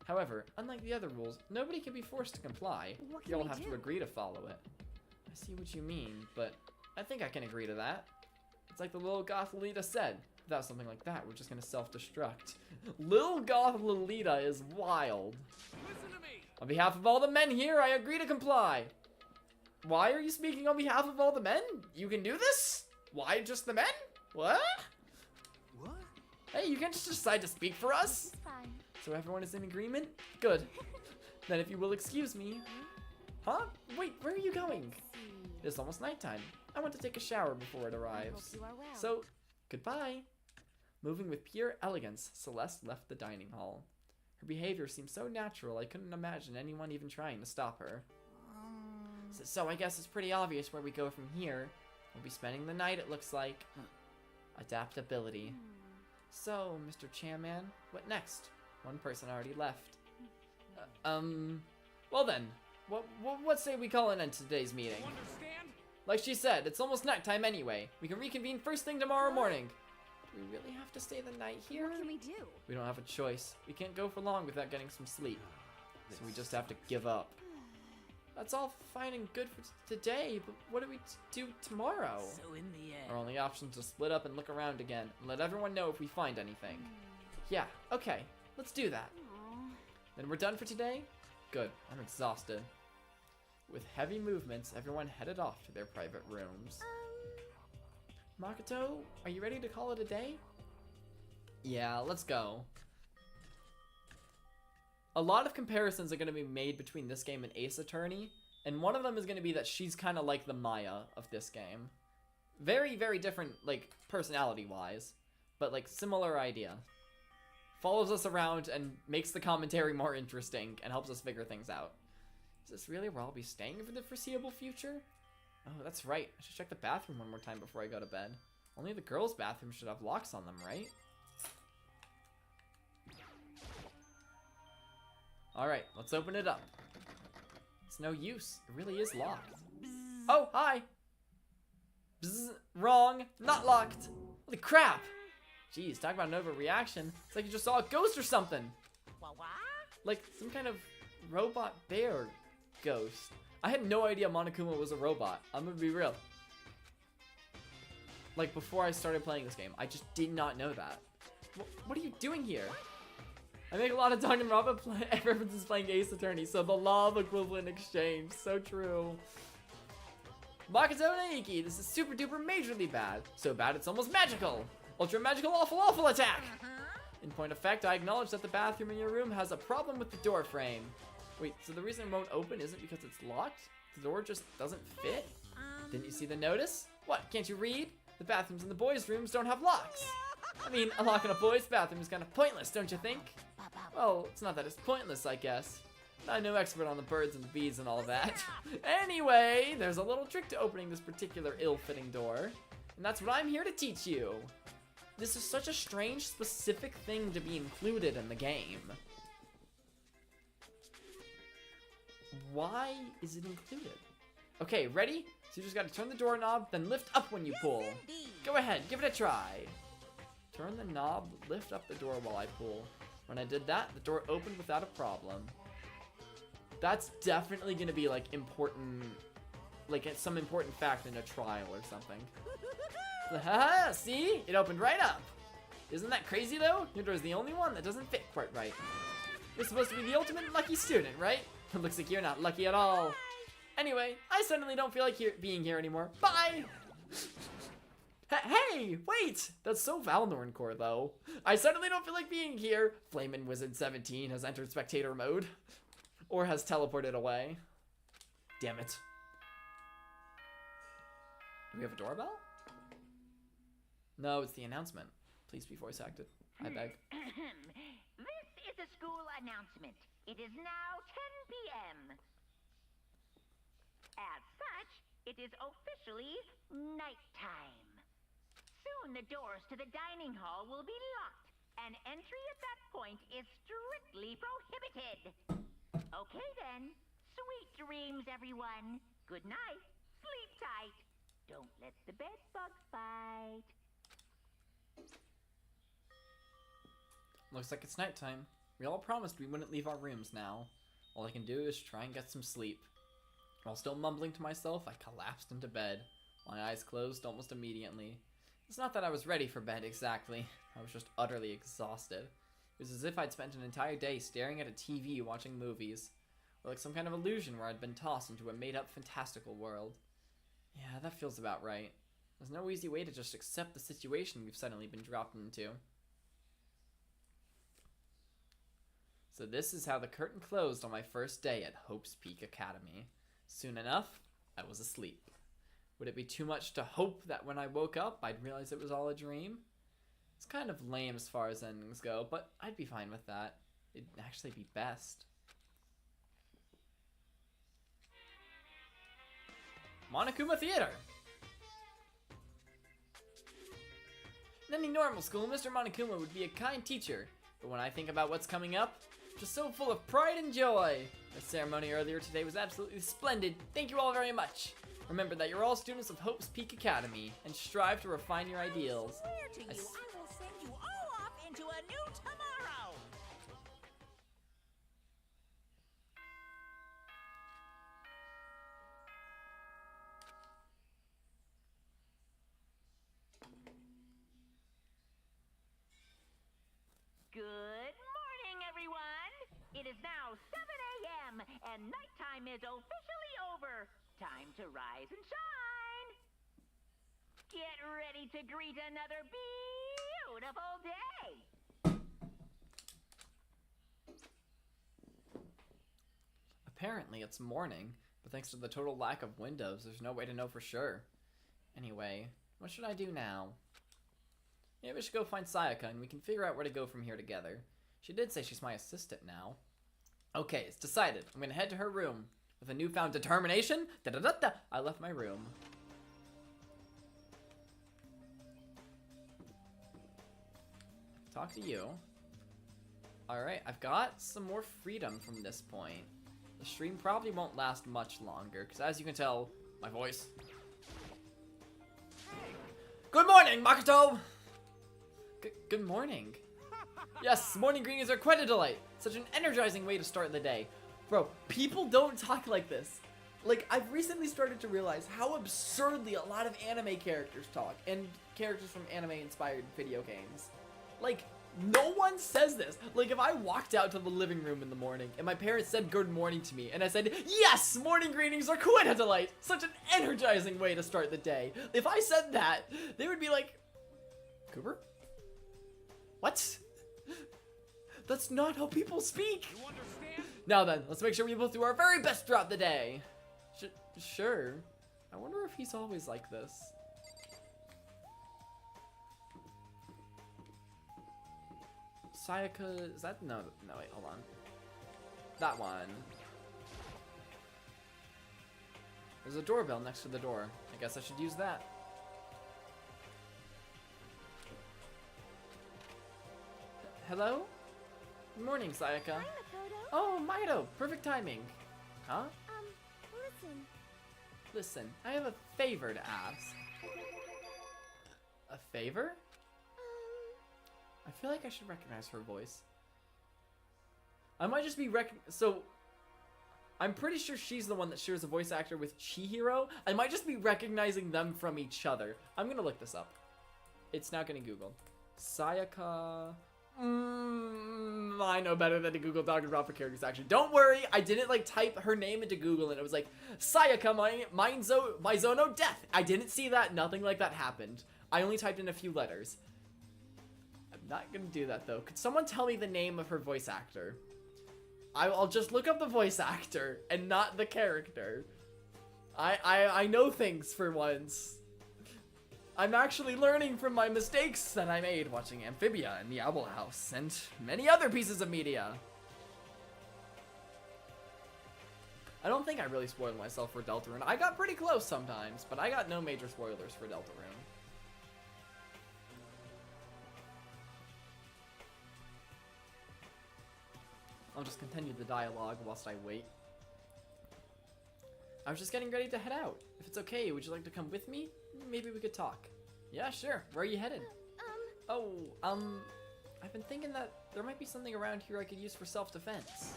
However, unlike the other rules, nobody can be forced to comply. You all have to agree to follow it. I see what you mean, but I think I can agree to that. It's like the little goth Lolita said. Without something like that, we're just gonna self-destruct. Lil goth Lolita is wild. Listen to me. On behalf of all the men here, I agree to comply. Why are you speaking on behalf of all the men? You can do this? Why just the men? What? What? Hey, you can't just decide to speak for us? Fine. So everyone is in agreement? Good. Then if you will excuse me. Huh? Wait, where are you going? It is almost nighttime. I want to take a shower before it arrives. You are well. So, goodbye. Moving with pure elegance, Celeste left the dining hall. Her behavior seemed so natural, I couldn't imagine anyone even trying to stop her. So I guess it's pretty obvious where we go from here. We'll be spending the night, it looks like. Adaptability. So, Mr. Chairman, what next? One person already left. Well then, what say we call an end to today's meeting? Understand? Like she said, it's almost nighttime anyway. We can reconvene first thing tomorrow morning. Do we really have to stay the night here? What can we do? We don't have a choice. We can't go for long without getting some sleep. So we just have to give up. That's all fine and good for today, but what do we do tomorrow? So in the end... Our only option is to split up and look around again, and let everyone know if we find anything. Yeah, okay, let's do that. Then we're done for today? Good, I'm exhausted. With heavy movements, everyone headed off to their private rooms. Makoto, are you ready to call it a day? Yeah, let's go. A lot of comparisons are going to be made between this game and Ace Attorney, and one of them is going to be that she's kind of like the Maya of this game. Very, very different, like, personality-wise, but, like, similar idea. Follows us around and makes the commentary more interesting and helps us figure things out. Is this really where I'll be staying for the foreseeable future? Oh, that's right. I should check the bathroom one more time before I go to bed. Only the girls' bathroom should have locks on them, right? Alright, let's open it up. It's no use. It really is locked. Oh, hi! Bzz, wrong. Not locked. Holy crap! Jeez, talk about an overreaction. It's like you just saw a ghost or something. Like some kind of robot bear ghost. I had no idea Monokuma was a robot. I'm gonna be real. Like before I started playing this game, I just did not know that. What are you doing here? I make a lot of Danganronpa references playing Ace Attorney, so the law of equivalent exchange. So true. Bakuto Naiki, this is super duper majorly bad. So bad it's almost magical. Ultra magical awful attack. In point of fact, I acknowledge that the bathroom in your room has a problem with the door frame. Wait, so the reason it won't open isn't because it's locked? The door just doesn't fit? Didn't you see the notice? What, can't you read? The bathrooms in the boys' rooms don't have locks. I mean, a lock in a boys' bathroom is kind of pointless, don't you think? Well, it's not that it's pointless, I guess. I'm no expert on the birds and the bees and all that. Anyway, there's a little trick to opening this particular ill-fitting door, and that's what I'm here to teach you. This is such a strange, specific thing to be included in the game. Why is it included? Okay, ready? So you just gotta turn the doorknob, then lift up when you pull. Go ahead, give it a try. Turn the knob, lift up the door while I pull. When I did that, the door opened without a problem. That's definitely gonna be like important, like some important fact in a trial or something. Haha, see? It opened right up. Isn't that crazy though? Your door's the only one that doesn't fit quite right. You're supposed to be the ultimate lucky student, right? It looks like you're not lucky at all. Anyway, I suddenly don't feel like being here anymore. Bye! Hey, wait! That's so Valnorncore though. I suddenly don't feel like being here. Flamin' Wizard 17 has entered spectator mode. Or has teleported away. Damn it. Do we have a doorbell? No, it's the announcement. Please be voice acted. I beg. This is a school announcement. It is now 10 p.m. As such, it is officially nighttime. Soon the doors to the dining hall will be locked, and entry at that point is strictly prohibited. Okay then. Sweet dreams, everyone. Good night. Sleep tight. Don't let the bed bugs bite. Looks like it's nighttime. We all promised we wouldn't leave our rooms now. All I can do is try and get some sleep. While still mumbling to myself, I collapsed into bed. My eyes closed almost immediately. It's not that I was ready for bed exactly. I was just utterly exhausted. It was as if I'd spent an entire day staring at a TV watching movies. Or like some kind of illusion where I'd been tossed into a made-up fantastical world. Yeah, that feels about right. There's no easy way to just accept the situation we've suddenly been dropped into. So this is how the curtain closed on my first day at Hope's Peak Academy. Soon enough, I was asleep. Would it be too much to hope that when I woke up, I'd realize it was all a dream? It's kind of lame as far as endings go, but I'd be fine with that. It'd actually be best. Monokuma Theater! In any normal school, Mr. Monokuma would be a kind teacher, but when I think about what's coming up, just so full of pride and joy. The ceremony earlier today was absolutely splendid. Thank you all very much. Remember that you're all students of Hope's Peak Academy, and strive to refine your ideals. I swear to you, I will send you all off into a new tomorrow. Good morning, everyone. It is now 7 a.m. and nighttime is officially over. Time to rise and shine. Get ready to greet another beautiful day. Apparently it's morning, but thanks to the total lack of windows, there's no way to know for sure. Anyway, what should I do now? Maybe I should go find Sayaka and we can figure out where to go from here together. She did say she's my assistant now. Okay, it's decided. I'm gonna head to her room. With a newfound determination, I left my room. Talk to you. Alright, I've got some more freedom from this point. The stream probably won't last much longer, because as you can tell, my voice. Good morning, Makoto! Good morning. Yes, morning greetings are quite a delight. Such an energizing way to start the day. Bro, people don't talk like this. Like, I've recently started to realize how absurdly a lot of anime characters talk, and characters from anime-inspired video games. Like, no one says this. Like, if I walked out to the living room in the morning, and my parents said good morning to me, and I said, yes, morning greetings are quite a delight. Such an energizing way to start the day. If I said that, they would be like, Cooper? What? That's not how people speak. You understand? Now then, let's make sure we both do our very best throughout the day. Sure. I wonder if he's always like this. Sayaka, is that? No, wait, hold on. That one. There's a doorbell next to the door. I guess I should use that. Hello? Good morning, Sayaka. Hi, Makoto. Oh, Mido. Perfect timing. Huh? Listen. Listen, I have a favor to ask. A favor? I feel like I should recognize her voice. I might just be so I'm pretty sure she's the one that shares a voice actor with Chihiro. I might just be recognizing them from each other. I'm gonna look this up. It's now getting Googled. Sayaka. I know better than to Google Danganronpa characters, actually. Don't worry, I didn't like type her name into Google and it was like, Sayaka Maizono Death. I didn't see that, nothing like that happened. I only typed in a few letters. I'm not gonna do that though. Could someone tell me the name of her voice actor? I'll just look up the voice actor and not the character. I know things for once. I'm actually learning from my mistakes that I made watching Amphibia and the Owl House and many other pieces of media. I don't think I really spoiled myself for Deltarune. I got pretty close sometimes, but I got no major spoilers for Deltarune. I'll just continue the dialogue whilst I wait. I was just getting ready to head out. If it's okay, would you like to come with me? Maybe we could talk. Yeah, sure. Where are you headed? I've been thinking that there might be something around here I could use for self-defense.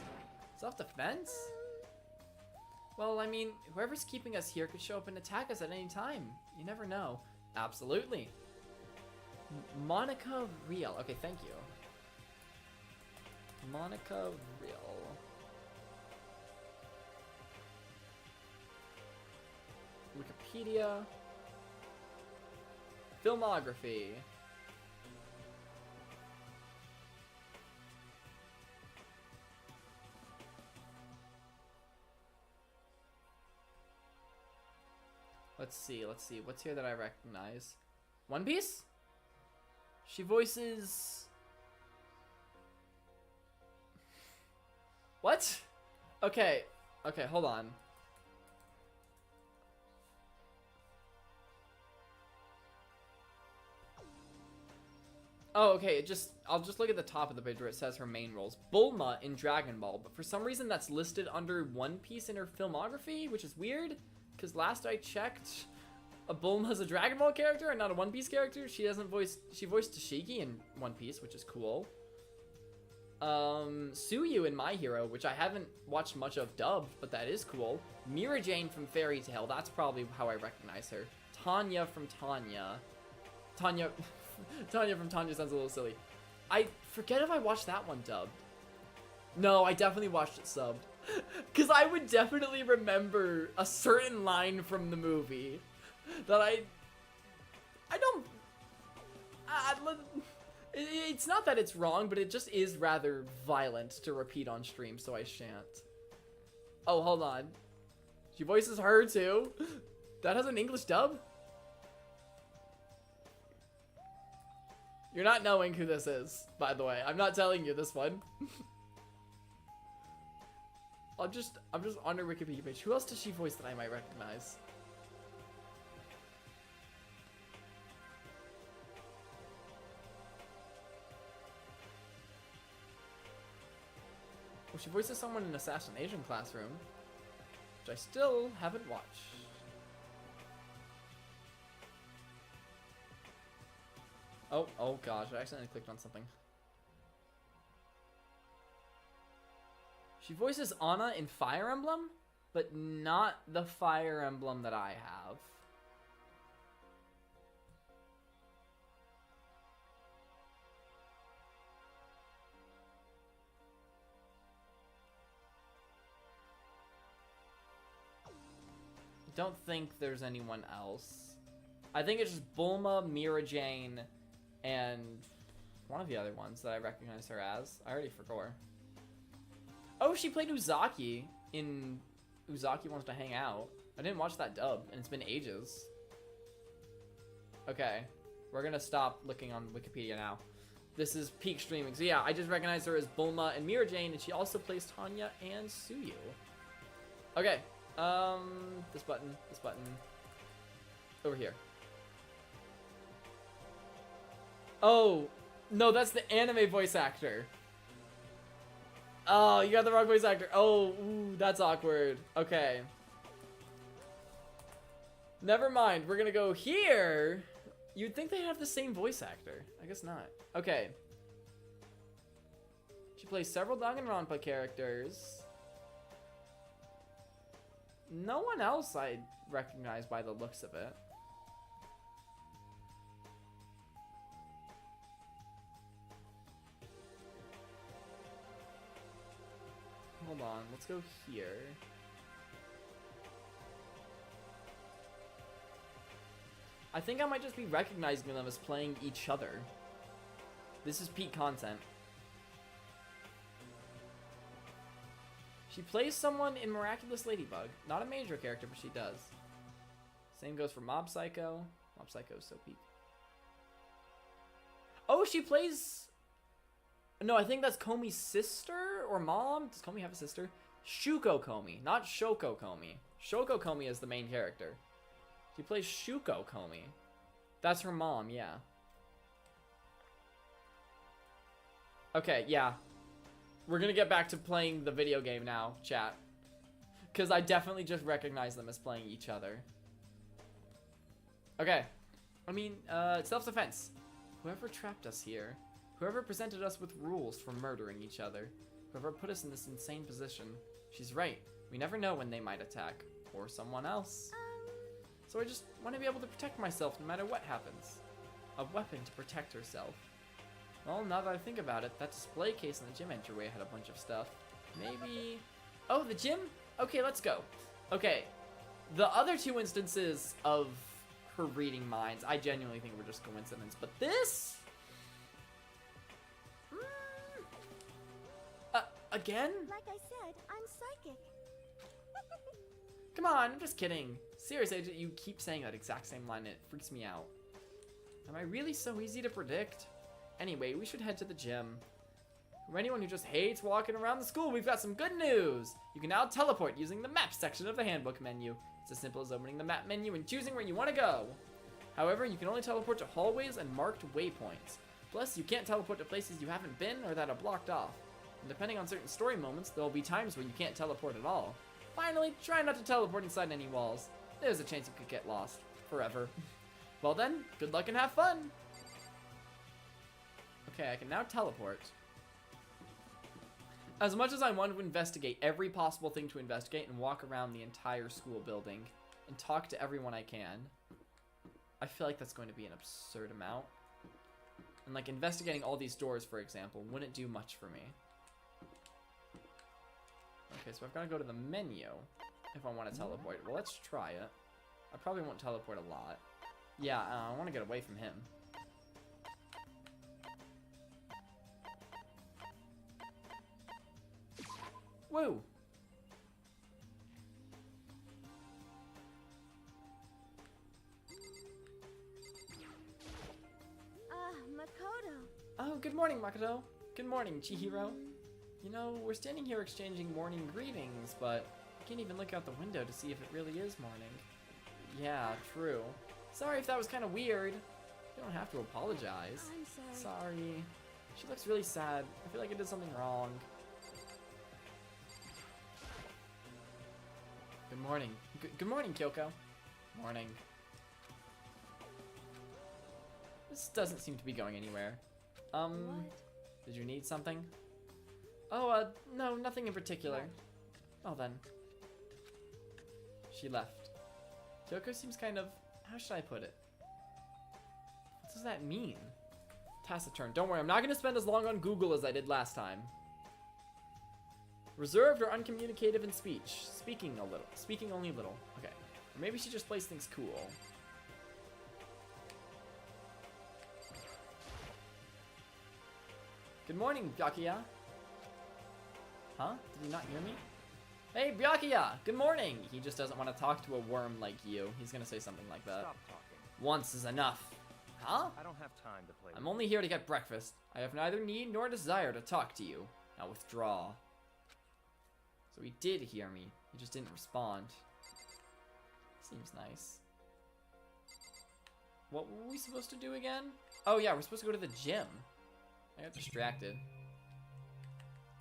Self-defense? Well, I mean, whoever's keeping us here could show up and attack us at any time. You never know. Absolutely. Monica Real. Okay, thank you. Monica Real. Wikipedia. Filmography. Let's see. What's here that I recognize? One Piece? She voices... What? Okay, hold on. Oh, okay, I'll just look at the top of the page where it says her main roles. Bulma in Dragon Ball, but for some reason that's listed under One Piece in her filmography, which is weird, because last I checked, Bulma's a Dragon Ball character and not a One Piece character. She voiced Tashigi in One Piece, which is cool. Suyu in My Hero, which I haven't watched much of dubbed, but that is cool. Mira Jane from Fairy Tail, that's probably how I recognize her. Tanya from Tanya. Tanya from Tanya sounds a little silly. I forget if I watched that one dubbed. No, I definitely watched it subbed. Because I would definitely remember a certain line from the movie that I don't... It's not that it's wrong, but it just is rather violent to repeat on stream, so I shan't. Oh, hold on. She voices her too? That has an English dub? You're not knowing who this is, by the way. I'm not telling you this one. I'm just on her Wikipedia page. Who else does she voice that I might recognize? Well, she voices someone in Assassination Classroom, which I still haven't watched. Oh gosh, I accidentally clicked on something. She voices Anna in Fire Emblem, but not the Fire Emblem that I have. Don't think there's anyone else. I think it's just Bulma, Mira Jane, and one of the other ones that I recognize her as. I already forgot. Oh, she played Uzaki in Uzaki Wants to Hang Out. I didn't watch that dub, and it's been ages. Okay, we're gonna stop looking on Wikipedia now. This is peak streaming. So yeah, I just recognize her as Bulma and Mira Jane, and she also plays Tanya and Suyu. Okay, this button, over here. Oh, no, that's the anime voice actor. Oh, you got the wrong voice actor. Oh, ooh, that's awkward. Okay. Never mind. We're gonna go here. You'd think they'd have the same voice actor. I guess not. Okay. She plays several Danganronpa characters. No one else I recognize by the looks of it. Hold on, let's go here. I think I might just be recognizing them as playing each other. This is peak content. She plays someone in Miraculous Ladybug. Not a major character, but she does. Same goes for Mob Psycho. Mob Psycho is so peak. Oh, she plays... No, I think that's Komi's sister or mom. Does Komi have a sister? Shuko Komi, not Shoko Komi. Shoko Komi is the main character. She plays Shuko Komi. That's her mom, yeah. Okay, yeah. We're gonna get back to playing the video game now, chat. Because I definitely just recognize them as playing each other. Okay. I mean, self-defense. Whoever trapped us here. Whoever presented us with rules for murdering each other. Whoever put us in this insane position. She's right. We never know when they might attack. Or someone else. So I just want to be able to protect myself no matter what happens. A weapon to protect herself. Well, now that I think about it, that display case in the gym entryway had a bunch of stuff. Maybe... Oh, the gym? Okay, let's go. Okay. The other two instances of her reading minds, I genuinely think were just coincidence. But this... Again? Like I said, I'm psychic. Come on, I'm just kidding. Seriously, you keep saying that exact same line and it freaks me out. Am I really so easy to predict? Anyway, we should head to the gym. For anyone who just hates walking around the school, we've got some good news! You can now teleport using the map section of the handbook menu. It's as simple as opening the map menu and choosing where you want to go. However, you can only teleport to hallways and marked waypoints. Plus, you can't teleport to places you haven't been or that are blocked off. And depending on certain story moments, there will be times when you can't teleport at all. Finally, try not to teleport inside any walls. There's a chance you could get lost. Forever. Well then, good luck and have fun! Okay, I can now teleport. As much as I want to investigate every possible thing to investigate and walk around the entire school building and talk to everyone I can, I feel like that's going to be an absurd amount. And like investigating all these doors, for example, wouldn't do much for me. Okay, so I've got to go to the menu if I want to teleport. Well, let's try it. I probably won't teleport a lot. Yeah, I want to get away from him. Woo! morning, Makoto. Good morning, Chihiro. You know, we're standing here exchanging morning greetings, but I can't even look out the window to see if it really is morning. Yeah, true. Sorry if that was kind of weird. You don't have to apologize. I'm sorry. Sorry. She looks really sad. I feel like I did something wrong. Good morning. Good morning, Kyoko. Morning. This doesn't seem to be going anywhere. What? Did you need something? Oh, no, nothing in particular. Oh, then. She left. Kyoko seems kind of... How should I put it? What does that mean? Taciturn. Don't worry, I'm not going to spend as long on Google as I did last time. Reserved or uncommunicative in speech. Speaking a little. Speaking only a little. Okay. Or maybe she just plays things cool. Good morning, Byakuya. Huh? Did you not hear me? Hey, Byakuya! Good morning! He just doesn't want to talk to a worm like you. He's gonna say something like that. Stop talking. Once is enough. Huh? I don't have time to play. I'm only here to get breakfast. I have neither need nor desire to talk to you. Now withdraw. So he did hear me. He just didn't respond. Seems nice. What were we supposed to do again? Oh yeah, we're supposed to go to the gym. I got distracted.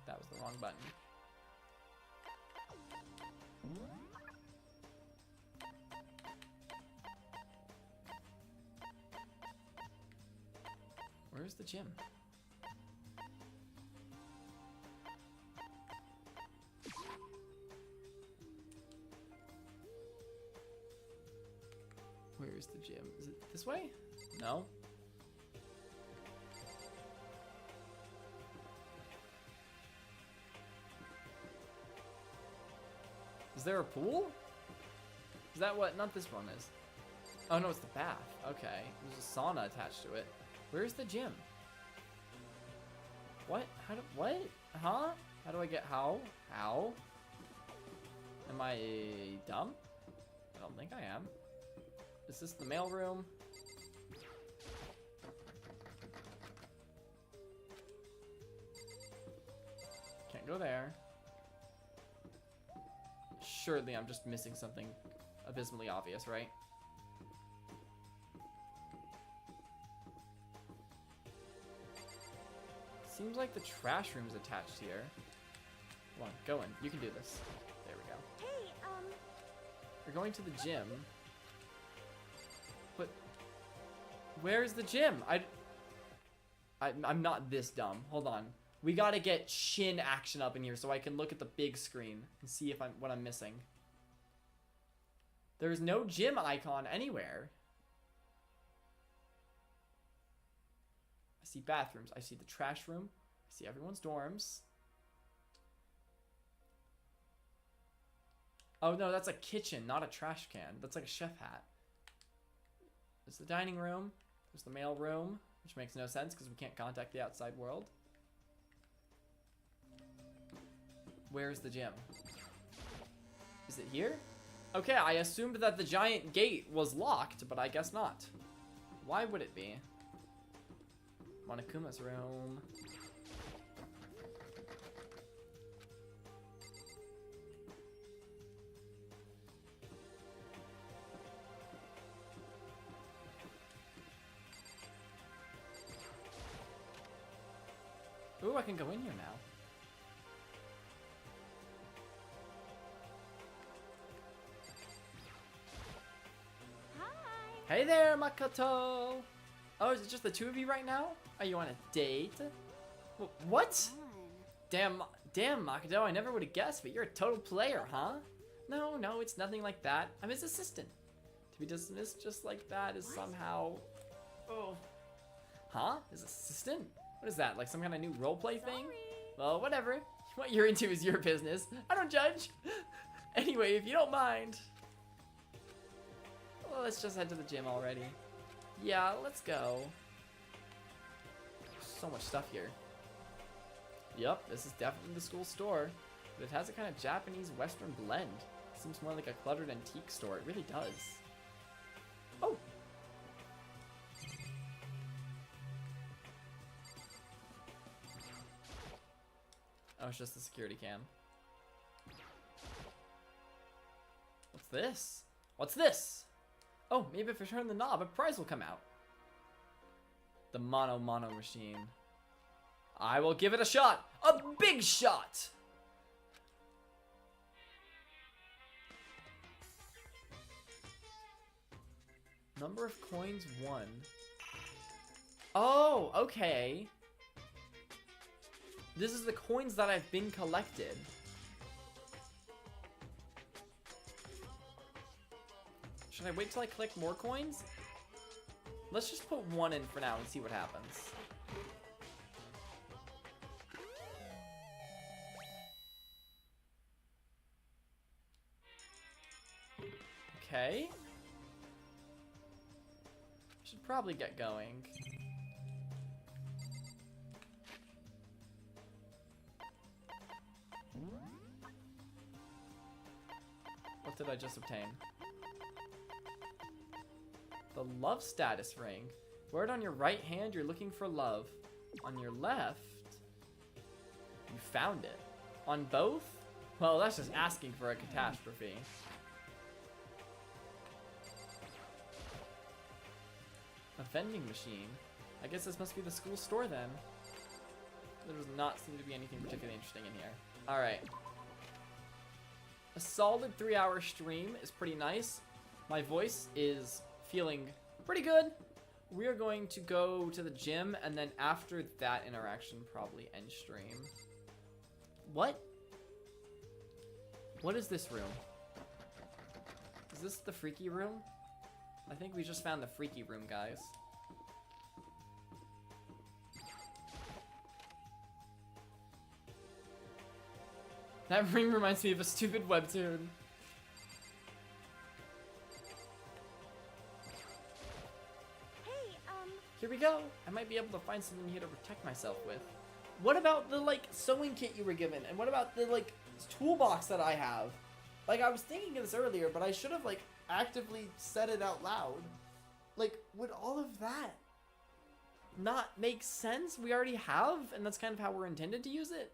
That was the wrong button. Where's the gym? Where's the gym? Is it this way? No. Is there a pool? Is that what? Not this one is. Oh no, it's the bath. Okay. There's a sauna attached to it. Where's the gym? What? How do, what? Huh? How do I get, how? How? Am I dumb? I don't think I am. Is this the mail room? Can't go there. Surely I'm just missing something abysmally obvious, right? Seems like the trash room's attached here. Come on, go in. You can do this. There we go. Hey, We're going to the gym. But where's the gym? I'm not this dumb. Hold on. We gotta get shin action up in here so I can look at the big screen and see if what I'm missing. There's no gym icon anywhere. I see bathrooms. I see the trash room. I see everyone's dorms. Oh no, that's a kitchen, not a trash can. That's like a chef hat. There's the dining room. There's the mail room, which makes no sense because we can't contact the outside world. Where's the gym? Is it here? Okay, I assumed that the giant gate was locked, but I guess not. Why would it be? Monokuma's room. Ooh, I can go in here now. Hey there, Makoto! Oh, is it just the two of you right now? Are you on a date? What? Damn, Makoto, I never would have guessed, but you're a total player, huh? No, it's nothing like that. I'm his assistant. To be dismissed just like that is somehow... Oh. Huh? His assistant? What is that, like some kind of new roleplay thing? Well, whatever. What you're into is your business. I don't judge. Anyway, if you don't mind... Well, let's just head to the gym already. Yeah, let's go. So much stuff here. Yep, this is definitely the school store. But it has a kind of Japanese Western blend. It seems more like a cluttered antique store. It really does. Oh! Oh, it's just the security cam. What's this? What's this? Oh, maybe if I turn the knob, a prize will come out. The mono machine. I will give it a shot. A big shot. Number of coins, 1. Oh, okay. This is the coins that I've been collected. Should I wait till I collect more coins? Let's just put 1 in for now and see what happens. Okay. Should probably get going. What did I just obtain? The love status ring. Wear it on your right hand, you're looking for love. On your left, you found it. On both? Well, that's just asking for a catastrophe. A vending machine. I guess this must be the school store then. There does not seem to be anything particularly interesting in here. Alright. A solid 3-hour stream is pretty nice. My voice is feeling pretty good. We're going to go to the gym, and then after that interaction, probably end stream. What? What is this room? Is this the freaky room? I think we just found the freaky room, guys. That ring reminds me of a stupid webtoon. Here we go. I might be able to find something here to protect myself with. What about the, like, sewing kit you were given? And what about the, like, toolbox that I have? Like, I was thinking of this earlier, but I should have, like, actively said it out loud. Like, would all of that not make sense? We already have, and that's kind of how we're intended to use it.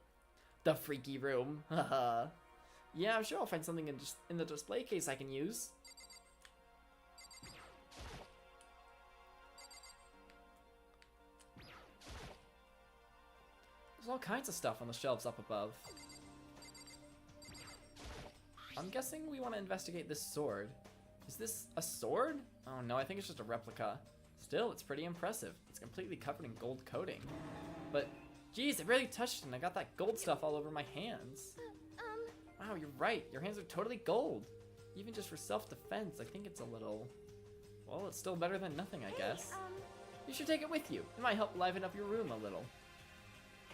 The freaky room. Haha. Yeah, I'm sure I'll find something in the display case I can use. There's all kinds of stuff on the shelves up above. I'm guessing we want to investigate this sword. Is this a sword? Oh no, I think it's just a replica. Still, it's pretty impressive. It's completely covered in gold coating. But, geez, I barely touched it and I got that gold stuff all over my hands. Wow, you're right. Your hands are totally gold. Even just for self-defense, I think it's a little... Well, it's still better than nothing, I guess. You should take it with you. It might help liven up your room a little.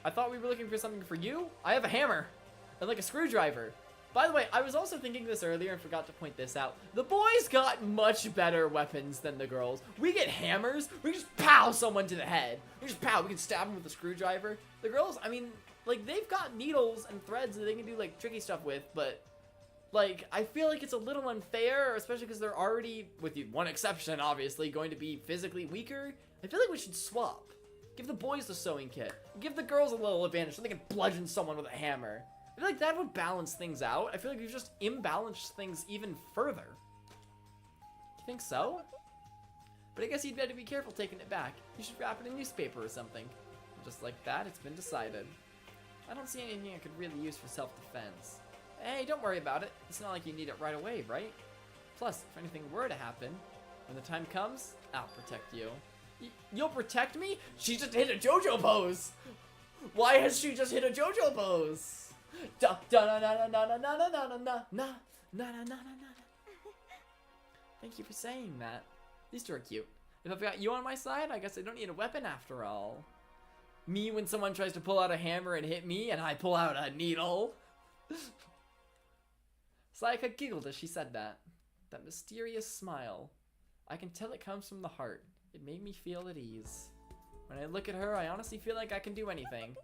I thought we were looking for something for you. I have a hammer and like a screwdriver. By the way, I was also thinking this earlier and forgot to point this out. The boys got much better weapons than the girls. We get hammers. We just pow someone to the head. We just pow. We can stab them with a screwdriver. The girls, I mean, like, they've got needles and threads that they can do, like, tricky stuff with, but, like, I feel like it's a little unfair, especially because they're already, with one exception, obviously, going to be physically weaker. I feel like we should swap. Give the boys the sewing kit. Give the girls a little advantage so they can bludgeon someone with a hammer. I feel like that would balance things out. I feel like we've just imbalanced things even further. You think so? But I guess you'd better be careful taking it back. You should wrap it in newspaper or something. And just like that, it's been decided. I don't see anything I could really use for self-defense. Hey, don't worry about it. It's not like you need it right away, right? Plus, if anything were to happen, when the time comes, I'll protect you. You'll protect me? She just hit a JoJo pose! Why has she just hit a JoJo pose? Da da na na na na na na na na na na na na na. Thank you for saying that. These two are cute. If I've got you on my side, I guess I don't need a weapon after all. Me when someone tries to pull out a hammer and hit me, and I pull out a needle. Sayaka giggled as she said that. That mysterious smile. I can tell it comes from the heart. It made me feel at ease. When I look at her, I honestly feel like I can do anything.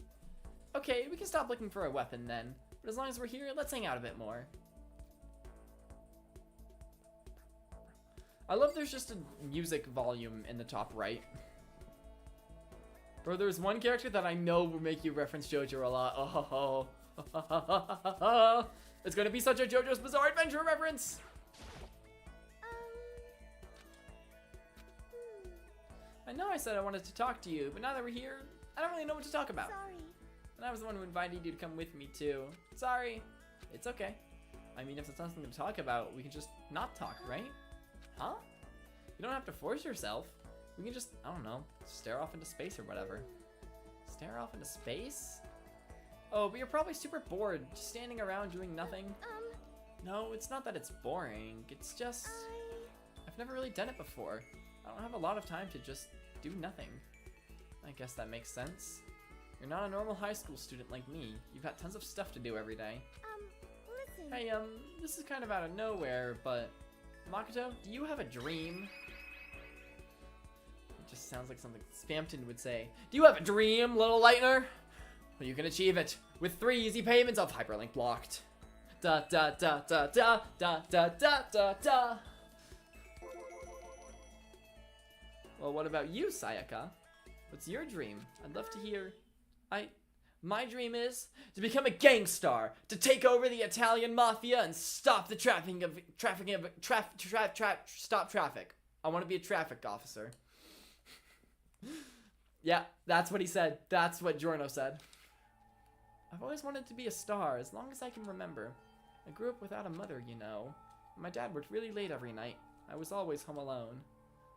Okay, we can stop looking for a weapon then. But as long as we're here, let's hang out a bit more. I love there's just a music volume in the top right. Bro, there's one character that I know will make you reference JoJo a lot. Oh, it's gonna be such a JoJo's Bizarre Adventure reference. I know I said I wanted to talk to you, but now that we're here, I don't really know what to talk about. Sorry. And I was the one who invited you to come with me too. Sorry. It's okay. I mean, if there's nothing to talk about, we can just not talk, right? Huh? You don't have to force yourself. We can just, I don't know, stare off into space or whatever. Stare off into space? Oh, but you're probably super bored, just standing around doing nothing. No, it's not that it's boring. It's just, I've never really done it before. I don't have a lot of time to just do nothing. I guess that makes sense. You're not a normal high school student like me. You've got tons of stuff to do every day. Listen. Hey, this is kind of out of nowhere, but Makoto, do you have a dream? It just sounds like something Spamton would say. Do you have a dream, little lightner? Well, you can achieve it with 3 easy payments of hyperlink blocked. Da da da da da da da da da da. Well, what about you, Sayaka? What's your dream? I'd love to hear. My dream is to become a gangstar, to take over the Italian mafia and stop the stop traffic. I want to be a traffic officer. Yeah, that's what he said. That's what Giorno said. I've always wanted to be a star as long as I can remember. I grew up without a mother, you know. My dad worked really late every night. I was always home alone.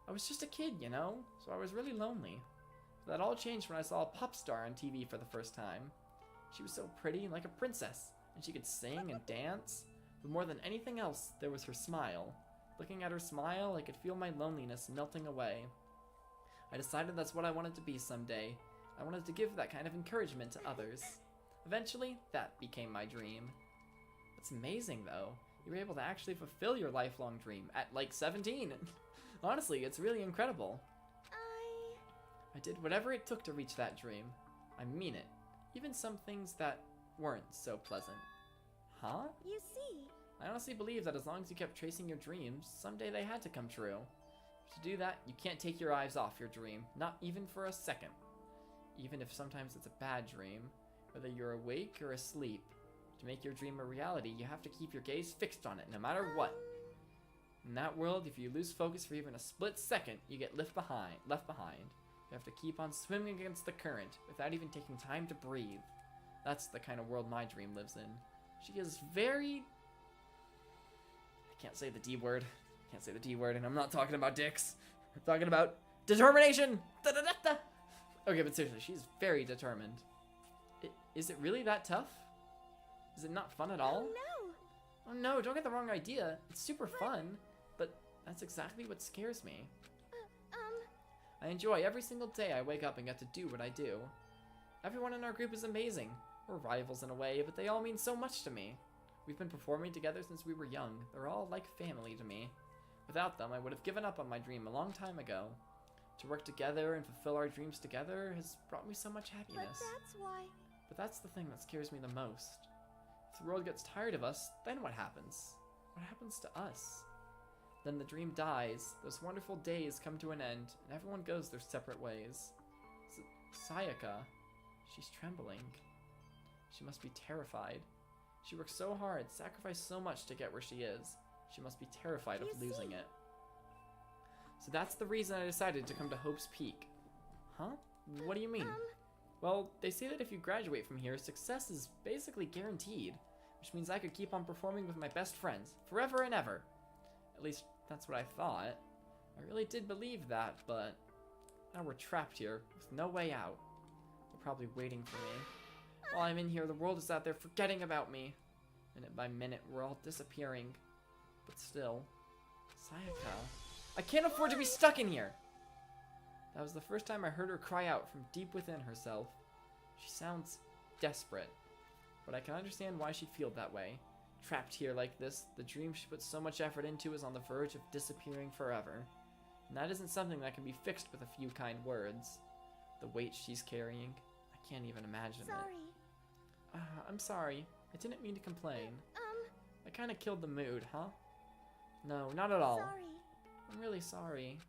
I was just a kid, you know, so I was really lonely. That all changed when I saw a pop star on TV for the first time. She was so pretty, like a princess, and she could sing and dance. But more than anything else, there was her smile. Looking at her smile, I could feel my loneliness melting away. I decided that's what I wanted to be someday. I wanted to give that kind of encouragement to others. Eventually, that became my dream. It's amazing, though. You were able to actually fulfill your lifelong dream at, like, 17. Honestly, it's really incredible. I did whatever it took to reach that dream. I mean it. Even some things that weren't so pleasant. Huh? You see. I honestly believe that as long as you kept chasing your dreams, someday they had to come true. To do that, you can't take your eyes off your dream, not even for a second. Even if sometimes it's a bad dream, whether you're awake or asleep. To make your dream a reality, you have to keep your gaze fixed on it, no matter what. In that world, if you lose focus for even a split second, you get left behind. You have to keep on swimming against the current without even taking time to breathe. That's the kind of world my dream lives in. She is very... I can't say the D word. Can't say the D word, and I'm not talking about dicks. I'm talking about determination. Da-da-da-da. Okay, but seriously, she's very determined. Is it really that tough? Is it not fun at all? Oh no, don't get the wrong idea. It's super fun, but that's exactly what scares me. I enjoy every single day I wake up and get to do what I do. Everyone in our group is amazing. We're rivals in a way, but they all mean so much to me. We've been performing together since we were young. They're all like family to me. Without them, I would have given up on my dream a long time ago. To work together and fulfill our dreams together has brought me so much happiness. But that's why... But that's the thing that scares me the most. If the world gets tired of us, then what happens? What happens to us? Then the dream dies, those wonderful days come to an end, and everyone goes their separate ways. Sayaka, she's trembling. She must be terrified. She worked so hard, sacrificed so much to get where she is. She must be terrified of losing it. So that's the reason I decided to come to Hope's Peak. Huh? What do you mean? Well, they say that if you graduate from here, success is basically guaranteed, which means I could keep on performing with my best friends, forever and ever. At least, that's what I thought. I really did believe that, but now we're trapped here, with no way out. They're probably waiting for me. While I'm in here, the world is out there forgetting about me. Minute by minute, we're all disappearing. But still, Sayaka, I can't afford to be stuck in here! That was the first time I heard her cry out from deep within herself. She sounds desperate, but I can understand why she'd feel that way. Trapped here like this, the dream she put so much effort into is on the verge of disappearing forever. And that isn't something that can be fixed with a few kind words. The weight she's carrying, I can't even imagine it. I'm sorry. I didn't mean to complain. I kind of killed the mood, huh? No, not at all. Sorry. I'm really sorry.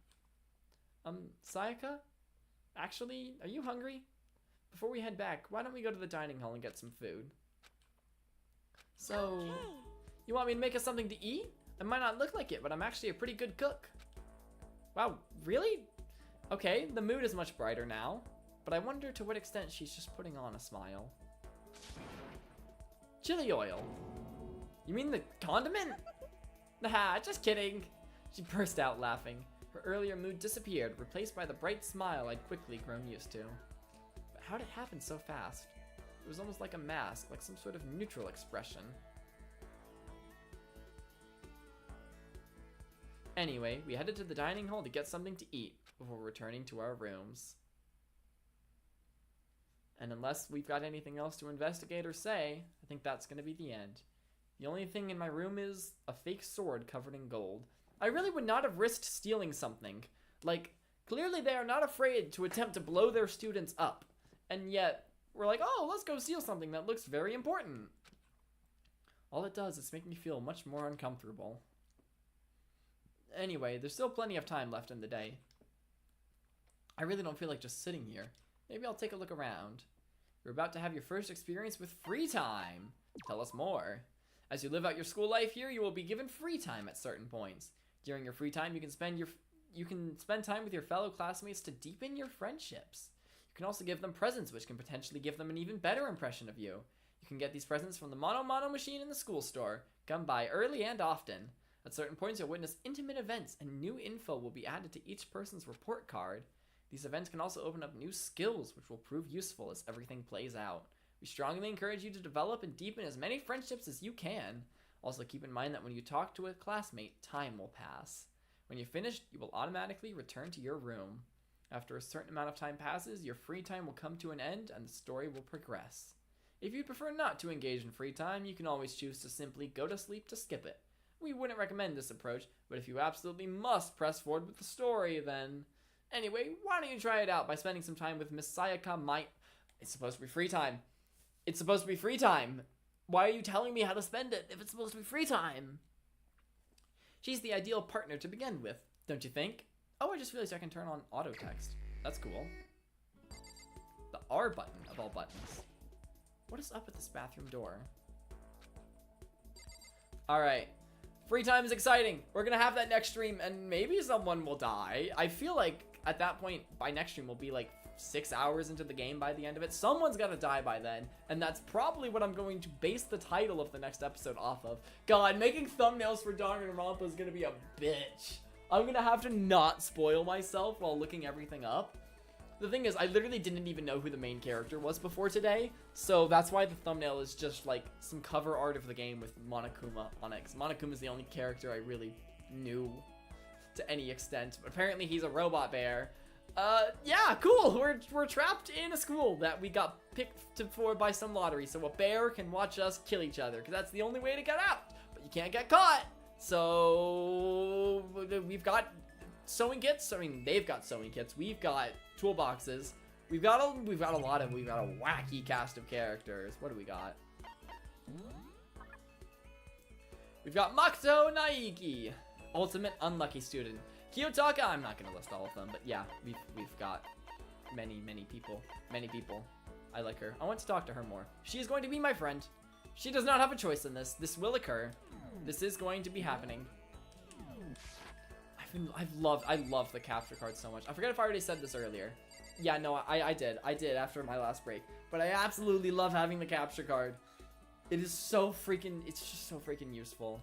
Sayaka? Actually, are you hungry? Before we head back, why don't we go to the dining hall and get some food? So, you want me to make us something to eat? I might not look like it, but I'm actually a pretty good cook. Wow, really? Okay, the mood is much brighter now, but I wonder to what extent she's just putting on a smile. Chili oil. You mean the condiment? Nah, just kidding. She burst out laughing. Her earlier mood disappeared, replaced by the bright smile I'd quickly grown used to. But how'd it happen so fast? It was almost like a mask, like some sort of neutral expression. Anyway, we headed to the dining hall to get something to eat before returning to our rooms. And unless we've got anything else to investigate or say, I think that's going to be the end. The only thing in my room is a fake sword covered in gold. I really would not have risked stealing something. Like, clearly they are not afraid to attempt to blow their students up. And yet, we're like, oh, let's go steal something that looks very important. All it does is make me feel much more uncomfortable. Anyway, there's still plenty of time left in the day. I really don't feel like just sitting here. Maybe I'll take a look around. You're about to have your first experience with free time. Tell us more. As you live out your school life here, you will be given free time at certain points. During your free time, you can spend time with your fellow classmates to deepen your friendships. You can also give them presents, which can potentially give them an even better impression of you. You can get these presents from the Mono machine in the school store. Come by early and often. At certain points, you'll witness intimate events, and new info will be added to each person's report card. These events can also open up new skills, which will prove useful as everything plays out. We strongly encourage you to develop and deepen as many friendships as you can. Also, keep in mind that when you talk to a classmate, time will pass. When you're finished, you will automatically return to your room. After a certain amount of time passes, your free time will come to an end, and the story will progress. If you prefer not to engage in free time, you can always choose to simply go to sleep to skip it. We wouldn't recommend this approach, but if you absolutely must press forward with the story, then... Anyway, why don't you try it out by spending some time with Miss Sayaka Might... It's supposed to be free time. It's supposed to be free time. Why are you telling me how to spend it if it's supposed to be free time? She's the ideal partner to begin with, don't you think? Oh, I just realized I can turn on auto text. That's cool. The R button of all buttons. What is up with this bathroom door? Alright. Free time is exciting. We're gonna have that next stream, and maybe someone will die. I feel like at that point, by next stream, we'll be like 6 hours into the game by the end of it. Someone's gotta die by then, and that's probably what I'm going to base the title of the next episode off of. God, making thumbnails for Danganronpa is gonna be a bitch. I'm gonna have to not spoil myself while looking everything up. The thing is, I literally didn't even know who the main character was before today, so that's why the thumbnail is just like some cover art of the game with Monokuma on it. 'Cause Monokuma is the only character I really knew to any extent, but apparently he's a robot bear. Yeah, cool. We're trapped in a school that we got picked for by some lottery, so a bear can watch us kill each other, because that's the only way to get out. But you can't get caught. So we've got sewing kits. I mean, they've got sewing kits. We've got toolboxes. We've got a wacky cast of characters. What do we got? We've got Makoto Naiki, ultimate unlucky student. Kiyotaka, I'm not gonna list all of them, but yeah, we've got many people. I like her. I want to talk to her more. She is going to be my friend. She does not have a choice in this. This will occur. This is going to be happening. I love the capture card so much. I forget if I already said this earlier. Yeah, no, I did after my last break. But I absolutely love having the capture card. It is so freaking, it's just so freaking useful.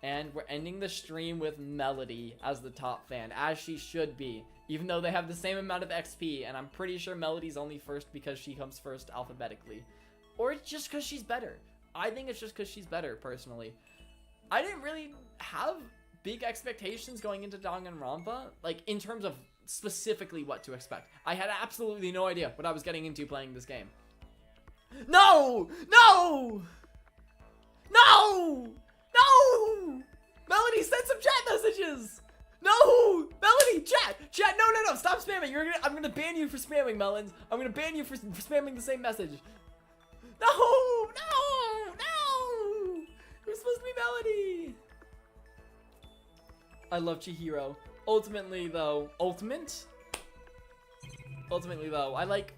And we're ending the stream with Melody as the top fan, as she should be. Even though they have the same amount of XP, and I'm pretty sure Melody's only first because she comes first alphabetically. Or it's just because she's better. I think it's just because she's better, personally. I didn't really have big expectations going into Danganronpa, like in terms of specifically what to expect. I had absolutely no idea what I was getting into playing this game. No! No! No! No! Melody, send some chat messages! No! Melody, chat! Chat, no, stop spamming! I'm gonna ban you for spamming, Melons. I'm gonna ban you for spamming the same message. No! You're supposed to be Melody! I love Chihiro. Ultimately, though, ultimate Ultimately, though, I like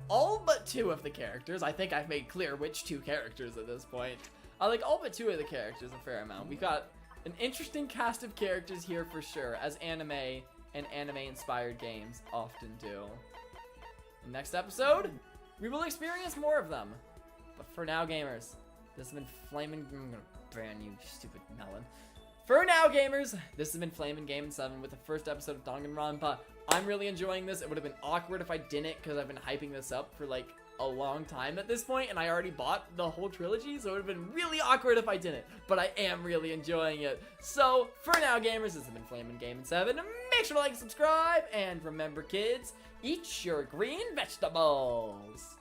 all but 2 of the characters. I think I've made clear which 2 characters at this point. I like all but 2 of the characters a fair amount. We've got an interesting cast of characters here for sure, as anime and anime-inspired games often do. In next episode, we will experience more of them. But for now, gamers, this has been Flamin'... I'm gonna ban you, stupid melon. For now, gamers, this has been Flamin' Game 7 with the first episode of Danganronpa. I'm really enjoying this. It would have been awkward if I didn't, because I've been hyping this up for like a long time at this point, and I already bought the whole trilogy, so it would have been really awkward if I didn't. But I am really enjoying it. So, for now, gamers, this has been Flamin' Game 7. Make sure to like and subscribe, and remember, kids, eat your green vegetables.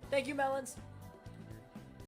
Thank you, melons.